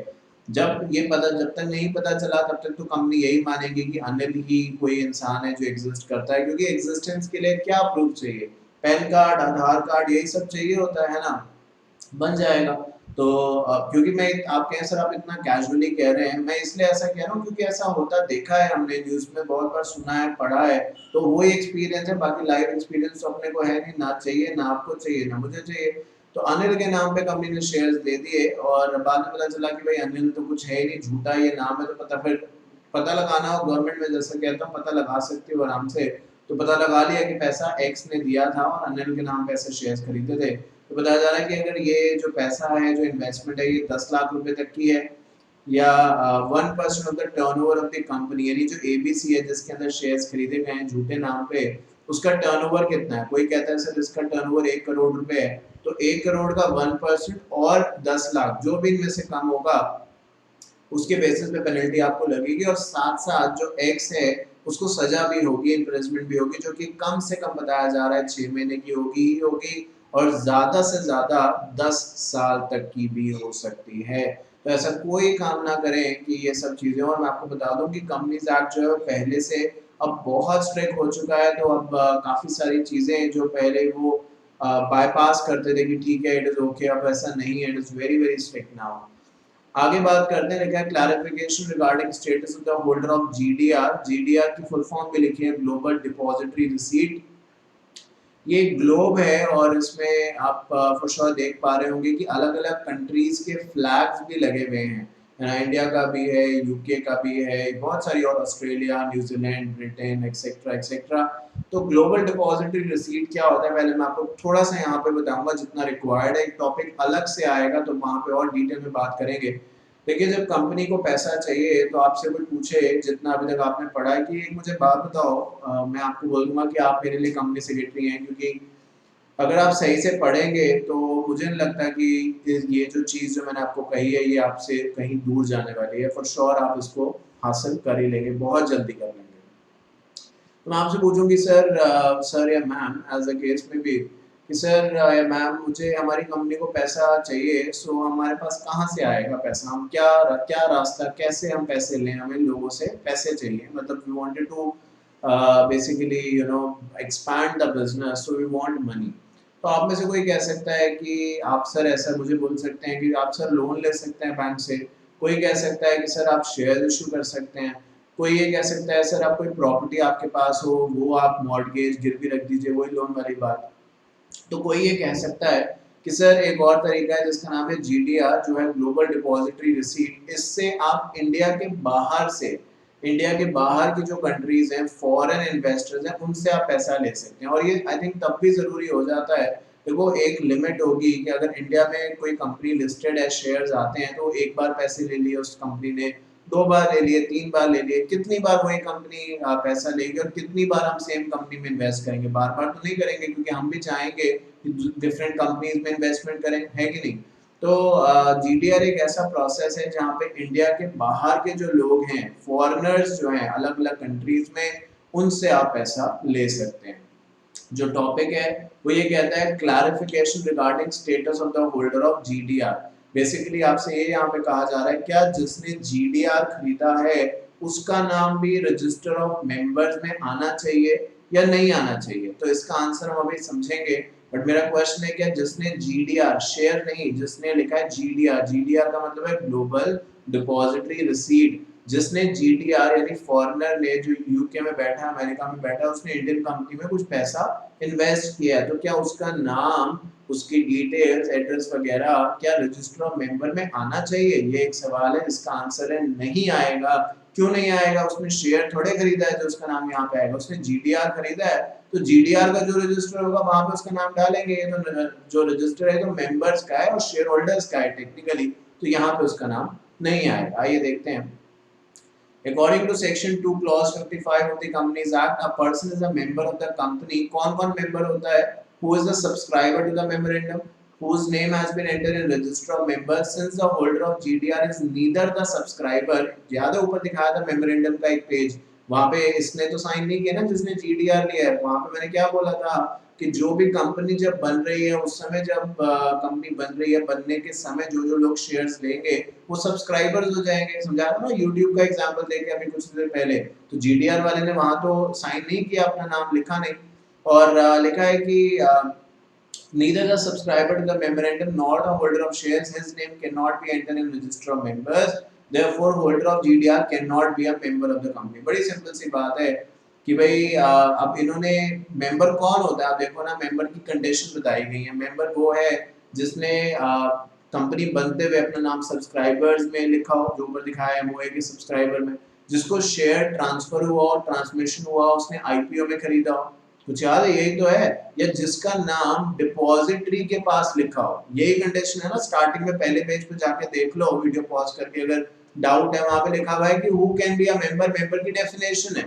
जब तक नहीं पता चला तब तक तो कंपनी यही मानेगी कि अनिल ही कोई इंसान है जो एग्जिस्ट करता है, क्योंकि एग्जिस्टेंस के लिए क्या प्रूफ चाहिए, पैन कार्ड, आधार कार्ड, यही सब चाहिए होता है ना, बन जाएगा। तो क्योंकि मैं, आप कहें सर आप इतना कैजुअली कह रहे हैं, मैं इसलिए ऐसा कह रहा हूँ क्योंकि ऐसा होता देखा है हमने, न्यूज़ में बहुत बार सुना है, पढ़ा है, तो वो एक्सपीरियंस है, बाकी लाइव एक्सपीरियंस तो अपने को है नहीं, ना चाहिए, ना आपको चाहिए, ना मुझे चाहिए। तो अनिल के नाम पे कंपनी ने शेयर्स दे दिए और बाद में पता चला कि भाई अनिल तो कुछ है ही नहीं, झूठा ये नाम है, तो पता, फिर पता लगाना हो गवर्नमेंट में, जैसा कहता हूँ पता लगा सकती हो आराम से, तो पता लगा लिया कि पैसा एक्स ने दिया था और अनिल के नाम पे ऐसे शेयर्स खरीदे थे। तो बताया जा रहा है कि अगर ये जो पैसा है, जो इन्वेस्टमेंट है, ये 10 लाख रुपए तक की है या 1% of the turnover of the company, यानी जो एबीसी है जिसके अंदर शेयर्स खरीदे गए हैं झूठे नाम पे, उसका टर्नओवर कितना है, कोई कहता है सर इसका टर्नओवर 1 करोड़ रुपए है, तो 1 करोड़ का 1% और 10 लाख जो भी इनमें से कम होगा उसके बेसिस पे पेनल्टी आपको लगेगी, और साथ साथ जो एक्स है उसको सजा भी होगी, इम्प्रिजमेंट भी होगी, जो कि कम से कम बताया जा रहा है 6 महीने की होगी ही होगी, और ज्यादा से ज्यादा 10 साल तक की भी हो सकती है। तो ऐसा कोई काम ना करें कि ये सब चीजें, और मैं आपको बता दूं कि कंपनीज एक्ट जो है पहले से अब बहुत स्ट्रिक्ट हो चुका है, तो अब काफी सारी चीजें जो पहले वो बाईपास करते थे कि ठीक है इट इज ओके, अब ऐसा नहीं है, it is very very strict now. आगे बात करते हैं, लिखा है clarification regarding status of the holder of GDR. GDR की फुल फॉर्म भी लिखी है ग्लोबल डिपॉजिटरी रिसीट। ये ग्लोब है और इसमें आप फॉर श्योर देख पा रहे होंगे कि अलग अलग कंट्रीज के फ्लैग्स भी लगे हुए हैं। इंडिया का भी है, यूके का भी है, बहुत सारी, और Australia, New Zealand, Britain etcetera etcetera. तो ग्लोबल डिपॉजिटरी रिसीट क्या होता है पहले मैं आपको थोड़ा सा यहाँ पे बताऊंगा जितना रिक्वायर्ड है। एक टॉपिक अलग से आएगा तो वहाँ पे और डिटेल में बात करेंगे। देखिए जब कंपनी को पैसा चाहिए तो आपसे कोई पूछे, जितना अभी तक आपने पढ़ा है, कि एक मुझे बात बताओ, मैं आपको बोलूंगा कि आप मेरे लिए कंपनी सेक्रेटरी हैं, क्योंकि अगर आप सही से पढ़ेंगे तो मुझे नहीं लगता कि ये जो चीज़ जो मैंने आपको कही है ये आपसे कहीं दूर जाने वाली है। फॉर श्योर आप इसको हासिल कर ही लेंगे, बहुत जल्दी कर लेंगे। तो मैं आपसे पूछूंगी सर या मैम, एज अ केस में भी, कि सर या मैम मुझे हमारी कंपनी को पैसा चाहिए, सो हमारे पास कहाँ से आएगा पैसा, हम क्या क्या रास्ता, कैसे हम पैसे लें, हमें लोगों से पैसे चाहिए, मतलब we wanted to basically expand the business, so we want money. तो आप में से कोई कह सकता है कि आप सर ऐसा मुझे बोल सकते हैं कि आप सर लोन ले सकते हैं बैंक से। कोई कह सकता है कि सर आप शेयर इशू कर सकते हैं। कोई ये कह सकता है सर आप कोई प्रॉपर्टी आपके पास हो वो आप मॉर्टगेज गिरवी रख दीजिए, वही लोन वाली बात। तो कोई ये कह सकता है कि सर एक और तरीका है जिसका नाम है जीडीआर, जो है ग्लोबल डिपॉजिटरी रिसीट। इससे आप इंडिया के बाहर की जो कंट्रीज हैं, फॉरेन इन्वेस्टर्स हैं, उनसे आप पैसा ले सकते हैं। और ये आई थिंक तब भी जरूरी हो जाता है, देखो एक लिमिट होगी कि अगर इंडिया में कोई कंपनी लिस्टेड है, शेयर्स आते हैं, तो एक बार पैसे ले लिए उस कंपनी ने, दो बार ले लिए, तीन बार ले लिए, कितनी बार वही कंपनी पैसा लेगी और कितनी बार हम सेम कंपनी में इन्वेस्ट करेंगे, बार बार तो नहीं करेंगे, क्योंकि हम भी चाहेंगे कि डिफरेंट कंपनीज में इन्वेस्टमेंट करें, है कि नहीं। तो जीडीआर एक ऐसा प्रोसेस है जहाँ पे इंडिया के बाहर के जो लोग हैं, फॉरेनर्स जो हैं अलग अलग कंट्रीज में, उनसे आप पैसा ले सकते हैं। जो टॉपिक है वो ये कहता है clarification regarding status of the holder of GDR. Basically आपसे ये यहाँ पे कहा जा रहा है, क्या जिसने जीडीआर खरीदा है उसका नाम भी रजिस्टर ऑफ मेंबर्स में आना चाहिए या नहीं आना चाहिए। तो इसका आंसर हम अभी समझेंगे, बट मेरा क्वेश्चन है क्या जिसने जीडीआर, शेयर नहीं, जिसने लिखा है जीडीआर, जीडीआर का मतलब है ग्लोबल डिपॉजिटरी रिसीट, जिसने जीडीआर यानी फॉरेनर ने जो यूके में बैठा, अमेरिका में बैठा, उसने इंडियन कंपनी में कुछ पैसा इन्वेस्ट किया, तो क्या उसका नाम, उसकी डिटेल्स, एड्रेस वगैरह क्या रजिस्टर ऑफ मेंबर में आना चाहिए, ये एक सवाल है। इसका आंसर है नहीं आएगा। क्यों नहीं आएगा, उसने शेयर थोड़े खरीदा है जो उसका नाम यहाँ पे आएगा, उसने जीडीआर खरीदा है, तो जीडीआर का जो रजिस्टर होगा वहां पे उसका नाम डालेंगे। ये तो जो रजिस्टर है तो मेंबर्स का है और शेयर होल्डर्स का है टेक्निकली, तो यहाँ पे उसका नाम नहीं आएगा। आइए देखते हैं। According to Section 2, Clause 55 of the Companies Act, a person is a member of the company. कौन-कौन member होता है? Who is the subscriber to the memorandum? Whose name has been entered in register of members since the holder of GDR is neither the subscriber. याद है ऊपर दिखाया था memorandum का एक पेज, वहाँ पे इसने तो साइन नहीं किया ना जिसने GDR लिया है। वहाँ पे मैंने क्या बोला था कि जो भी कंपनी जब बन रही है, उस समय जब कंपनी बन रही है, बनने के समय जो जो लोग शेयर्स लेंगे वो सब्सक्राइबर्स हो जाएंगे। समझा था ना, यूट्यूब का एग्जांपल देके अभी कुछ देर पहले। तो जीडीआर वाले ने वहां तो साइन नहीं किया, अपना नाम लिखा नहीं, और लिखा है कि neither the subscriber to the memorandum nor the holder of shares, his name cannot be entered in register of members, therefore holder of GDR cannot be a member of the company। बड़ी simple सी बात है कि भाई अब इन्होंने, member कौन होता है, आप देखो ना, मेंबर की कंडीशन बताई गई है। मेंबर वो है जिसने कंपनी बनते हुए अपना नाम सब्सक्राइबर्स में लिखा हो, जो ऊपर दिखाया है एमओए के सब्सक्राइबर में, जिसको शेयर ट्रांसफर हुआ और ट्रांसमिशन हुआ, उसने आईपीओ में खरीदा हो, कुछ याद है, यही तो है। या जिसका नाम डिपॉजिटरी के पास लिखा हो, यही कंडीशन है ना। स्टार्टिंग में पहले पेज पे जाके देख लो, वीडियो पॉज करके, अगर डाउट है, वहां पे लिखा हुआ है कि who can be a member, member की डेफिनेशन है,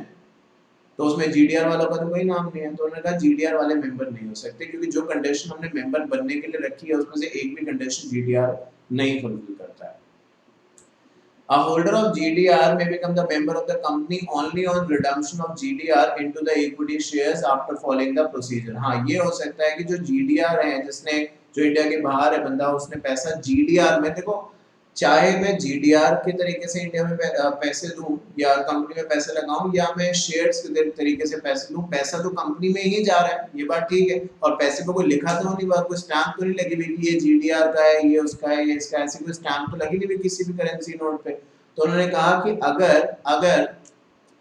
तो उसमें जीडीआर वालों का तो कोई नाम नहीं है। तो उन्होंने कहा जीडीआर वाले मेंबर नहीं हो सकते, क्योंकि जो कंडीशन हमने मेंबर बनने के लिए रखी है उसमें से एक भी कंडीशन जीडीआर नहीं फुलफिल करता है। A holder of GDR may become the member of the company only on redemption of GDR into the equity shares after following the procedure। हाँ, ये हो सकता है कि जो GDR है, जिसने, जो इंडिया के बाहर है बंदा, उसने पैसा GDR में, देखो चाहे मैं जीडीआर के तरीके से इंडिया में पैसे दूं या कंपनी में पैसे लगाऊं या मैं शेयर्स के तरीके से पैसे दूं, पैसा तो कंपनी में ही जा रहा है, ये बात ठीक है। और पैसे पे कोई लिखा तो नहीं हुआ, कोई स्टैम्प तो नहीं लगी हुई कि ये जीडीआर का है, ये उसका है, ये इसका है, ऐसी कोई स्टैम्प तो लगी नहीं हुई किसी भी करेंसी नोट पे। तो उन्होंने कहा कि अगर अगर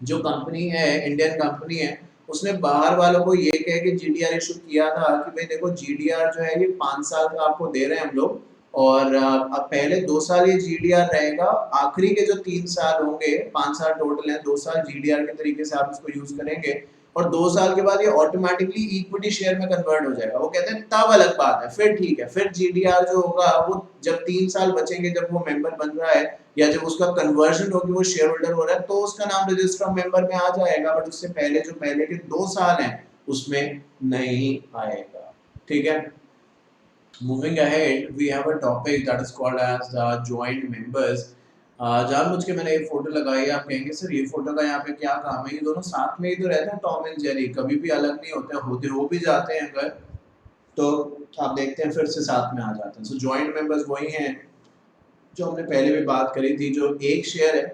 जो कंपनी है, इंडियन कंपनी है, उसने बाहर वालों को ये कह के जीडीआर इशू किया था कि भाई देखो जीडीआर जो है ये 5 साल का आपको दे रहे हैं हम लोग, और अब पहले 2 साल ये जीडीआर रहेगा, आखिरी के जो 3 साल होंगे, 5 साल टोटल है, 2 साल जीडीआर के तरीके से आप इसको यूज करेंगे, और 2 साल के बाद ये ऑटोमेटिकली इक्विटी शेयर में कन्वर्ट हो जाएगा। वो कहते हैं तब अलग बात है, फिर ठीक है, फिर जीडीआर जो होगा वो जब 3 साल बचेंगे, जब वो मेंबर बन रहा है या जब उसका कन्वर्जन होगी, वो शेयर होल्डर हो रहा है, तो उसका नाम रजिस्टर ऑफ मेंबर में आ जाएगा, बट उससे पहले जो पहले के 2 साल हैं उसमें नहीं आएगा। ठीक है, moving ahead we have a topic that is called as the joint members। जानबूझ के मैंने ये फोटो लगाई है, आप कहेंगे सर ये फोटो का यहाँ पे क्या काम है, ये दोनों साथ में ही तो रहते हैं, टॉम एंड जेरी, कभी भी अलग नहीं होते, होते हो भी जाते हैं अगर तो आप देखते हैं फिर से साथ में आ जाते हैं। सो जॉइंट मेंबर्स वही हैं जो हमने पहले भी बात करी थी, जो एक शेयर है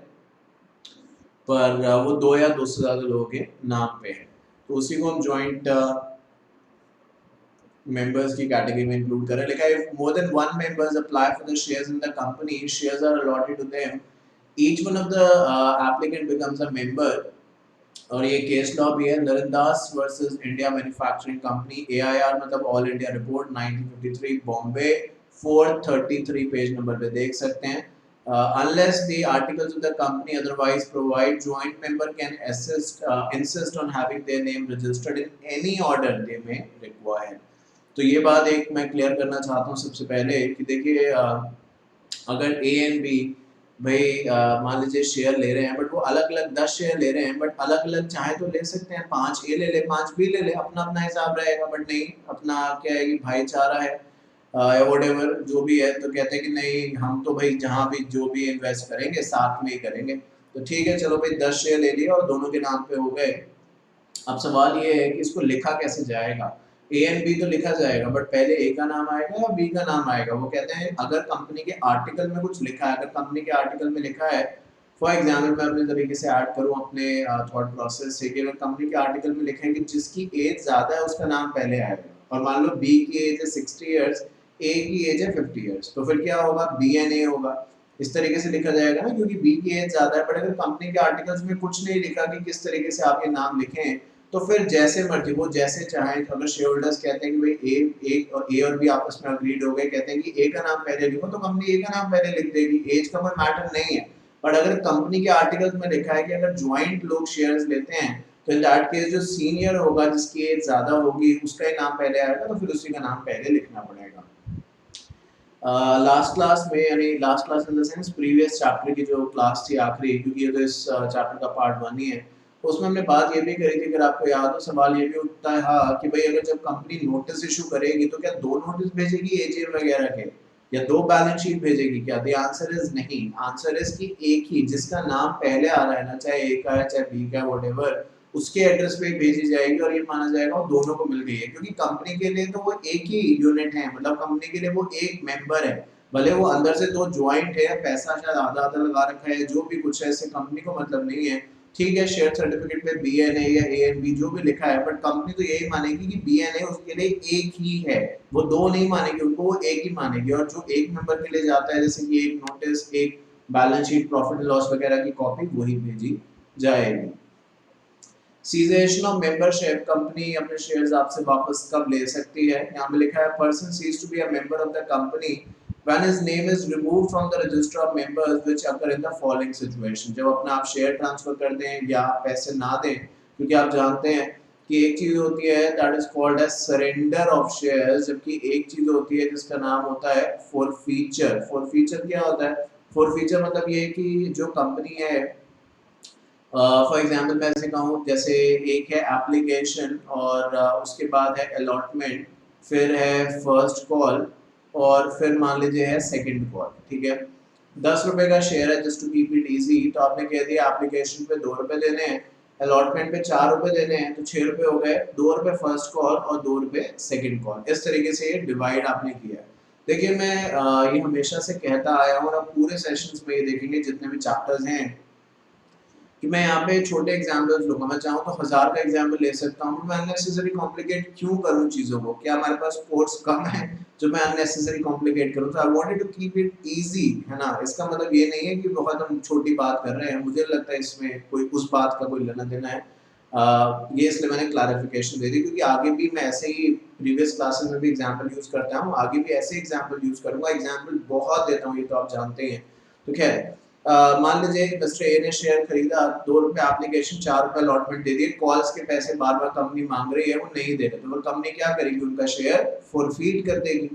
पर वो 2 या 2 से ज्यादा लोगों के नाम पे है, तो उसी को हम जॉइंट members की कैटेगरी में इंक्लूड करें। लिखा है if more than one members apply for the shares in the company, shares are allotted to them, each one of the applicant becomes a member। और ये केस लॉ भी है, Narandas versus India manufacturing company, AIR मतलब all India report 1953, Bombay 433 page number पे देख सकते हैं। Unless the articles of the company otherwise provide, joint member can insist on having their name registered in any order they may require। तो ये बात एक मैं क्लियर करना चाहता हूँ सबसे पहले कि देखिए अगर ए एंड बी भाई मान लीजिए शेयर ले रहे हैं, बट वो अलग अलग 10 शेयर ले रहे हैं, बट अलग अलग चाहे तो ले सकते हैं, 5 ए ले ले 5 बी ले ले, अपना अपना हिसाब रहेगा, बट नहीं, अपना क्या है कि भाईचारा है या व्हाटएवर जो भी है, तो कहते हैं कि नहीं हम तो भाई जहाँ भी जो भी इन्वेस्ट करेंगे साथ में ही करेंगे। तो ठीक है चलो भाई 10 शेयर ले लिए और दोनों के नाम पे हो गए। अब सवाल ये है कि इसको लिखा कैसे जाएगा, ए एंड बी तो लिखा जाएगा, बट पहले ए का नाम आएगा या बी का नाम आएगा। वो कहते हैं अगर कंपनी के आर्टिकल में कुछ लिखा है, अगर कंपनी के आर्टिकल में लिखा है, फॉर एग्जाम्पल मैं अपने तरीके से ऐड करूं अपने थॉट प्रोसेस से, कि अगर कंपनी के आर्टिकल में लिखा है कि जिसकी एज ज्यादा है उसका नाम पहले आएगा, और मान लो बी की एज है 60 ईयर्स, ए की एज है 50 ईयर्स, तो फिर क्या होगा, बी एन ए होगा। इस तरीके से लिखा जाएगा ना, क्योंकि बी की एज ज्यादा है, बट अगर कंपनी के आर्टिकल्स में कुछ नहीं लिखा कि किस तरीके से आप ये नाम लिखें, तो फिर जैसे मर्जी वो जैसे चाहें, अगर शेयर होल्डर्स कहते हैं कि भाई ए और बी आपस में अग्रीड हो गए, कहते हैं कि ए का नाम पहले लिखो, तो कंपनी ए का नाम पहले लिख देगी, एज का कोई मैटर नहीं है। बट अगर कंपनी के आर्टिकल्स में लिखा है कि अगर ज्वाइंट लोग शेयर्स लेते हैं, तो इन दैट केस जो सीनियर होगा जिसकी एज ज्यादा होगी उसका ही नाम पहले आएगा, तो फिर उसी का नाम पहले लिखना पड़ेगा। लास्ट क्लास में, यानी last class in the sense previous chapter की जो क्लास थी आखिरी, क्योंकि ये तो इस चैप्टर का पार्ट 1 ही है, उसमें हमने बात ये भी करी थी, अगर आपको याद हो, सवाल ये भी उठता है हाँ कि भाई अगर जब कंपनी नोटिस इशू करेगी तो क्या 2 नोटिस भेजेगी एजीएम वगैरह के, या 2 बैलेंस शीट भेजेगी क्या? द आंसर इज नहीं, आंसर इज कि एक ही, जिसका नाम पहले आ रहा है ना, चाहे ए का है चाहे बी का है, व्हाटएवर, उसके एड्रेस पे भेजी जाएगी, और ये माना जाएगा वो दोनों को मिल गई है, क्योंकि कंपनी के लिए तो वो एक ही यूनिट है, मतलब कंपनी के लिए वो एक मेंबर है, भले वो अंदर से 2 ज्वाइंट है, पैसा शायद आधा आधा लगा रखा है, जो भी कुछ है, इससे कंपनी को मतलब नहीं है। ठीक है, शेयर सर्टिफिकेट पे बी एन ए या ए एन बी जो भी लिखा है, बट कंपनी तो यही मानेगी कि बी एन ए उसके लिए एक ही है, वो 2 नहीं मानेगी, उनको वो एक ही मानेगी, और जो एक मेंबर के लिए जाता है, जैसे कि एक नोटिस, एक balance sheet, profit and loss वगैरह की कॉपी, वही भेजी जाएगी। सीजेशन ऑफ मेंबरशिप, कंपनी अपने शेयर्स आपसे वापस कब ले सकती है? यहाँ पे लिखा है person ceases to be a member of the company when his name is removed from the register of members which occur in the following situation। जब अपना आप शेयर ट्रांसफर कर दें या पैसे ना दें, क्योंकि आप जानते हैं कि एक चीज होती है that is called as surrender of shares, जबकि एक चीज होती है जिसका नाम होता है फॉरफीचर। फॉरफीचर क्या होता है? फॉरफीचर मतलब ये कि जो कंपनी है, फॉर एग्जांपल मैं ऐसे कहूँ, जैसे एक है एप्लीकेशन और उसके बाद है अलॉटमेंट, फिर है फर्स्ट कॉल, और फिर मान लीजिए है सेकंड कॉल। ठीक है, 10 रुपए का शेयर है, just to keep it easy, तो आपने कह दिया एप्लीकेशन पे 2 रुपए देने हैं, अलॉटमेंट पे 4 रुपए देने हैं, तो 6 रुपए हो गए, 2 रुपए फर्स्ट कॉल और 2 रुपए सेकंड कॉल। इस तरीके से ये डिवाइड आपने किया है। देखिए मैं ये हमेशा से कहता आया हूँ और आप पूरे सेशंस में ये देखेंगे जितने भी चैप्टर्स हैं कि मैं यहाँ पे छोटे एग्जाम्पल्स लूंगा। मैं चाहूँ तो 1000 का एग्जाम्पल ले सकता हूँ, मैं अननेसेसरी कॉम्प्लिकेट क्यों करूँ चीज़ों को? क्या हमारे पास कोर्स कम है जो मैं अननेसेसरी कॉम्प्लिकेट करूँ? तो I wanted to keep it easy, है ना? इसका मतलब ये नहीं है कि बहुत हम छोटी बात कर रहे हैं, मुझे लगता है इसमें कोई उस बात का कोई लेना देना है। ये इसलिए मैंने क्लैरिफिकेशन दे दी क्योंकि आगे भी मैं ऐसे ही प्रीवियस क्लासेस में भी एग्जाम्पल यूज करता हूँ, आगे भी ऐसे एग्जाम्पल यूज करूंगा। एग्जाम्पल बहुत देता हूँ, ये तो आप जानते हैं। तो खैर मान लीजिए मिस्टर ए ने शेयर खरीदा, ₹2 एप्लीकेशन, ₹4 अलॉटमेंट दे दिए, कॉल्स के पैसे बार बार कंपनी मांग रही है, वो नहीं दे रहे, तो वो कंपनी क्या करेगी? उनका शेयर फोरफीट कर देगी।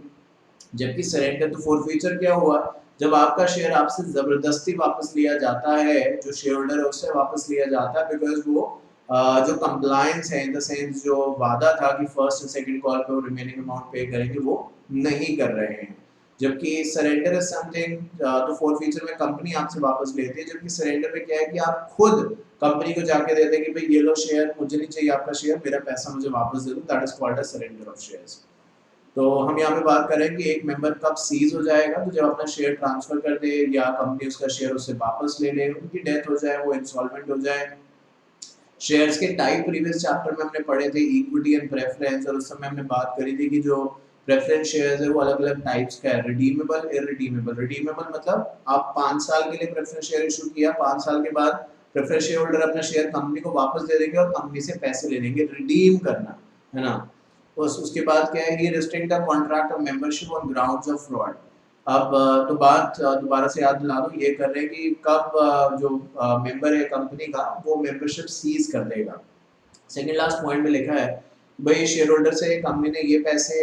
जबकि सरेंडर तो फोरफीचर क्या हुआ? जब आपका शेयर आपसे जबरदस्ती वापस लिया जाता है, जो शेयर होल्डर है उससे वापस लिया जाता है, बिकॉज वो जो कंप्लायंस है, इन द सेंस जो वादा था कि फर्स्ट एंड सेकंड कॉल पे वो रिमेनिंग अमाउंट पे करेंगे, वो नहीं कर रहे हैं। जबकि सरेंडर इज समथिंग, तो फोरफीचर में कंपनी आपसे वापस लेती है, जबकि सरेंडर में क्या है कि आप खुद कंपनी को जाके देते हैं कि भाई ये लो शेयर, मुझे नहीं चाहिए आपका शेयर, मेरा पैसा मुझे वापस दे दो। That is called a surrender of shares. तो हम यहाँ पे बात करें कि एक मेंबर कब सीज हो जाएगा, तो जब अपना शेयर ट्रांसफर कर दे या कंपनी उसका शेयर उससे वापस ले ले, उनकी डेथ हो जाए, वो इंसॉल्वेंट हो जाए। शेयर्स के टाइप प्रीवियस चैप्टर में हमने पढ़े थे, इक्विटी एंड प्रेफरेंस, और उस समय हमने बात करी थी कि जो प्रेफरेंस शेयर्स है वो अलग अलग टाइप्स का है, रिडीमेबल, इररिडीमेबल। रिडीमेबल मतलब आप 5 साल के लिए प्रेफरेंस शेयर इशू किया, 5 साल के बाद प्रेफरेंस शेयर होल्डर अपना शेयर कंपनी को वापस दे देंगे और कंपनी से पैसे ले लेंगे, रिडीम करना, है ना? बस उसके बाद क्या है, ये restrict the contract of membership on grounds of fraud. अब तो बात दोबारा से याद दिला दूं, ये कर रहे हैं कि कब जो मेंबर है कंपनी का, वो मेंबरशिप सीज कर देगा। सेकंड लास्ट पॉइंट में लिखा है भाई शेयर होल्डर से कंपनी ने ये पैसे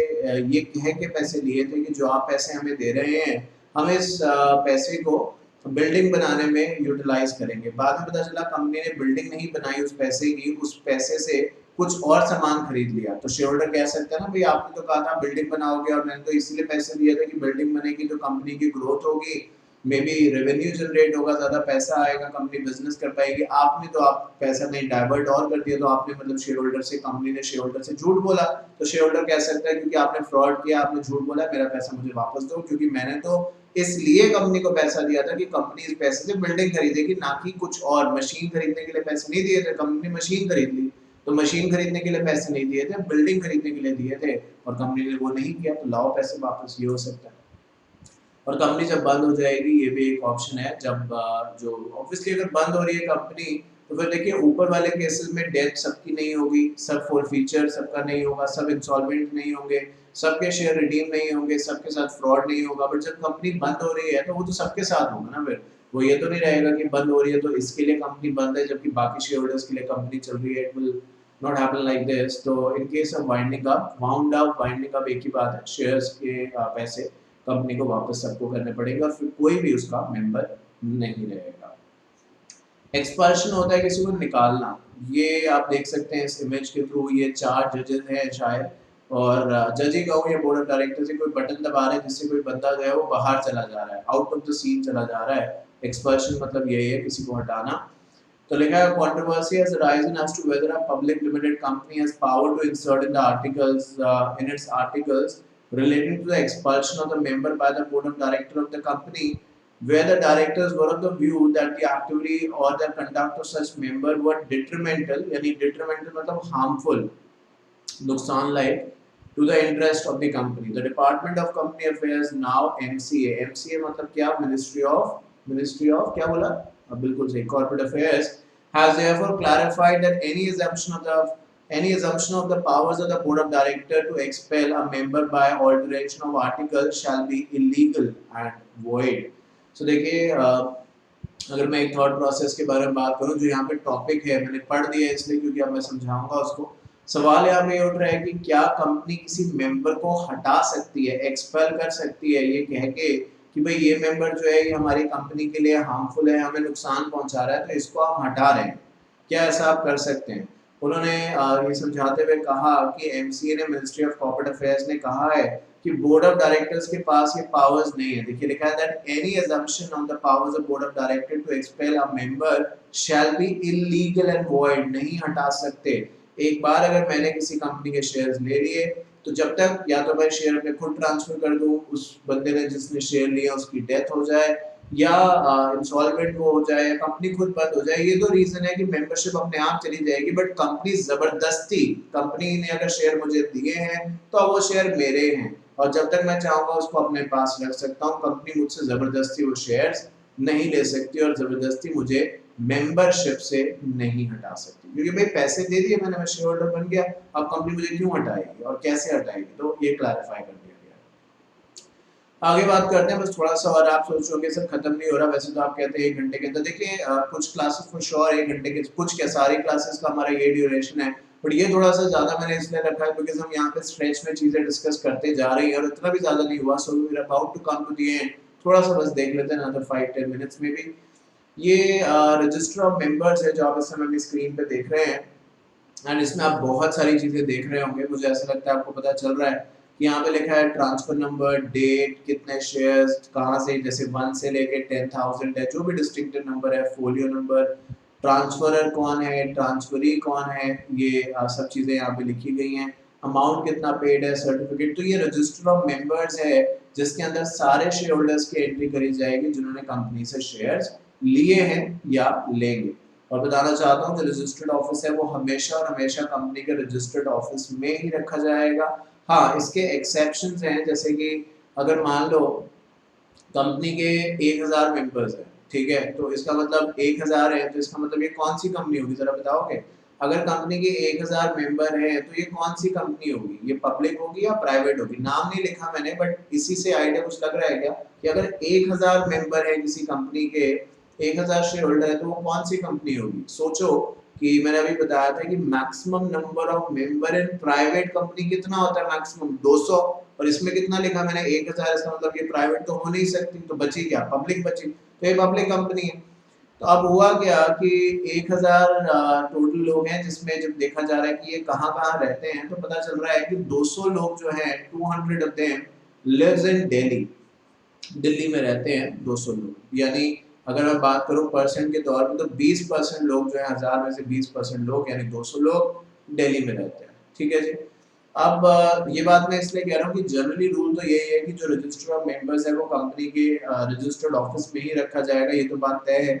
ये कह के पैसे लिए थे कि जो आप पैसे हमें दे रहे हैं, हम इस पैसे को बिल्डिंग बनाने में यूटिलाइज करेंगे। बाद में पता चला कंपनी ने बिल्डिंग नहीं बनाई उस पैसे की, उस पैसे से कुछ और सामान खरीद लिया। तो शेयर होल्डर कह सकता है ना, भाई आपने तो कहा था बिल्डिंग बनाओगे और मैंने तो इसीलिए पैसे दिए थे कि बिल्डिंग बनेगी तो कंपनी की ग्रोथ होगी, मे बी रेवेन्यू जनरेट होगा, ज्यादा पैसा आएगा, कंपनी बिजनेस कर पाएगी। आपने तो आप पैसा नहीं डाइवर्ट और कर दिया, तो आपने मतलब शेयर होल्डर से, कंपनी ने शेयर होल्डर से झूठ बोला। तो शेयर होल्डर कह सकता है क्योंकि आपने फ्रॉड किया, आपने झूठ बोला, मेरा पैसा मुझे वापस दो, क्योंकि मैंने तो इसलिए कंपनी को पैसा दिया था कि कंपनी इस पैसे से बिल्डिंग खरीदेगी, ना कि कुछ और। मशीन खरीदने के लिए पैसे नहीं दिए थे, कंपनी ने मशीन खरीद ली, तो मशीन खरीदने के लिए पैसे नहीं दिए थे, बिल्डिंग खरीदने के लिए दिए थे, और कंपनी ने वो नहीं किया, तो लाओ पैसे वापस, ये हो सकता है। और कंपनी जब बंद हो जाएगी, ये भी एक ऑप्शन है। जब जो ऑब्वियसली अगर बंद हो रही है कंपनी, तो फिर देखिए ऊपर वाले केसेस में डेथ सबकी नहीं होगी, सब फॉरफीचर सबका नहीं होगा, सब इंसॉल्वेंट नहीं होंगे, सबके शेयर रिडीम नहीं होंगे, सबके साथ फ्रॉड नहीं होगा। बट जब कंपनी बंद हो रही है तो वो तो सबके साथ होगा ना। फिर वो ये तो नहीं रहेगा कि बंद हो रही है तो इसके लिए कंपनी बंद है जबकि बाकी शेयर होल्डर्स के लिए कंपनी चल रही है। It will not happen like this. तो in case of winding up, wound up, winding up एक ही बात है, शेयर्स के पैसे कंपनी को वापस सबको करने पड़ेंगे और फिर कोई भी उसका मेंबर नहीं रहेगा। एक्सपल्शन होता है किसी को निकालना। ये आप देख सकते हैं इस इमेज के थ्रू, ये 4 जजेस हैं शायद, और जज ही कहूँ या बोर्ड ऑफ डायरेक्टर से कोई बटन दबा रहे हैं जिससे कोई बंदा जो है वो बाहर चला जा रहा है, आउट ऑफ द सीन चला जा रहा है। एक्सपल्शन मतलब यही है, किसी को हटाना। तो लिखा है controversy has arisen as to whether a public limited company has power to insert in the articles in its articles relating to the expulsion of the member by the board of director of the company, where the directors were of the view that the activity or the conduct of such member were detrimental, यानी detrimental मतलब harmful, नुकसान लायक, to the interest of the company. The Department of Company Affairs, now MCA मतलब क्या, Ministry of क्या बोला, बिल्कुल सही, Corporate Affairs, has therefore clarified that any assumption of the powers of the board of director to expel a member by alteration of article shall be illegal and void. So देखिए अगर मैं एक thought process के बारे में बात करूं, जो यहाँ पे टॉपिक है मैंने पढ़ दिया है इसलिए क्योंकि अब मैं समझाऊंगा उसको। सवाल यहाँ पे उठ रहा है कि क्या कंपनी किसी मेंबर को हटा सकती है, एक्सपेल कर सकती है, ये कह के कि भाई ये मेंबर जो है ये हमारी कंपनी के लिए हार्मफुल है, हमें नुकसान पहुंचा रहा है, तो इसको हम हटा रहे हैं, क्या ऐसा आप कर सकते हैं? उन्होंने ये समझाते हुए कहा कि एमसीए ने, मिनिस्ट्री ऑफ कॉर्पोरेट अफेयर्स ने कहा है कि बोर्ड ऑफ डायरेक्टर्स के पास ये पावर्स नहीं है। देखिए लिखा है that any assumption on the powers of board of director to expel a member shall be illegal and void, नहीं हटा सकते। एक बार अगर मैंने किसी कंपनी के शेयर्स ले लिए तो जब तक या तो मैं शेयर अपने खुद ट्रांसफर कर दूं, उस बंदे ने जिसने शेयर लिया उसकी डेथ हो जाए, या इंसॉल्वेंट वो हो जाए, या कंपनी खुद बंद हो जाए, ये तो रीजन है कि मेंबरशिप अपने आप चली जाएगी। बट कंपनी जबरदस्ती, कंपनी ने अगर शेयर मुझे दिए हैं तो अब वो शेयर मेरे हैं, और जब तक मैं चाहूंगा उसको अपने पास रख सकता हूँ। कंपनी मुझसे जबरदस्ती वो शेयर्स नहीं ले सकती और जबरदस्ती मुझे मेंबरशिप से नहीं हटा सकती, क्योंकि भाई पैसे दे दिए मैंने, मैं शेयर होल्डर बन गया, अब कंपनी मुझे क्यों हटाएगी और कैसे हटाएगी, तो ये क्लैरिफाई कर दिया गया। आगे बात करते हैं, बस थोड़ा सा, और आप सोचोगे सर खत्म नहीं हो रहा, वैसे तो आप कहते हैं 1 घंटे के अंदर। देखिए कुछ क्लासेस फॉर श्योर 1 घंटे के, कुछ क्या सारी क्लासेस का हमारा ये ड्यूरेशन है, बट ये थोड़ा सा ज्यादा मैंने इसलिए रखा है बिकॉज हम यहाँ पे स्ट्रेच में चीजें डिस्कस करते जा रही हैं और इतना भी ज्यादा नहीं हुआ, so we are about to come to the end. थोड़ा सा बस देख लेते हैं, अनदर 5-10 मिनट्स में भी। ये रजिस्टर ऑफ मेंबर्स है जो आप इस समय अपनी स्क्रीन पे देख रहे हैं, एंड इसमें आप बहुत सारी चीजें देख रहे होंगे, मुझे ऐसा लगता है आपको पता चल रहा है कि यहाँ पे लिखा है ट्रांसफर नंबर, डेट, कितने शेयर्स, कहाँ से, जैसे 1 से लेके 10,000 है, जो भी डिस्टिंक्टिव नंबर है, फोलियो नंबर, ट्रांसफरर कौन है, ट्रांसफरी कौन है, ये सब चीजें यहाँ पे लिखी गई हैं। अमाउंट कितना पेड है, सर्टिफिकेट, तो ये रजिस्टर ऑफ मेंबर्स है जिसके अंदर सारे शेयर होल्डर्स की एंट्री करी जाएगी जिन्होंने कंपनी से शेयर्स लिए हैं या लेंगे। और बताना चाहता हूँ जो रजिस्टर्ड ऑफिस है वो हमेशा और हमेशा कंपनी के रजिस्टर्ड ऑफिस में ही रखा जाएगा। हाँ, इसके एक्सेप्शंस हैं, जैसे कि अगर मान लो कंपनी के 1000 मेंबर्स हैं, ठीक है, तो इसका मतलब 1000 है, तो इसका मतलब ये कौन सी कंपनी होगी जरा बताओगे? अगर कंपनी के 1000 मेंबर हैं तो ये कौन सी कंपनी होगी, ये पब्लिक होगी या प्राइवेट होगी? नाम नहीं लिखा मैंने, बट इसी से आइडिया कुछ लग रहा है क्या कि अगर 1000 मेंबर है किसी कंपनी के, 1000 शेयर होल्डर है, तो वो कौन सी कंपनी होगी? सोचो कि मैंने अभी बताया था कि maximum number of member in private company कितना होता है, मैक्सिमम 200, और इसमें कितना लिखा मैंने 1000, इसका मतलब ये प्राइवेट तो हो नहीं सकती, तो बची क्या? पब्लिक बची, तो ये पब्लिक कंपनी है। तो अब हुआ क्या कि 1000 टोटल लोग हैं, जिसमें जब देखा जा रहा है कि ये कहाँ कहाँ रहते हैं, तो पता चल रहा है कि 200 लोग जो हैं, 200 of them lives in Delhi, Delhi में रहते हैं 200 लोग। यानी अगर मैं बात करूं परसेंट के तौर पे, तो 20% लोग जो है, 1000 में से 20% लोग यानी 200 लोग दिल्ली में रहते हैं, ठीक है जी। अब ये बात मैं इसलिए कह रहा हूँ कि जनरली रूल तो यही है कि जो रजिस्टर ऑफ मेंबर्स है वो कंपनी के रजिस्टर्ड ऑफिस में ही रखा जाएगा, ये तो बात तय है।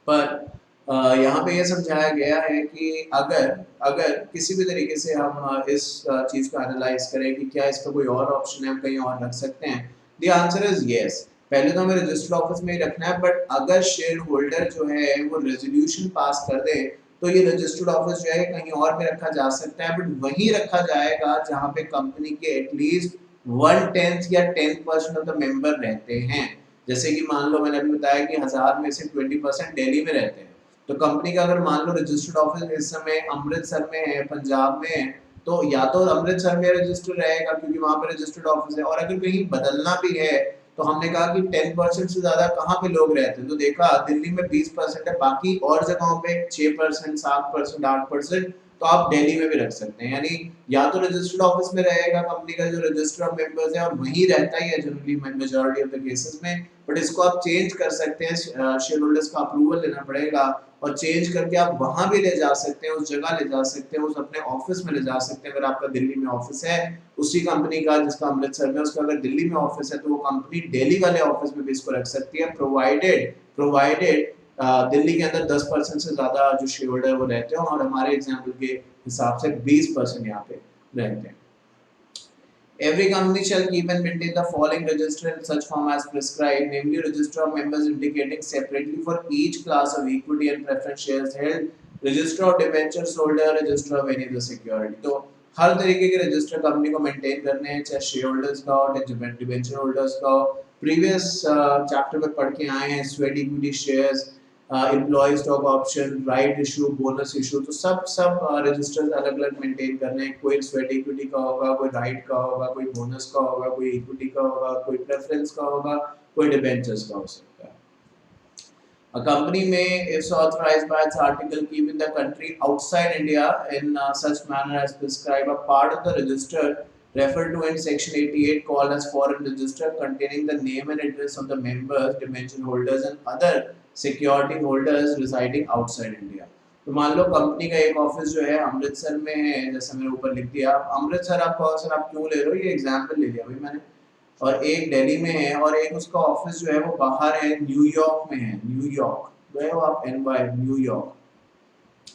पर यहाँ पे ये समझाया गया है कि अगर अगर किसी भी तरीके से हम इस चीज़ को एनालाइज करें कि क्या इसका कोई और ऑप्शन है, हम कहीं और रख सकते हैं, द आंसर इज यस। पहले तो हमें रजिस्टर्ड ऑफिस में ही रखना है, बट अगर शेयर होल्डर जो है वो रेजोल्यूशन पास कर दे तो ये रजिस्टर्ड ऑफिस जो है कहीं और भी रखा जा सकता है, बट वहीं रखा जाएगा जहाँ पे कंपनी के एटलीस्ट 1/10 या 10% ऑफ द मेंबर रहते हैं। जैसे कि मान लो मैंने अभी बताया कि 1000 में से 20% दिल्ली में रहते हैं, तो कंपनी का अगर मान लो रजिस्टर्ड ऑफिस इस समय अमृतसर में है, पंजाब में है, तो या तो अमृतसर में रजिस्टर रहेगा क्योंकि वहां पे रजिस्टर्ड ऑफिस है, और अगर कहीं बदलना भी है तो हमने कहा कि 10% से ज्यादा कहाँ पे लोग रहते हैं, तो देखा दिल्ली में 20% है, बाकी और जगहों पे 6%, 7%, 8%, तो आप दिल्ली में भी रख सकते हैं। यानी या तो रजिस्टर्ड ऑफिस में रहेगा कंपनी का जो रजिस्टर ऑफ मेंबर्स है, और वहीं रहता ही है generally majority of the cases में, बट इसको आप चेंज कर सकते हैं, शेयर होल्डर्स का अप्रूवल लेना पड़ेगा, और चेंज करके आप वहां भी ले जा सकते हैं, उस जगह ले जा सकते हैं, उस अपने ऑफिस में ले जा सकते हैं। अगर आपका दिल्ली में ऑफिस है उसी कंपनी का जिसका अमृतसर में, उसका अगर दिल्ली में ऑफिस है, तो वो कंपनी दिल्ली वाले ऑफिस में भी इसको रख सकती है, प्रोवाइडेड दिल्ली के अंदर 10% से ज्यादा जो शेयर होल्डर वो रहते हैं, और हमारे एग्जाम्पल के हिसाब से 20% यहाँ पे रहते हैं। Every company shall keep and maintain the following register in such form as prescribed, namely register of members indicating separately for each class of equity and preference shares held, register of debentures holder, register of any other security। तो हर तरीके के register company को maintain करने हैं, चाहे share holders का हो, चाहे डिबेंचर होल्डर्स का हो। प्रीवियस चैप्टर में पढ़ के आए हैं sweat equity shares, employ stock option, right issue, bonus issue, तो सब रजिस्टर्स अलग अलग मेंटेन करने हैं। कोई स्वेट इक्विटी का होगा, कोई राइट का होगा, कोई बोनस का होगा, कोई इक्विटी का होगा, कोई प्रेफरेंस का होगा, कोई डिबेंचर्स का हो सकता है। A company may, if so authorized by its article, keep in the country outside India in such manner as prescribed a part of the register referred to in section 88 called as foreign register, containing the name and address of the members, dimension holders and other security holders residing outside India। तो मान लो company का एक office जो है अमृतसर में है, जैसे मैंने ऊपर लिख दिया। अमृतसर आप कहो सर आप क्यों ले रहे हो, ये एग्जाम्पल ले लिया भाई मैंने। और एक दिल्ली में है और एक उसका ऑफिस जो है वो बाहर है, न्यूयॉर्क में है। न्यूयॉर्क गए हो आप, NY न्यूयॉर्क,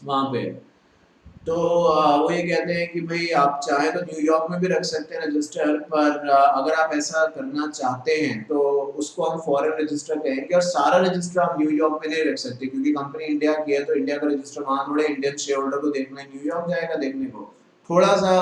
वहां पे। तो वो ये कहते हैं कि भाई आप चाहे तो न्यूयॉर्क में भी रख सकते हैं रजिस्टर, पर अगर आप ऐसा करना चाहते हैं तो उसको हम फॉरेन रजिस्टर कहेंगे। और सारा रजिस्टर आप न्यूयॉर्क में नहीं रख सकते, क्योंकि कंपनी इंडिया की है तो इंडिया का रजिस्टर वहां थोड़े इंडियन शेयर होल्डर को देखना न्यूयॉर्क जाएगा देखने को। थोड़ा सा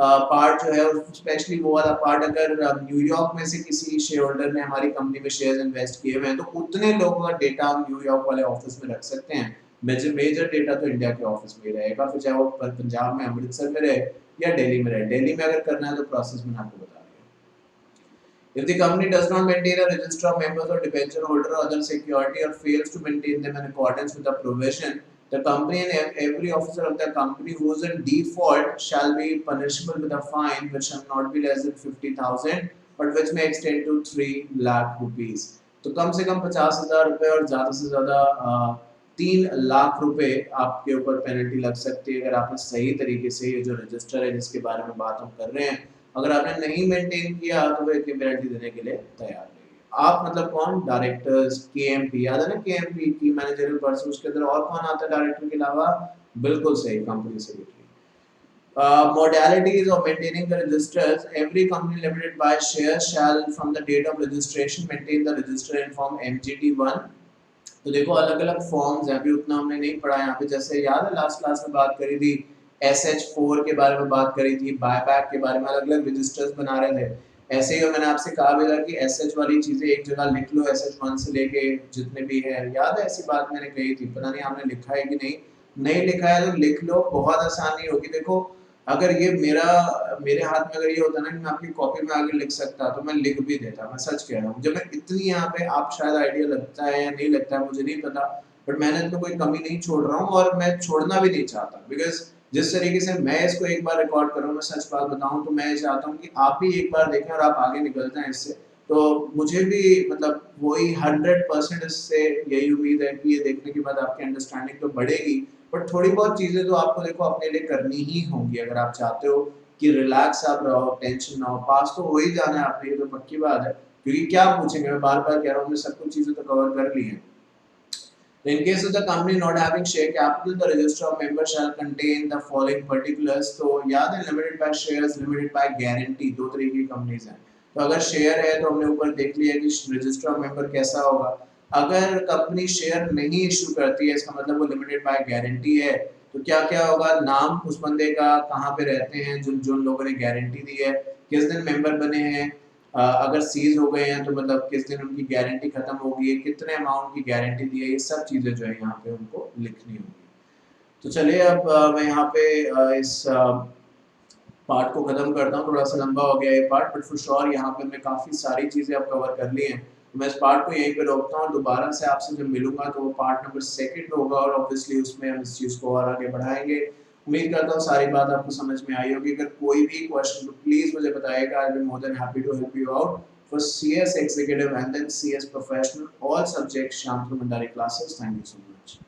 पार्ट जो है, स्पेशली वो वाला पार्ट, अगर न्यूयॉर्क में से किसी शेयर होल्डर ने हमारी कंपनी में शेयर्स इन्वेस्ट किए हुए हैं तो उतने लोगों का डेटा हम न्यूयॉर्क वाले ऑफिस में रख सकते हैं। मेजर डेटा तो इंडिया के ऑफिस में ही रहेगा, फिर चाहे वो पंजाब में अमृतसर में रहे या दिल्ली में रहे। दिल्ली में अगर करना है तो प्रोसेस मैंने आपको बता दिया। If the company does not maintain a register of members or debenture holder or other security or fails to maintain them in accordance with the provision, the company and every officer of the company who is in default shall be punishable with a fine which shall not be less than 50,000 but which may extend to 3 lakh rupees। तो कम से कम 50,000 रुपए और ज्यादा से ज्यादा 3 लाख रुपए आपके ऊपर पेनल्टी लग सकती है, अगर आपने सही तरीके से ये जो रजिस्टर है जिसके बारे में बात हम कर रहे हैं, अगर आपने नहीं मेंटेन किया तो वो इतनी पेनल्टी देने के लिए तैयार रहिए। आप मतलब कौन, डायरेक्टर्स, KMP, याद है ना KMP की मैनेजरियल पर्सन, उसके अंदर और कौन आता है डायरेक्टर के अलावा? बिल्कुल सही, company secretary. Modalities of maintaining the registers, every company limited by shares shall from the date of registration maintain the register in form MGT1। तो देखो अलग अलग फॉर्म्स हैं, अभी उतना हमने नहीं पढ़ा यहाँ पे। जैसे याद है लास्ट क्लास में बात करी थी, SH4 के बारे में बात करी थी, बायबैक के बारे में, अलग अलग रजिस्टर्स बना रहे थे। ऐसे ही मैंने आपसे कहा भी था कि SH वाली चीजें एक जगह लिख लो, SH1 से लेके जितने भी है। याद है ऐसी बात मैंने कही थी, पता नहीं आपने लिखा है कि नहीं। नहीं लिखा है तो लिख लो, बहुत आसानी होगी। देखो अगर ये मेरे हाथ में अगर ये होता ना कि मैं आपकी कॉपी में आगे लिख सकता तो मैं लिख भी देता, मैं सच कह रहा हूँ। जब मैं इतनी यहाँ पे, आप शायद आइडिया लगता है या नहीं लगता है मुझे नहीं पता, बट मैंने तो कोई कमी नहीं छोड़ रहा हूँ और मैं छोड़ना भी नहीं चाहता। बिकॉज जिस तरीके से मैं इसको एक बार रिकॉर्ड कर रहा हूँ, मैं सच बात बताऊँ तो मैं चाहता हूँ कि आप भी एक बार देखें और आप आगे निकल जाएं इससे। तो मुझे भी मतलब वही 100% इससे यही उम्मीद है कि ये देखने के बाद आपकी अंडरस्टैंडिंग तो बढ़ेगी, बट थोड़ी बहुत चीजें तो आपको देखो अपने लिए करनी ही होंगी अगर आप चाहते हो कि रिलैक्स आप रहो, टेंशन ना हो। पास तो हो ही जाना है आपने, ये तो पक्की बात है, क्योंकि क्या पूछेंगे, मैं बार बार कह रहा हूँ, सब कुछ चीजें तो कवर कर ली हैं। In case of the company not having share capital, the register of members shall contain the following particulars। तो याद है limited by shares, limited by guarantee, दो तरीके की कंपनीज हैं। तो अगर शेयर है तो हमने ऊपर देख लिया कि रजिस्टर ऑफ मेंबर कैसा होगा। अगर कंपनी शेयर नहीं इशू करती है, इसका मतलब वो लिमिटेड बाय गारंटी है, तो क्या क्या होगा, नाम उस बंदे का, कहाँ पे रहते हैं, जिन जिन लोगों ने गारंटी दी है, किस दिन मेंबर बने हैं, अगर सीज हो गए हैं तो मतलब किस दिन उनकी गारंटी खत्म होगी, कितने अमाउंट की गारंटी दी है, ये सब चीजें जो है यहाँ पे उनको लिखनी होगी। तो चलिए अब मैं यहाँ पे इस पार्ट को खत्म करता हूँ। थोड़ा सा लंबा हो गया ये पार्ट, बट फॉर श्योर यहाँ पे हमने काफी सारी चीजें अब कवर कर ली हैं। तो मैं इस पार्ट को यहीं पे रोकता हूँ, दोबारा से आपसे जब मिलूंगा तो वो पार्ट नंबर 2 होगा और ऑब्वियसली उसमें हम इस चीज को और आगे बढ़ाएंगे। उम्मीद करता हूँ सारी बात आपको समझ में आई होगी। अगर कोई भी क्वेश्चन तो प्लीज मुझे बताइएगा, I will be more than happy to help you out for CS Executive and then CS Professional, all subjects Shyam Through Mandari classes। Thank you so much।